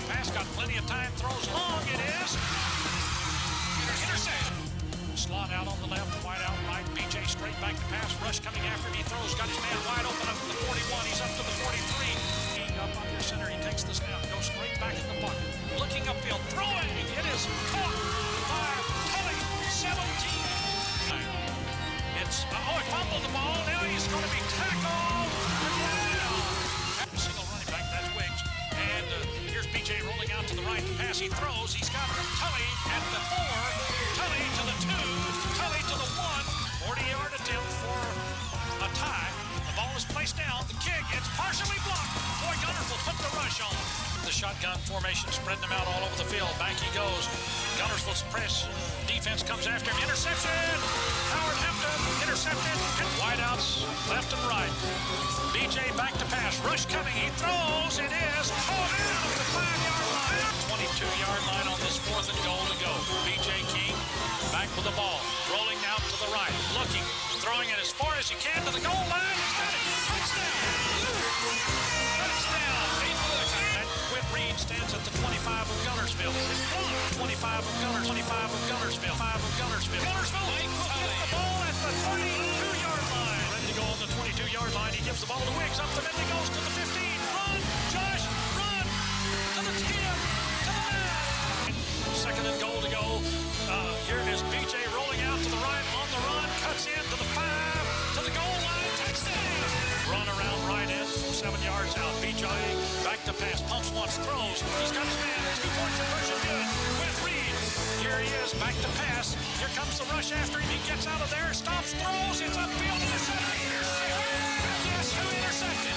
pass, got plenty of time, throws long, it is. Intercepted. Slot out on the left, wide out right. BJ straight back to pass. Rush coming after him. He throws, got his man wide open up to the 41. He's up to the 43. Up under center. He takes the snap. Goes straight back in the bucket. Looking upfield. Throwing. It is caught by Tully. 17. It's, he fumbled the ball. Now he's going to be tackled. Single running back. That's Wiggs. And here's BJ rolling out to the right. The pass he throws. He's got Tully at the 4. Tully to the 2, Tully to the 1, 40-yard attempt for a tie. The ball is placed down. The kick, it's partially blocked. Boy, Gunners will put the rush on. The shotgun formation, spreading them out all over the field. Back he goes. Gunners will press. Defense comes after him. Interception. Howard Hampton intercepted. And wideouts left and right. BJ back to pass. Rush coming. He throws. It is caught out at the 5-yard line. 22-yard line on this 4th and goal to go. BJ King back with the ball. Rolling out to the right. Looking. Throwing it as far as he can to the goal line. He's got it. Touchdown. Touchdown. And Quinn Reed stands at the 25 of Gunnersville. 25 of Gunners. 25 of Gunnersville. 5 of Gunnersville. Gunnersville will get the ball at the 32-yard line. Ready to go on the 22-yard line. He gives the ball to Wiggs. Up the middle. He goes to the 15. Run, Josh. Run. To the 10. To the 9. 2nd and goal to go. Here is BJ rolling out to the right on the run. Cuts in to the 5. To the goal line. Touchdown. Run around right end from 7 yards out. BJ back to pass. Pumps once. Throws. He's got his man. 2-point conversion good. With Reed. Here he is. Back to pass. Here comes the rush after him. He gets out of there. Stops. Throws. It's upfield. Intercepted. Yes, who intercepted?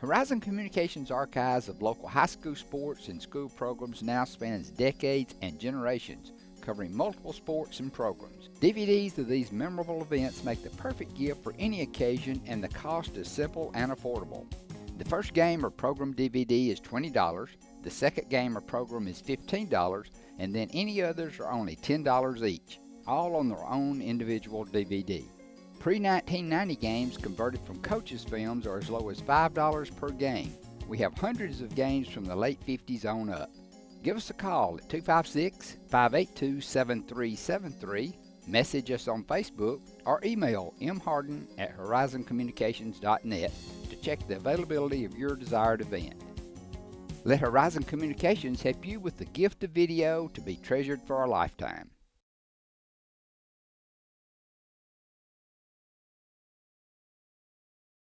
Horizon Communications' archives of local high school sports and school programs now spans decades and generations, covering multiple sports and programs. DVDs of these memorable events make the perfect gift for any occasion, and the cost is simple and affordable. The first game or program DVD is $20, the second game or program is $15, and then any others are only $10 each, all on their own individual DVD. Pre-1990 games converted from coaches' films are as low as $5 per game. We have hundreds of games from the late 50s on up. Give us a call at 256-582-7373, message us on Facebook, or email mharden@horizoncommunications.net to check the availability of your desired event. Let Horizon Communications help you with the gift of video to be treasured for a lifetime.